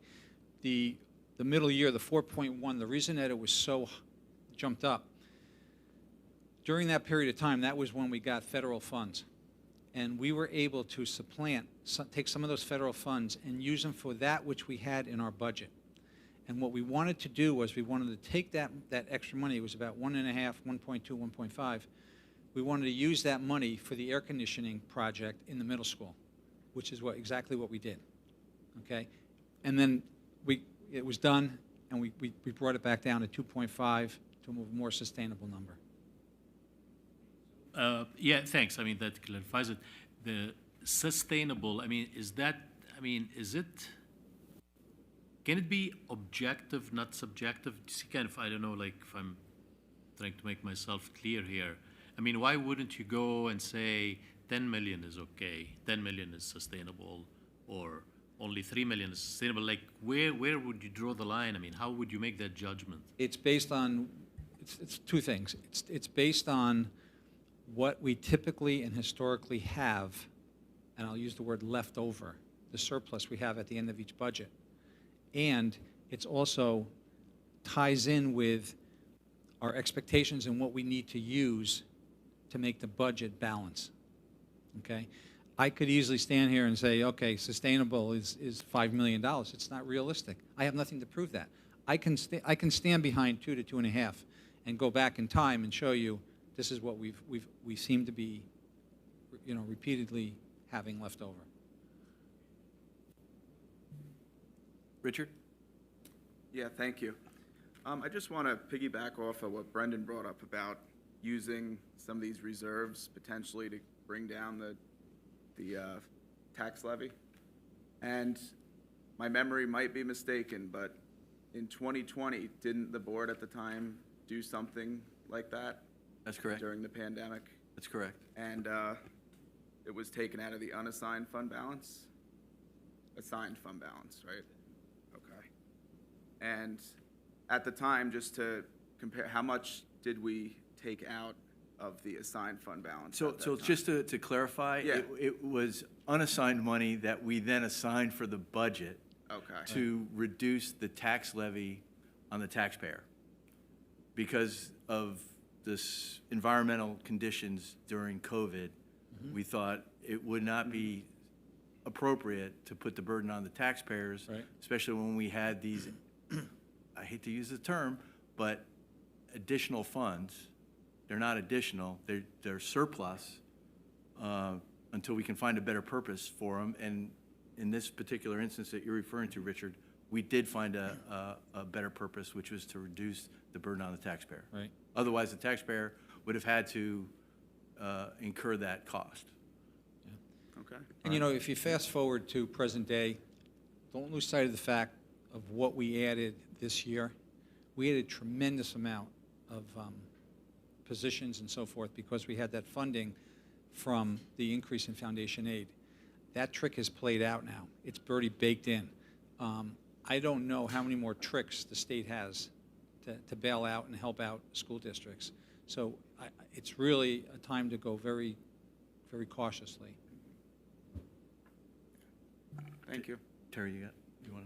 The middle year, the 4.1, the reason that it was so jumped up, during that period of time, that was when we got federal funds. And we were able to take some of those federal funds and use them for that which we had in our budget. And what we wanted to do was we wanted to take that extra money, it was about 1.5, 1.2, 1.5. We wanted to use that money for the air conditioning project in the middle school, which is exactly what we did, okay? And then it was done, and we brought it back down to 2.5 to a more sustainable number. Yeah, thanks. I mean, that clarifies it. The sustainable, I mean, is that, I mean, is it, can it be objective, not subjective? See, kind of, I don't know, like, if I'm trying to make myself clear here. I mean, why wouldn't you go and say 10 million is okay, 10 million is sustainable, or only 3 million is sustainable? Like, where would you draw the line? I mean, how would you make that judgment? It's based on, it's two things. It's based on what we typically and historically have, and I'll use the word leftover, the surplus we have at the end of each budget. And it's also ties in with our expectations and what we need to use to make the budget balance, okay? I could easily stand here and say, okay, sustainable is $5 million. It's not realistic. I have nothing to prove that. I can stand behind 2 to 2.5 and go back in time and show you this is what we seem to be, you know, repeatedly having left over. Richard? Yeah, thank you. I just want to piggyback off of what Brendan brought up about using some of these reserves potentially to bring down the tax levy. And my memory might be mistaken, but in 2020, didn't the board at the time do something like that? That's correct. During the pandemic? That's correct. And it was taken out of the unassigned fund balance? Assigned fund balance, right? Okay. And at the time, just to compare, how much did we take out of the assigned fund balance? So, at that so time? just to clarify, Yeah. it was unassigned money that we then assigned for the budget Okay. to reduce the tax levy on the taxpayer because of this environmental conditions during COVID. We thought it would not be appropriate to put the burden on the taxpayers, Right. especially when we had these, I hate to use the term, but additional funds. They're not additional, they're surplus until we can find a better purpose for them. And in this particular instance that you're referring to, Richard, we did find a better purpose, which was to reduce the burden on the taxpayer. Right. Otherwise, the taxpayer would have had to incur that cost. Okay. And you know, if you fast forward to present day, don't lose sight of the fact of what we added this year. We added a tremendous amount of positions and so forth because we had that funding from the increase in foundation aid. That trick has played out now. It's already baked in. I don't know how many more tricks the state has to bail out and help out school districts. So it's really a time to go very, very cautiously. Thank you. Terry, you want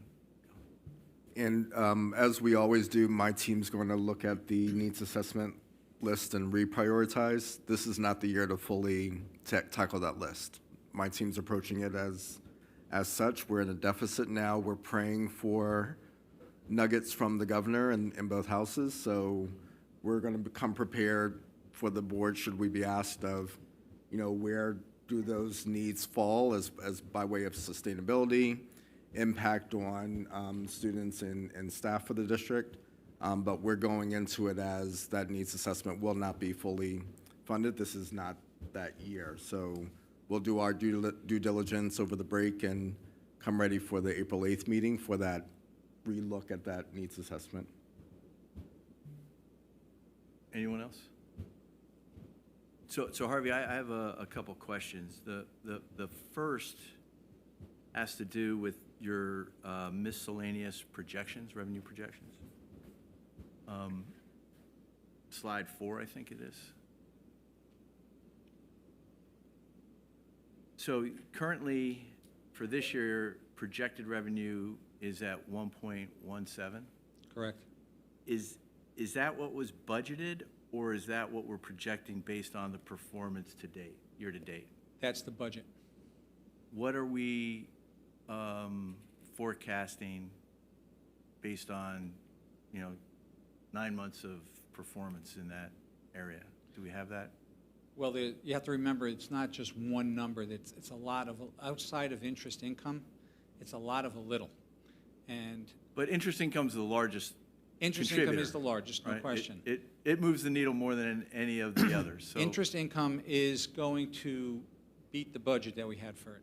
to? And as we always do, my team's going to look at the needs assessment list and reprioritize. This is not the year to fully tackle that list. My team's approaching it as such. We're in a deficit now. We're praying for nuggets from the governor in both houses. So we're going to become prepared for the board should we be asked of, you know, where do those needs fall as by way of sustainability, impact on students and staff for the district. But we're going into it as that needs assessment will not be fully funded. This is not that year. So we'll do our due diligence over the break and come ready for the April 8th meeting for that relook at that needs assessment. Anyone else? So Harvey, I have a couple questions. The first has to do with your miscellaneous projections, revenue projections. Slide 4, I think it is. So currently, for this year, projected revenue is at 1.17. Correct. Is that what was budgeted, or is that what we're projecting based on the performance to date, year to date? That's the budget. What are we forecasting based on, 9 months of performance in that area? Do we have that? Well, you have to remember, it's not just one number. It's a lot of, outside of interest income, it's a lot of a little. And But interest income is the largest Interest income contributor, is the largest, no right? question. It moves the needle more than any of the others, so. Interest income is going to beat the budget that we had for it.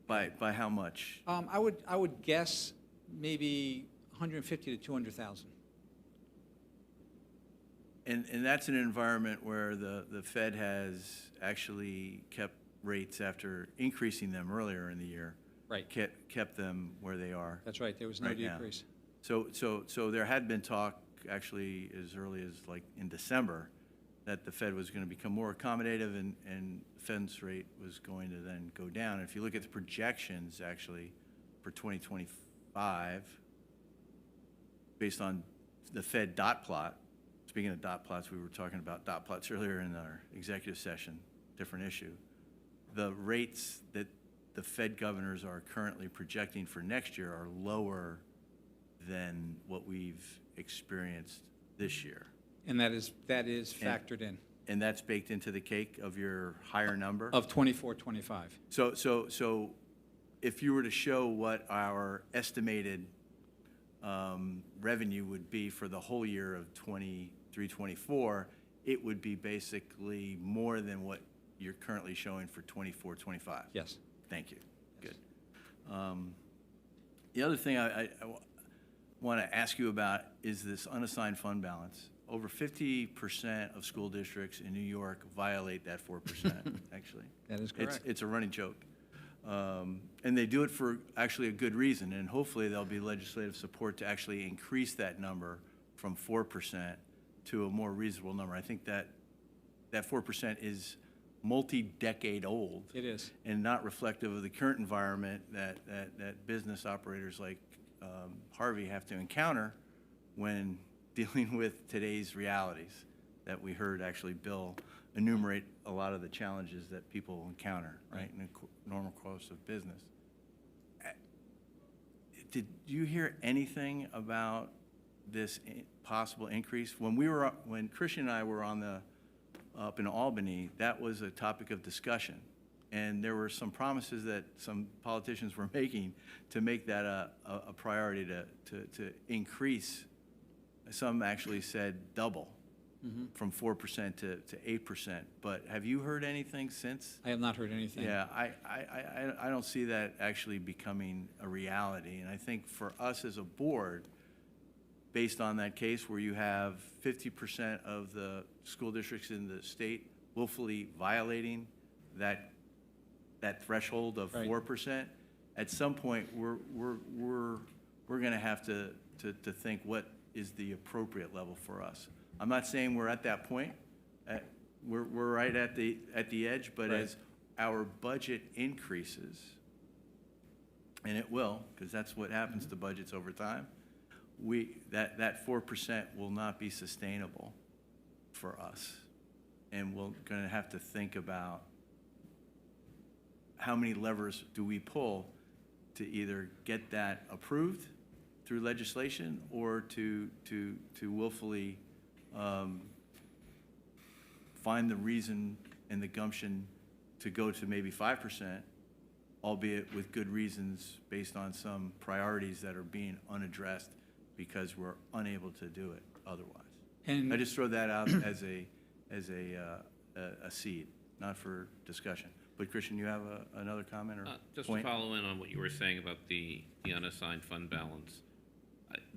By how much? I would guess maybe 150 to 200,000. And that's an environment where the Fed has actually kept rates after increasing them earlier in the year. Right. Kept them where they are. That's right, there was no right now. decrease. So there had been talk, actually, as early as like in December, that the Fed was going to become more accommodative and the Fed's rate was going to then go down. If you look at the projections, actually, for 2025, based on the Fed dot plot, speaking of dot plots, we were talking about dot plots earlier in our executive session, different issue. The rates that the Fed governors are currently projecting for next year are lower than what we've experienced this year. And that is factored in. And that's baked into the cake of your higher number? Of 24, 25. So if you were to show what our estimated revenue would be for the whole year of 23, 24, it would be basically more than what you're currently showing for 24, 25. Yes. Thank you. Good. The other thing I want to ask you about is this unassigned fund balance. Over 50% of school districts in New York violate that 4%, actually. That is correct. It's a running joke. And they do it for actually a good reason, and hopefully there'll be legislative support to actually increase that number from 4% to a more reasonable number. I think that 4% is multi-decade old. It is. And not reflective of the current environment that business operators like Harvey have to encounter when dealing with today's realities that we heard actually Bill enumerate a lot of the challenges that people encounter, right, in the normal course of business. Did you hear anything about this possible increase? When Christian and I were up in Albany, that was a topic of discussion. And there were some promises that some politicians were making to make that a priority to increase. Some actually said double, from 4% to 8%. But have you heard anything since? I have not heard anything. Yeah, I don't see that actually becoming a reality. And I think for us as a board, based on that case where you have 50% of the school districts in the state willfully violating that threshold of 4%, at some point we're going to have to think what is the appropriate level for us. I'm not saying we're at that point. We're right at the edge, but as our budget increases, and it will, because that's what happens to budgets over time, that 4% will not be sustainable for us. And we're going to have to think about how many levers do we pull to either get that approved through legislation or to willfully find the reason and the gumption to go to maybe 5%, albeit with good reasons based on some priorities that are being unaddressed because we're unable to do it otherwise. And I just throw that out as a seed, not for discussion. But Christian, you have another comment or just point? to follow in on what you were saying about the unassigned fund balance.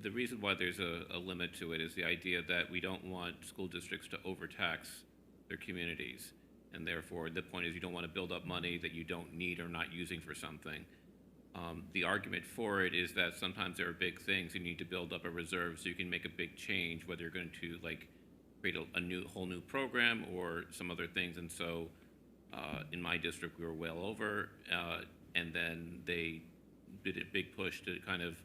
The reason why there's a limit to it is the idea that we don't want school districts to overtax their communities. And therefore, the point is you don't want to build up money that you don't need or not using for something. The argument for it is that sometimes there are big things you need to build up a reserve so you can make a big change, whether you're going to create a whole new program or some other things. And so in my district, we were well over, and then they did a big push to kind of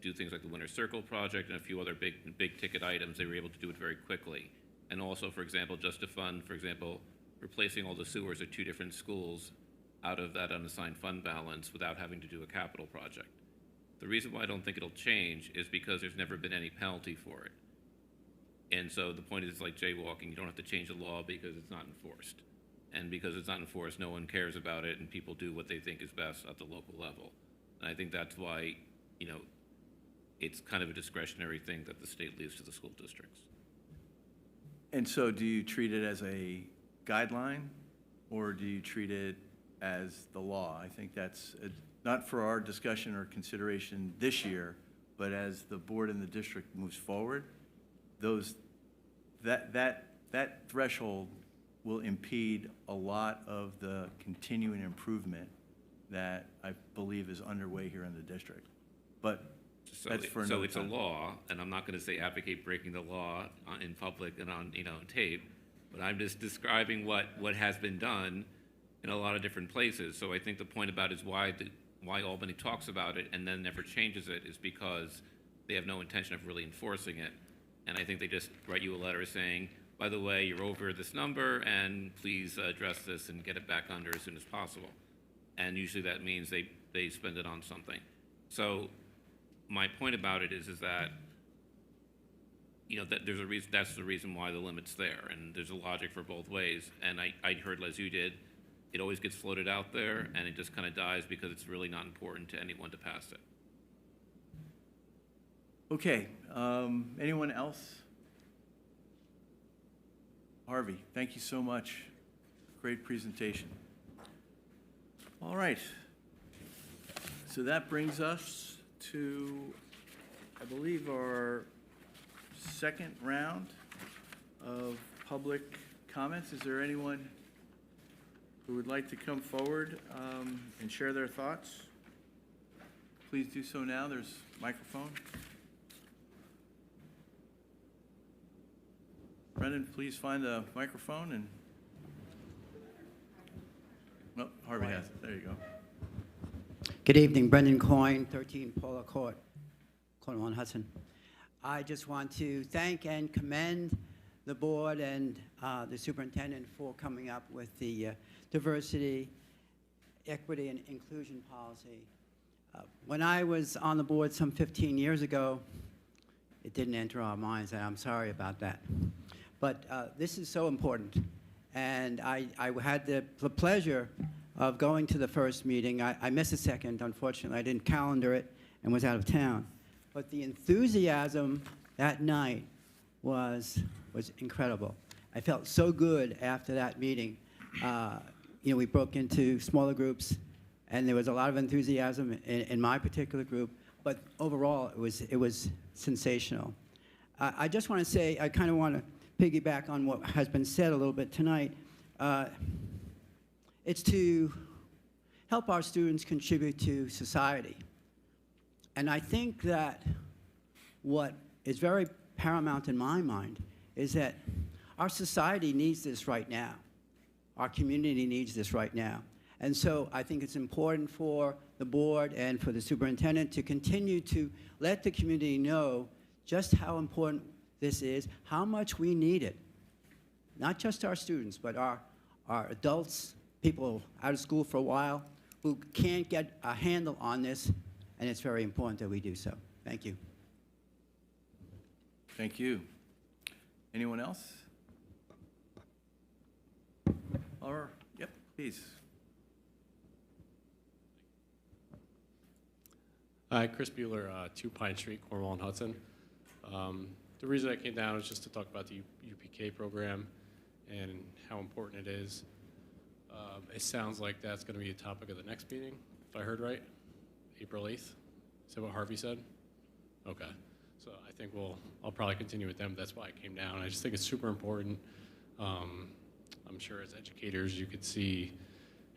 do things like the Winter Circle project and a few other big ticket items. They were able to do it very quickly. And also, for example, just to fund, for example, replacing all the sewers at 2 different schools out of that unassigned fund balance without having to do a capital project. The reason why I don't think it'll change is because there's never been any penalty for it. And so the point is like jaywalking, you don't have to change the law because it's not enforced. And because it's not enforced, no one cares about it and people do what they think is best at the local level. And I think that's why, it's kind of a discretionary thing that the state leaves to the school districts. And so do you treat it as a guideline, or do you treat it as the law? I think that's not for our discussion or consideration this year, but as the board and the district moves forward, that threshold will impede a lot of the continuing improvement that I believe is underway here in the district. But that's for another So it's a time. law, and I'm not going to say advocate breaking the law in public and on, on tape, but I'm just describing what has been done in a lot of different places. So I think the point about is why Albany talks about it and then never changes it is because they have no intention of really enforcing it. And I think they just write you a letter saying, by the way, you're over this number, and please address this and get it back under as soon as possible. And usually that means they spend it on something. So my point about it is that, that there's a reason, that's the reason why the limit's there, and there's a logic for both ways. And I heard, as you did, it always gets floated out there, and it just kind of dies because it's really not important to anyone to pass it. Okay, anyone else? Harvey, thank you so much. Great presentation. All right. So that brings us to, I believe, our second round of public comments. Is there anyone who would like to come forward and share their thoughts? Please do so now. There's a microphone. Brendan, please find the microphone and, oh, Harvey has it. There you go. Good evening, Brendan Coyne, 13 Paula Court, Cornwall-on-Hudson. I just want to thank and commend the board and the superintendent for coming up with the diversity, equity, and inclusion policy. When I was on the board some 15 years ago, it didn't enter our minds, and I'm sorry about that. But this is so important, and I had the pleasure of going to the first meeting. I missed the second, unfortunately. I didn't calendar it and was out of town. But the enthusiasm that night was incredible. I felt so good after that meeting. We broke into smaller groups, and there was a lot of enthusiasm in my particular group. But overall, it was sensational. I just want to say, I kind of want to piggyback on what has been said a little bit tonight. It's to help our students contribute to society. And I think that what is very paramount in my mind is that our society needs this right now. Our community needs this right now. And so I think it's important for the board and for the superintendent to continue to let the community know just how important this is, how much we need it. Not just our students, but our adults, people out of school for a while, who can't get a handle on this, and it's very important that we do so. Thank you. Thank you. Anyone else? Yep, please. Hi, Chris Bueller, 2 Pine Street, Cornwall and Hudson. The reason I came down is just to talk about the UPK program and how important it is. It sounds like that's going to be a topic of the next meeting, if I heard right, April 8th. Is that what Harvey said? Okay. So I think I'll probably continue with them. That's why I came down. I just think it's super important. I'm sure as educators you could see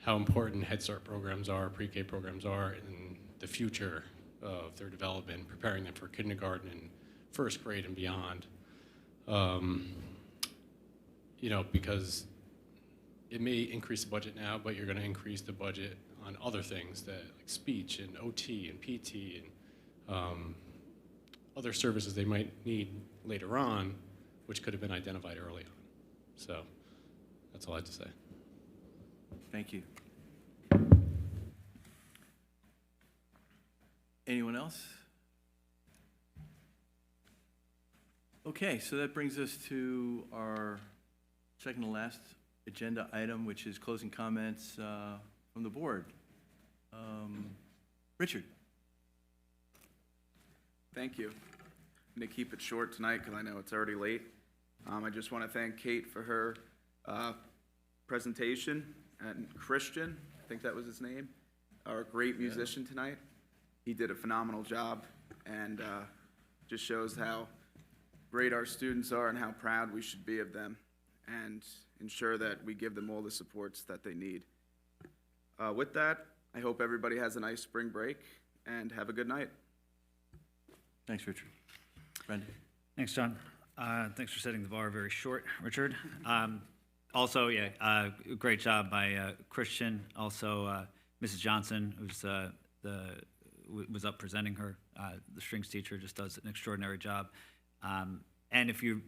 how important Head Start programs are, pre-K programs are in the future of their development, preparing them for kindergarten and first grade and beyond. Because it may increase the budget now, but you're going to increase the budget on other things like speech and OT and PT and other services they might need later on, which could have been identified early on. So that's all I have to say. Thank you. Anyone else? Okay, so that brings us to our second to last agenda item, which is closing comments from the board. Richard. Thank you. I'm going to keep it short tonight because I know it's already late. I just want to thank Kate for her presentation, and Christian, I think that was his name, our great musician tonight. He did a phenomenal job, and just shows how great our students are and how proud we should be of them, and ensure that we give them all the supports that they need. With that, I hope everybody has a nice spring break, and have a good night. Thanks, Richard. Brendan? Thanks, John. Thanks for setting the bar very short, Richard. Also, great job by Christian. Also, Mrs. Johnson, who's was up presenting her. The strings teacher just does an extraordinary job. And if you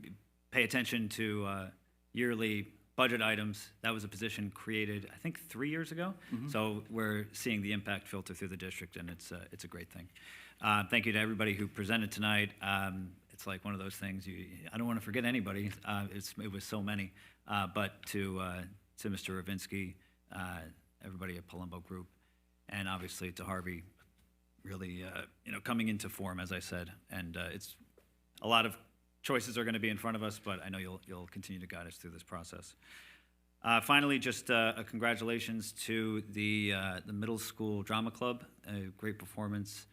pay attention to yearly budget items, that was a position created, I think, 3 years ago. So we're seeing the impact filter through the district, and it's a great thing. Thank you to everybody who presented tonight. It's like one of those things, I don't want to forget anybody. It was so many. But to Mr. Ravinsky, everybody at Palumbo Group, and obviously to Harvey, really coming into form, as I said. And it's a lot of choices are going to be in front of us, but I know you'll continue to guide us through this process. Finally, just a congratulations to the middle school drama club. Great performances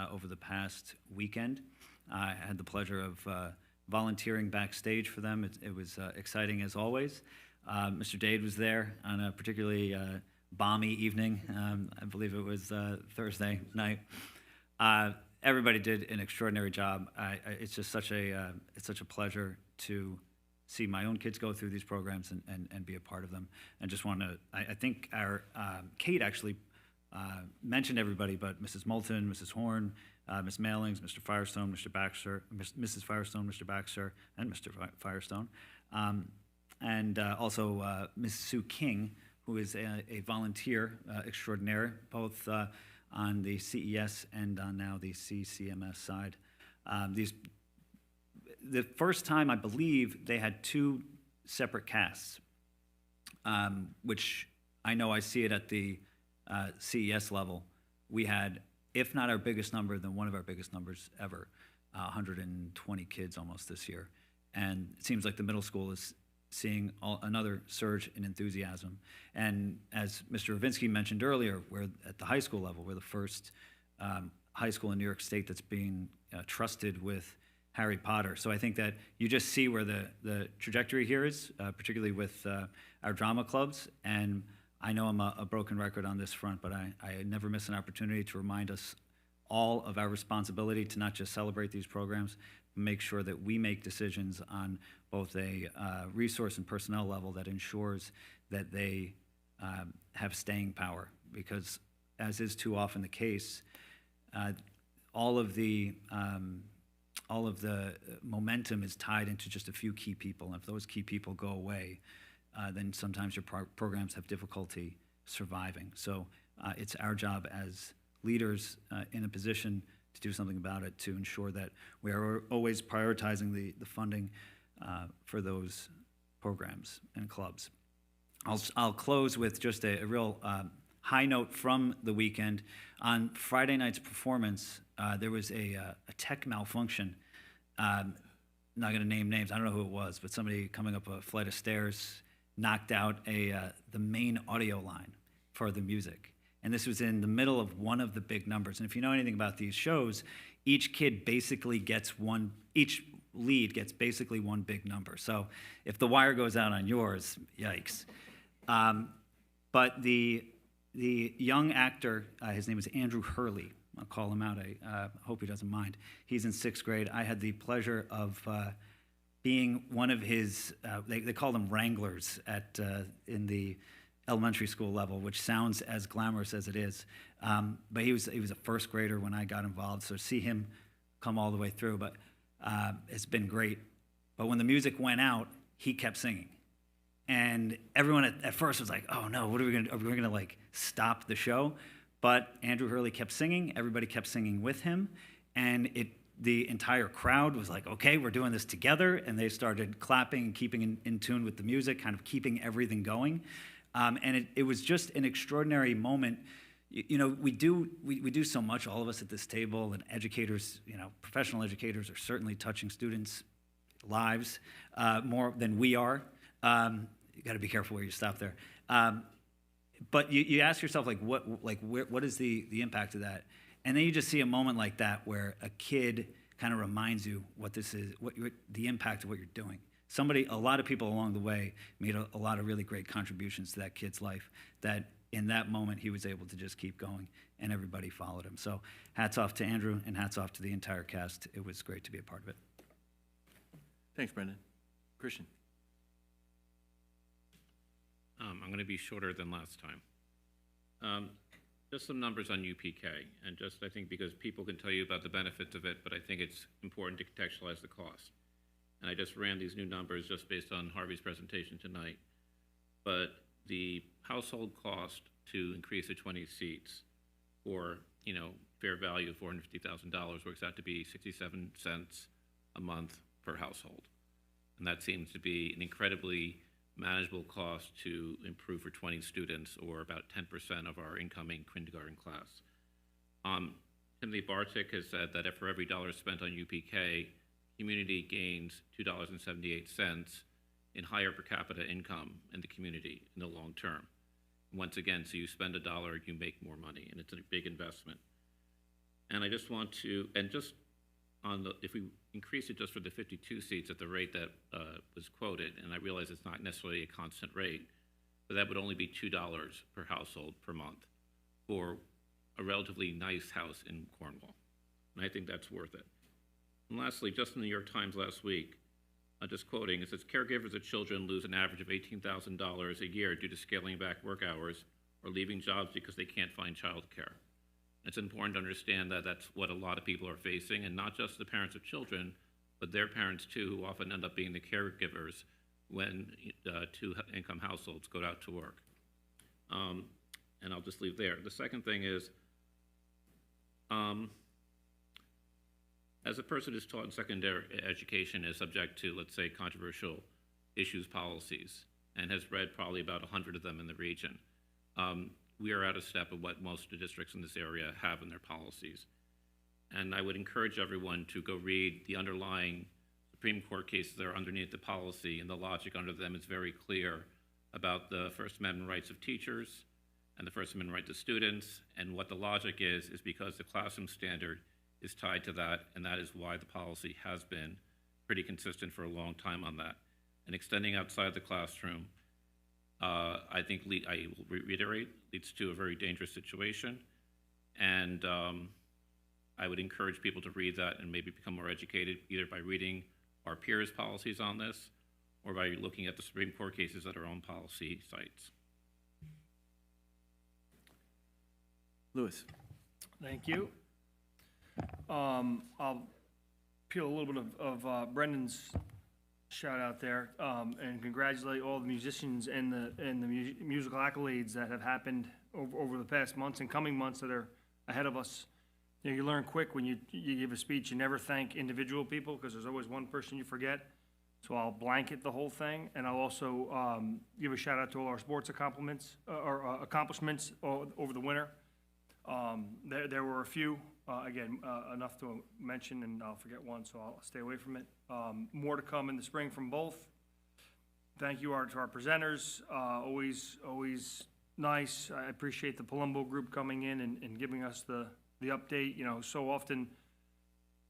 over the past weekend. I had the pleasure of volunteering backstage for them. It was exciting as always. Mr. Dade was there on a particularly balmy evening. I believe it was Thursday night. Everybody did an extraordinary job. It's just such a pleasure to see my own kids go through these programs and be a part of them. And just want to, I think our Kate actually mentioned everybody, but Mrs. Moulton, Mrs. Horn, Ms. Mailings, Mr. Firestone, Mr. Baxter, Mrs. Firestone, Mr. Baxter, and Mr. Firestone. And also Ms. Sue King, who is a volunteer extraordinaire, both on the CES and on now the CCMS side. The first time, I believe, they had 2 separate casts, which I know I see it at the CES level. We had, if not our biggest number, then one of our biggest numbers ever, 120 kids almost this year. And it seems like the middle school is seeing another surge in enthusiasm. And as Mr. Ravinsky mentioned earlier, we're at the high school level. We're the first high school in New York State that's being trusted with Harry Potter. So I think that you just see where the trajectory here is, particularly with our drama clubs. And I know I'm a broken record on this front, but I never miss an opportunity to remind us all of our responsibility to not just celebrate these programs, but make sure that we make decisions on both a resource and personnel level that ensures that they have staying power. Because as is too often the case, all of the momentum is tied into just a few key people. And if those key people go away, then sometimes your programs have difficulty surviving. So it's our job as leaders in a position to do something about it, to ensure that we are always prioritizing the funding for those programs and clubs. I'll close with just a real high note from the weekend. On Friday night's performance, there was a tech malfunction. Not going to name names. I don't know who it was, but somebody coming up a flight of stairs knocked out the main audio line for the music. And this was in the middle of one of the big numbers. And if you know anything about these shows, each lead gets basically one big number. So if the wire goes out on yours, yikes. But the young actor, his name is Andrew Hurley. I'll call him out. I hope he doesn't mind. He's in 6th grade. I had the pleasure of being one of his, they call them wranglers in the elementary school level, which sounds as glamorous as it is. But he was a 1st grader when I got involved, so see him come all the way through. But it's been great. But when the music went out, he kept singing. And everyone at first was like, oh no, what are we going to, are we going to like stop the show? But Andrew Hurley kept singing, everybody kept singing with him, and the entire crowd was like, okay, we're doing this together, and they started clapping and keeping in tune with the music, kind of keeping everything going. And it was just an extraordinary moment. you know, we do so much, all of us at this table, and educators, you know, professional educators are certainly touching students' lives more than we are. You got to be careful where you stop there. But you ask yourself, what is the impact of that? And then you just see a moment like that where a kid kind of reminds you what this is, what the impact of what you're doing. A lot of people along the way made a lot of really great contributions to that kid's life, that in that moment he was able to just keep going, and everybody followed him. So hats off to Andrew, and hats off to the entire cast. It was great to be a part of it. Thanks, Brendan. Christian. I'm going to be shorter than last time. Just some numbers on UPK, and just I think because people can tell you about the benefits of it, but I think it's important to contextualize the cost. And I just ran these new numbers just based on Harvey's presentation tonight. But the household cost to increase to 20 seats for, you know, fair value of $450,000 works out to be 67 cents a month per household. And that seems to be an incredibly manageable cost to improve for 20 students, or about 10% of our incoming kindergarten class. Timothy Bartik has said that for every dollar spent on UPK, community gains $2.78 in higher per capita income in the community in the long term. Once again, so you spend $1, you make more money, and it's a big investment. And I just want to, and just on the, if we increase it just for the 52 seats at the rate that was quoted, and I realize it's not necessarily a constant rate, but that would only be $2 per household per month for a relatively nice house in Cornwall. And I think that's worth it. And lastly, just in the New York Times last week, just quoting, it says, caregivers of children lose an average of $18,000 a year due to scaling back work hours or leaving jobs because they can't find childcare. It's important to understand that that's what a lot of people are facing, and not just the parents of children, but their parents too, who often end up being the caregivers when two-income households go out to work. And I'll just leave there. The second thing is, as a person who's taught in secondary education is subject to, let's say, controversial issues policies, and has read probably about 100 of them in the region, we are out of step of what most of the districts in this area have in their policies. And I would encourage everyone to go read the underlying Supreme Court cases that are underneath the policy, and the logic under them is very clear about the First Amendment rights of teachers and the First Amendment rights of students, and what the logic is because the classroom standard is tied to that, and that is why the policy has been pretty consistent for a long time on that. And extending outside the classroom, I think, I will reiterate, leads to a very dangerous situation. And I would encourage people to read that and maybe become more educated, either by reading our peers' policies on this, or by looking at the Supreme Court cases at our own policy sites. Louis. Thank you. I'll peel a little bit of Brendan's shout out there, and congratulate all the musicians and the musical accolades that have happened over the past months and coming months that are ahead of us. You know, you learn quick when you give a speech, you never thank individual people, because there's always one person you forget. So I'll blanket the whole thing, and I'll also give a shout out to all our sports accomplishments over the winter. There were a few, again, enough to mention, and I'll forget one, so I'll stay away from it. More to come in the spring from both. Thank you to our presenters, always nice. I appreciate the Palumbo group coming in and giving us the update. You know, so often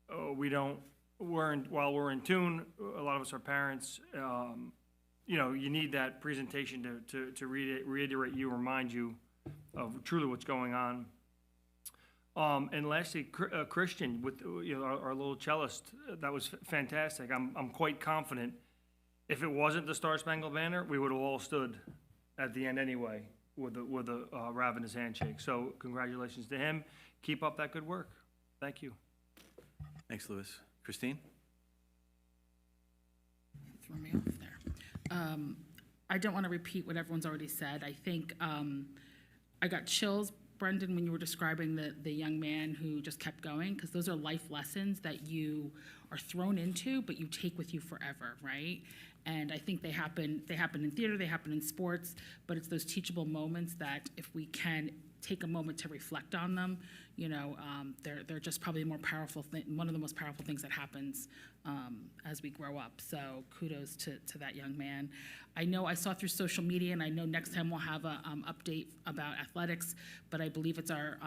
while we're in tune, a lot of us are parents. You know, you need that presentation to reiterate you, remind you of truly what's going on. And lastly, Christian, with our little cellist, that was fantastic. I'm quite confident. If it wasn't the Star Spangled Banner, we would have all stood at the end anyway with a ravenous handshake. So congratulations to him. Keep up that good work. Thank you. Thanks, Louis. Christine? Throw me off there. I don't want to repeat what everyone's already said. I think I got chills, Brendan, when you were describing the young man who just kept going, because those are life lessons that you are thrown into, but you take with you forever, right? And I think they happen in theater, they happen in sports, but it's those teachable moments that if we can take a moment to reflect on them, you know, they're just probably more powerful, one of the most powerful things that happens as we grow up. So kudos to that young man. I know I saw through social media, and I know next time we'll have a update about athletics, but I believe it's our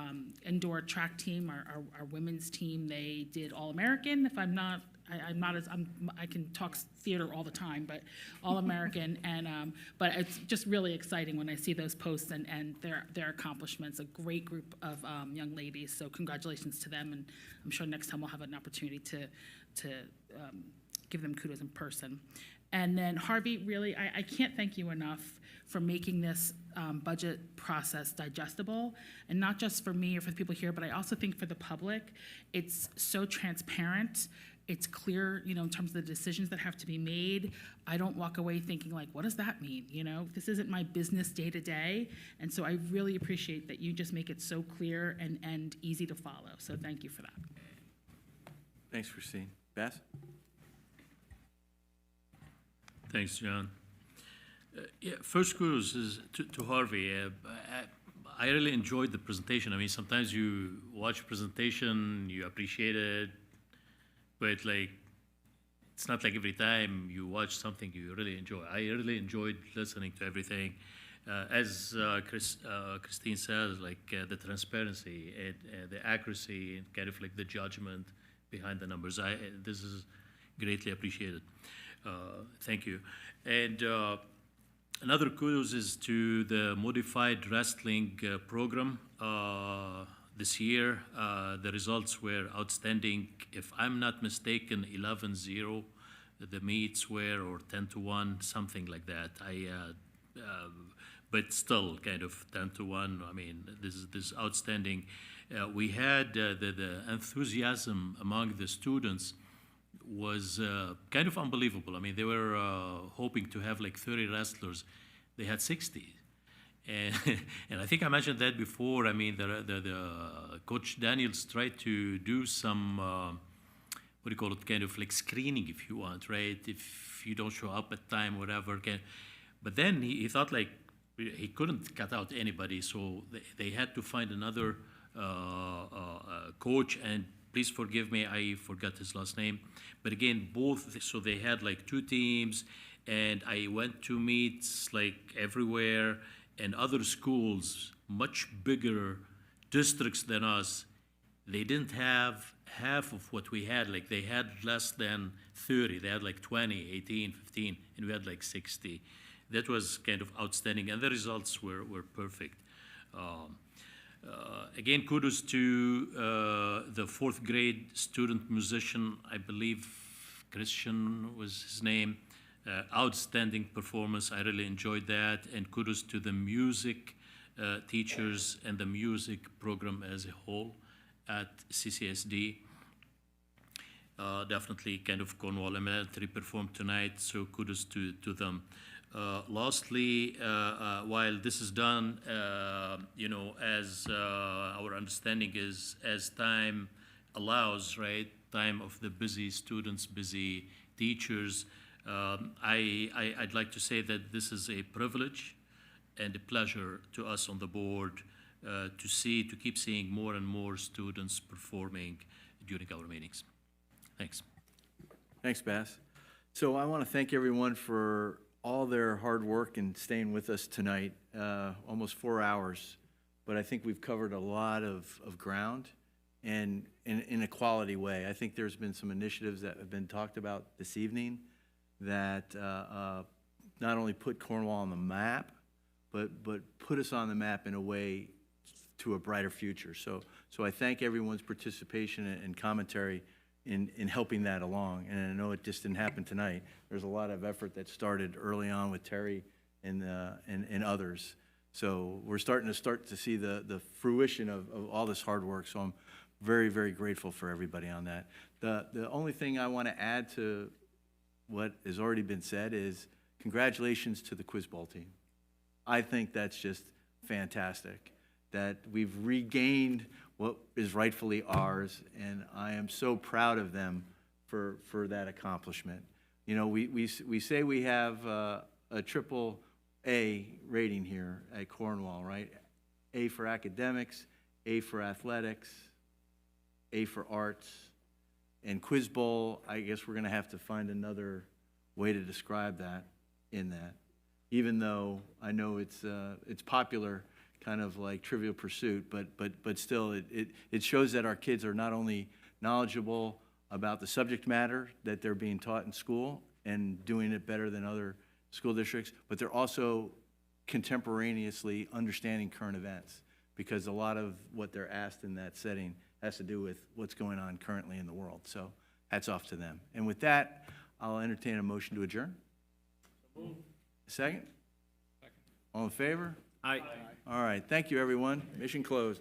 indoor track team, our women's team. They did All-American, if I'm not, I can talk theater all the time, but All-American, and but it's just really exciting when I see those posts and their accomplishments. A great group of young ladies, so congratulations to them, and I'm sure next time we'll have an opportunity to give them kudos in person. And then Harvey, really, I can't thank you enough for making this budget process digestible, and not just for me or for the people here, but I also think for the public. It's so transparent. It's clear, you know, in terms of the decisions that have to be made. I don't walk away thinking like, what does that mean? You know, this isn't my business day to day. And so I really appreciate that you just make it so clear and easy to follow. So thank you for that. Thanks, Christine. Bass? Thanks, John. Yeah, first kudos is to Harvey. I really enjoyed the presentation. I mean, sometimes you watch a presentation, you appreciate it, but like, it's not like every time you watch something you really enjoy. I really enjoyed listening to everything. As Christine says, like the transparency and the accuracy and kind of like the judgment behind the numbers. This is greatly appreciated. Thank you. And another kudos is to the modified wrestling program. This year, the results were outstanding. If I'm not mistaken, 11-0, the meets were, or 10-1, something like that. But still, kind of 10-1. I mean, this is outstanding. We had the enthusiasm among the students was kind of unbelievable. I mean, they were hoping to have like 30 wrestlers. They had 60. And I think I mentioned that before. I mean, the Coach Daniels tried to do some, what do you call it, kind of like screening, if you want, right? If you don't show up at time, whatever. But then he thought like he couldn't cut out anybody, so they had to find another coach. And please forgive me, I forgot his last name. But again, both, so they had like two teams, and I went to meets like everywhere. And other schools, much bigger districts than us, they didn't have half of what we had. Like they had less than 30. They had like 20, 18, 15, and we had like 60. That was kind of outstanding, and the results were perfect. Again, kudos to the fourth grade student musician, I believe Christian was his name. Outstanding performance. I really enjoyed that. And kudos to the music teachers and the music program as a whole at CCSD. Definitely kind of Cornwall Elementary performed tonight, so kudos to them. Lastly, while this is done, you know, as our understanding is, as time allows, right, time of the busy students, busy teachers, I'd like to say that this is a privilege and a pleasure to us on the board to keep seeing more and more students performing during our meetings. Thanks. Thanks, Bass. So I want to thank everyone for all their hard work and staying with us tonight, almost 4 hours. But I think we've covered a lot of ground and in a quality way. I think there's been some initiatives that have been talked about this evening that not only put Cornwall on the map, but put us on the map in a way to a brighter future. So I thank everyone's participation and commentary in helping that along. And I know it just didn't happen tonight. There's a lot of effort that started early on with Terry and others. So we're starting to see the fruition of all this hard work. So I'm very, very grateful for everybody on that. The only thing I want to add to what has already been said is congratulations to the quiz ball team. I think that's just fantastic that we've regained what is rightfully ours, and I am so proud of them for that accomplishment. You know, we say we have a triple A rating here at Cornwall, right? A for academics, A for athletics, A for arts. And Quiz Bowl, I guess we're going to have to find another way to describe that in that. Even though I know it's popular, kind of like Trivial Pursuit, but still it shows that our kids are not only knowledgeable about the subject matter that they're being taught in school and doing it better than other school districts, but they're also contemporaneously understanding current events, because a lot of what they're asked in that setting has to do with what's going on currently in the world. So hats off to them. And with that, I'll entertain a motion to adjourn. Second? All in favor? Aye. All right, thank you, everyone. Mission closed.